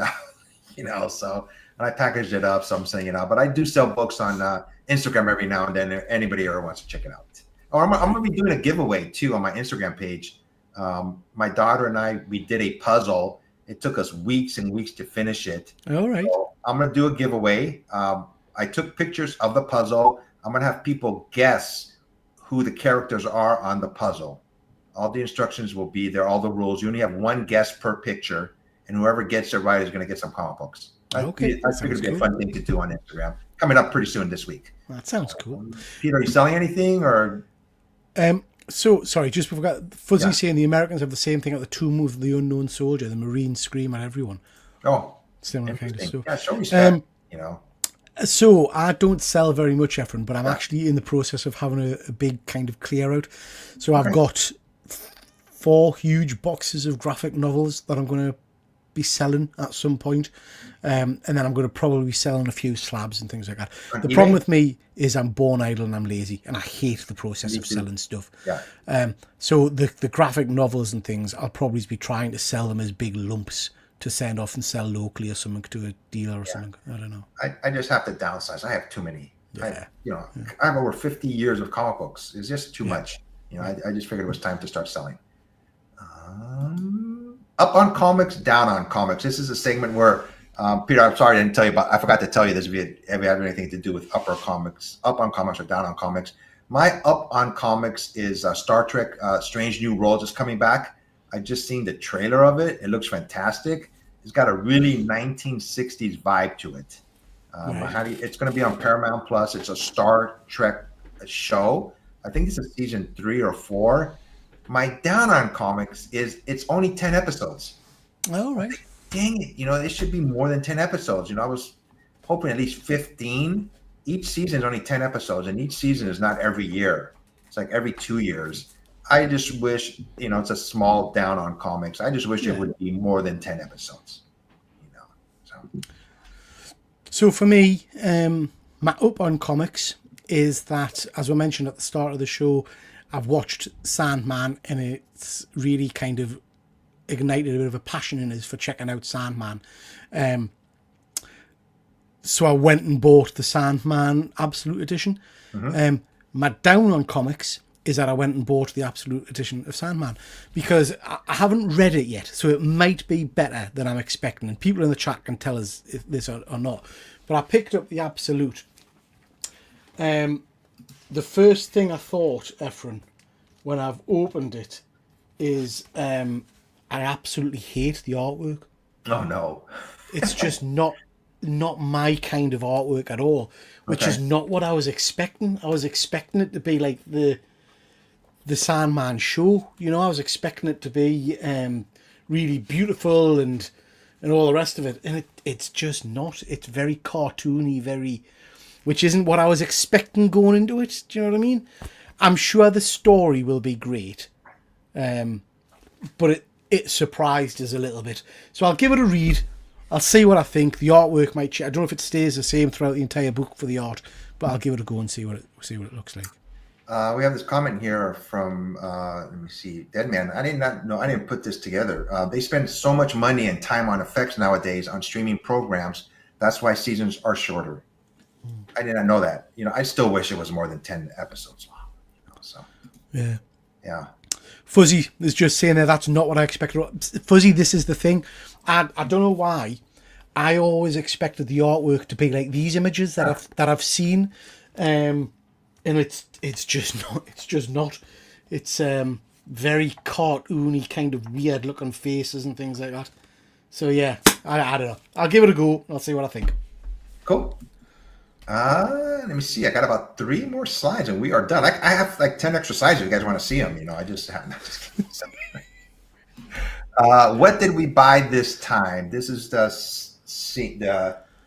now, so, and I packaged it up. So I'm saying, but I do sell books on Instagram every now and then. If anybody ever wants to check it out. I'm going to be doing a giveaway too on my Instagram page. My daughter and I, we did a puzzle. It took us weeks and weeks to finish it. All right. So I'm going to do a giveaway. I took pictures of the puzzle. I'm going to have people guess who the characters are on the puzzle. All the instructions will be there, all the rules. You only have one guess per picture, and whoever gets it right is going to get some comic books. Okay. I figured it'd be a fun thing to do on Instagram. Coming up pretty soon this week. That sounds cool. Peter, are you selling anything or? So sorry, just forgot. Fuzzy saying the Americans have the same thing at the Tomb of the Unknown Soldier. The Marines scream at everyone. Oh, similar kind of stuff. Yeah, show respect. So I don't sell very much, Efren, but I'm actually in the process of having a big kind of clear out. So I've got 4 huge boxes of graphic novels that I'm going to be selling at some point. And then I'm going to probably be selling a few slabs and things like that. The problem with me is I'm born idle and I'm lazy, and I hate the process of selling stuff. Yeah. So the graphic novels and things, I'll probably be trying to sell them as big lumps to send off and sell locally or something to a dealer or something. I don't know. I just have to downsize. I have too many. Yeah. I have over 50 years of comic books. It's just too much. I just figured it was time to start selling. Up on comics, down on comics. This is a segment where, Peter, I'm sorry I didn't tell you about. I forgot to tell you this. If you have anything to do with up on comics or down on comics. My up on comics is Star Trek: Strange New Worlds is coming back. I just seen the trailer of it. It looks fantastic. It's got a really 1960s vibe to it. It's going to be on Paramount Plus. It's a Star Trek show. I think this is season 3 or 4. My down on comics is it's only 10 episodes. All right. Dang it. It should be more than 10 episodes. I was hoping at least 15. Each season is only 10 episodes, and each season is not every year. It's like every 2 years. I just wish, it's a small down on comics. I just wish it Yeah. would be more than 10 episodes. So So for me, my up on comics is that, as we mentioned at the start of the show, I've watched Sandman, and it's really kind of ignited a bit of a passion in us for checking out Sandman. So I went and bought the Sandman Absolute Edition. My down on comics is that I went and bought the Absolute Edition of Sandman because I haven't read it yet, so it might be better than I'm expecting. And people in the chat can tell us if this or not. But I picked up the Absolute. The first thing I thought, Ephron, when I've opened it, is I absolutely hate the artwork. oh no. It's just not my kind of artwork at all, which is not what I was expecting. I was expecting it to be like the Sandman show, I was expecting it to be really beautiful and all the rest of it, and it's just not. It's very cartoony, which isn't what I was expecting going into it. Do you know what I mean? I'm sure the story will be great, but it surprised us a little bit. So I'll give it a read. I'll see what I think. The artwork might change. I don't know if it stays the same throughout the entire book for the art, but I'll give it a go and see what it looks like. We have this comment here from let me see, Deadman. I didn't put this together. They spend so much money and time on effects nowadays on streaming programs. That's why seasons are shorter. I did not know that. I still wish it was more than 10 episodes long. So yeah. Fuzzy is just saying that's not what I expected. Fuzzy, this is the thing. I don't know why. I always expected the artwork to be like these images that I've seen, and it's just not. It's just not. It's very cartoony, kind of weird looking faces and things like that. So yeah, I don't know. I'll give it a go. I'll see what I think. Cool. Let me see. I got about 3 more slides and we are done. I have like 10 extra slides if you guys want to see them. I just haven't. What did we buy this time? This is the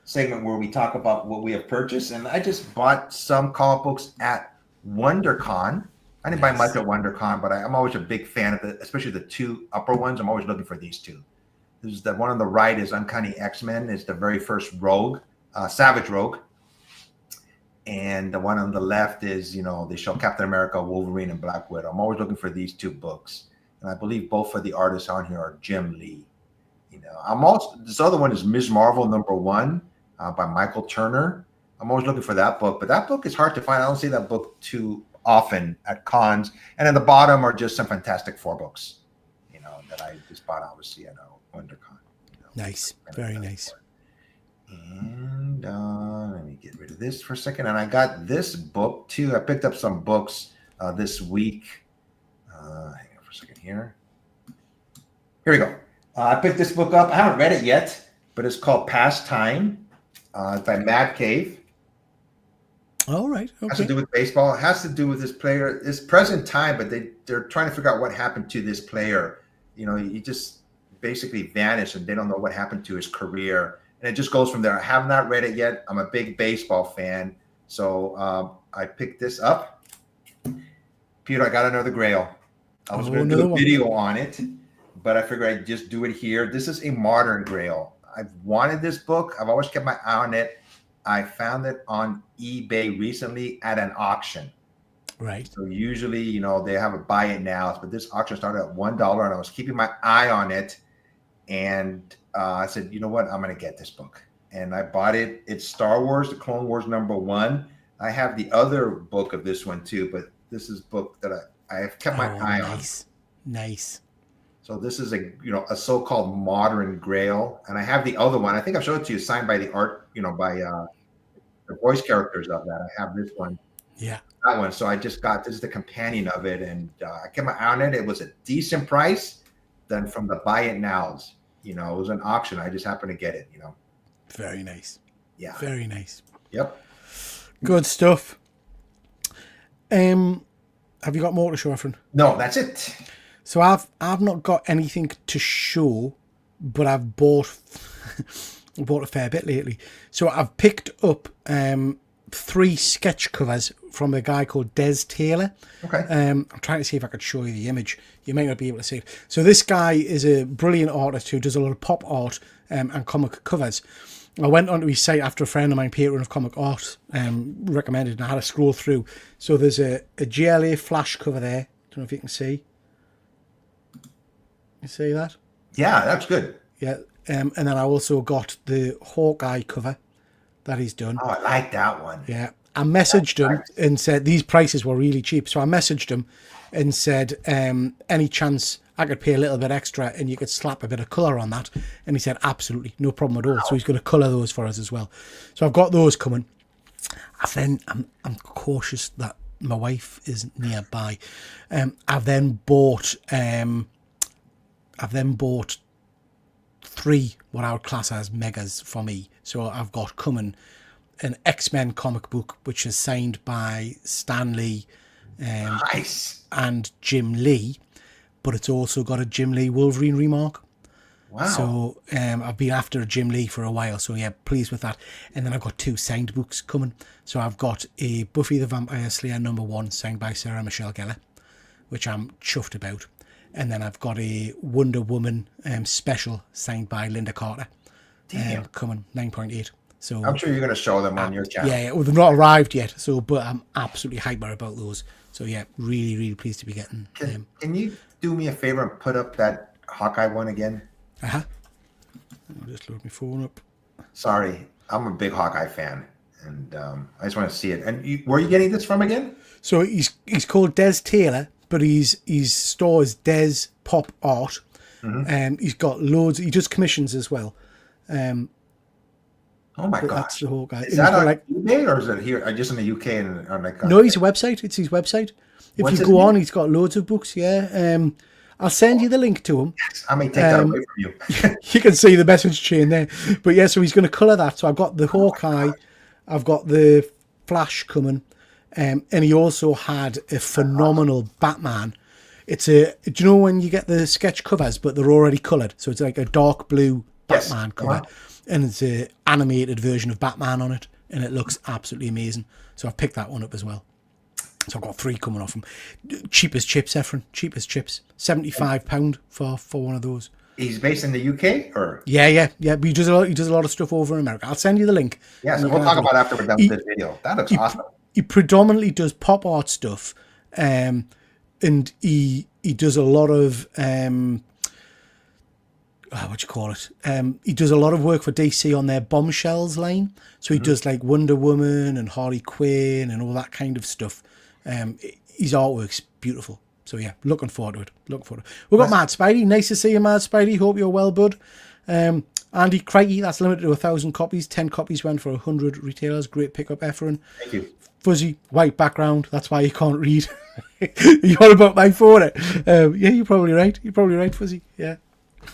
segment where we talk about what we have purchased. And I just bought some comic books at WonderCon. I didn't buy much at WonderCon, but I'm always a big fan of it, especially the 2 upper ones. I'm always looking for these 2. This is the one on the right is Uncanny X-Men. It's the very first Rogue, Savage Rogue. And the one on the left is, they show Captain America, Wolverine, and Black Widow. I'm always looking for these 2 books. And I believe both of the artists on here are Jim Lee. This other one is Ms. Marvel #1 by Michael Turner. I'm always looking for that book, but that book is hard to find. I don't see that book too often at cons. And at the bottom are just some Fantastic Four books, that I just bought obviously at WonderCon. Nice, very nice. And let me get rid of this for a second. And I got this book too. I picked up some books this week. Hang on for a second here. Here we go. I picked this book up. I haven't read it yet, but it's called Past Time. It's by Mad Cave. All right. Okay. It has to do with baseball. It has to do with this player. It's present time, but they're trying to figure out what happened to this player. He just basically vanished, and they don't know what happened to his career. And it just goes from there. I have not read it yet. I'm a big baseball fan. So I picked this up. Peter, I got another Grail. I was going to do a video on it, but I figured I'd just do it here. This is a modern Grail. I've wanted this book. I've always kept my eye on it. I found it on eBay recently at an auction. Right. So usually, they have a buy it now, but this auction started at $1, and I was keeping my eye on it. And I said, you know what? I'm going to get this book. And I bought it. It's Star Wars, the Clone Wars #1. I have the other book of this one too, but this is a book that I have kept my eye on. Nice. So this is a so-called modern Grail. And I have the other one. I think I've showed it to you, signed by the art, by the voice characters of that. I have this one. Yeah. That one. So I just got, this is the companion of it. And I kept my eye on it. It was a decent price. Then from the buy it nows, it was an auction. I just happened to get it, Very nice. Yeah. Very nice. Yep. Good stuff. Have you got more to show, Ephron? No, that's it. So I've not got anything to show, but I've bought a fair bit lately. So I've picked up 3 sketch covers from a guy called Des Taylor. Okay. I'm trying to see if I could show you the image. You might not be able to see it. So this guy is a brilliant artist who does a lot of pop art and comic covers. I went onto his site after a friend of mine, patron of comic art, recommended, and I had to scroll through. So there's a GLA Flash cover there. Don't know if you can see. You see that? Yeah, that's good. Yeah. And then I also got the Hawkeye cover that he's done. Oh, I like that one. Yeah. I messaged him and said these prices were really cheap. So I messaged him and said, any chance I could pay a little bit extra and you could slap a bit of colour on that? And he said, absolutely, no problem at all. So he's going to colour those for us as well. So I've got those coming. I'm cautious that my wife is nearby. I've then bought 3 what I would class as megas for me. So I've got coming an X-Men comic book, which is signed by Stan Lee Nice. and Jim Lee, but it's also got a Jim Lee Wolverine remark. Wow. So I've been after a Jim Lee for a while, so yeah, pleased with that. And then I've got 2 signed books coming. So I've got a Buffy the Vampire Slayer #1 signed by Sarah Michelle Gellar, which I'm chuffed about. And then I've got a Wonder Woman special signed by Linda Carter coming 9.8. So I'm sure you're going to show them on your channel. yeah, well, they've not arrived yet. So, but I'm absolutely hyper about those. So yeah, really, really pleased to be getting them. Can you do me a favor and put up that Hawkeye one again? I'll just load my phone up. Sorry, I'm a big Hawkeye fan, and I just want to see it. And where are you getting this from again? So he's called Des Taylor, but his store is Des Pop Art, and he's got loads. He does commissions as well. Oh my But god! that's the whole guy. Is that on eBay or is it here? Just in the UK and or like? No, he's a website. It's his website. If What's you his go name? on, he's got loads of books. Yeah. I'll send you the link to him. I may take that away from you. You can see the message chain there. But yeah, so he's going to colour that. So I've got the Hawkeye, I've got the Flash coming, and he also had a phenomenal Batman. It's do you know when you get the sketch covers, but they're already coloured? So it's like a dark blue Yes. Batman cover, and it's an animated version of Batman on it, and it looks absolutely amazing. So I've picked that one up as well. So I've got 3 coming off him. Cheap as chips, Efren. Cheap as chips. £75 for one of those. He's based in the UK, or Yeah. But he does a lot of stuff over in America. I'll send you the link. yeah. So And you we'll can talk have a about look. after we're done with this video. That looks awesome. He predominantly does pop art stuff, and he does a lot of what do you call it? He does a lot of work for DC on their Bombshells line. So he does like Wonder Woman and Harley Quinn and all that kind of stuff. His artwork's beautiful. So yeah, looking forward to it. We've got Mad Spidey. Nice to see you, Mad Spidey. Hope you're well, bud. Andy, crikey, that's limited to 1,000 copies. 10 copies went for 100 retailers. Great pickup, Efren. Thank you. Fuzzy, white background. That's why you can't read. You on about my phone? Yeah, you're probably right. Fuzzy. Yeah.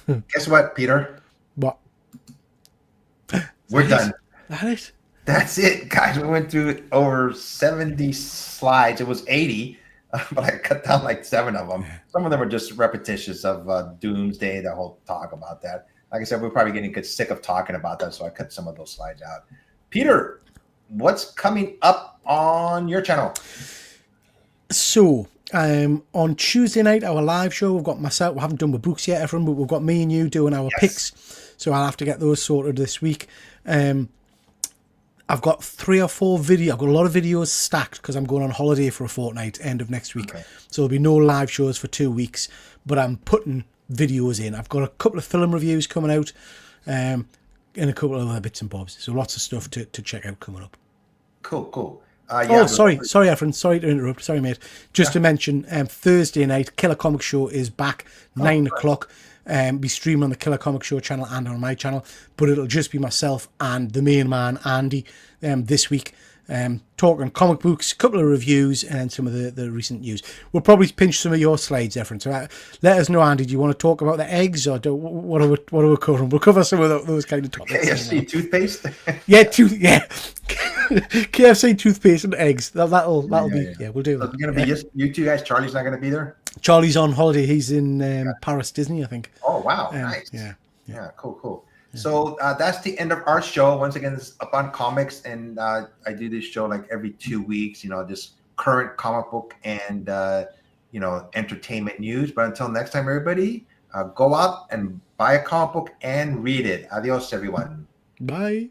Guess what, Peter? What? We're done. That it? That's it, guys. We went through over 70 slides. It was 80, but I cut down like 7 of them. Some of them are just repetitious of Doomsday, the whole talk about that. Like I said, we're probably getting sick of talking about that, so I cut some of those slides out. Peter, what's coming up on your channel? So, on Tuesday night, our live show, we've got myself, we haven't done with books yet, everyone, but we've got me and you doing our picks. So I'll have to get those sorted this week. I've got 3 or 4 videos. I've got a lot of videos stacked because I'm going on holiday for a fortnight, end of next week. Okay. So there'll be no live shows for 2 weeks, but I'm putting videos in. I've got a couple of film reviews coming out, and a couple of other bits and bobs. So lots of stuff to check out coming up. Cool. Sorry, Efren. Sorry to interrupt. Sorry, mate. Just to mention, Thursday night, Killer Comic Show is back, 9 o'clock. Be streaming on the Killer Comic Show channel and on my channel, but it'll just be myself and the main man, Andy, this week. Talking comic books, a couple of reviews, and some of the recent news. We'll probably pinch some of your slides, Efren. So let us know, Andy. Do you want to talk about the eggs, or what are we covering? We'll cover some of those kind of topics. KFC toothpaste. KFC toothpaste and eggs. That'll be. Yeah, we'll do that. Gonna be just you 2 guys. Charlie's not gonna be there. Charlie's on holiday. He's in Paris Disney, I think. Oh wow, nice. Yeah. Cool. So that's the end of our show. Once again, this is Up on Comics, and I do this show like every 2 weeks. Just current comic book and entertainment news. But until next time, everybody, go out and buy a comic book and read it. Adios, everyone. Bye.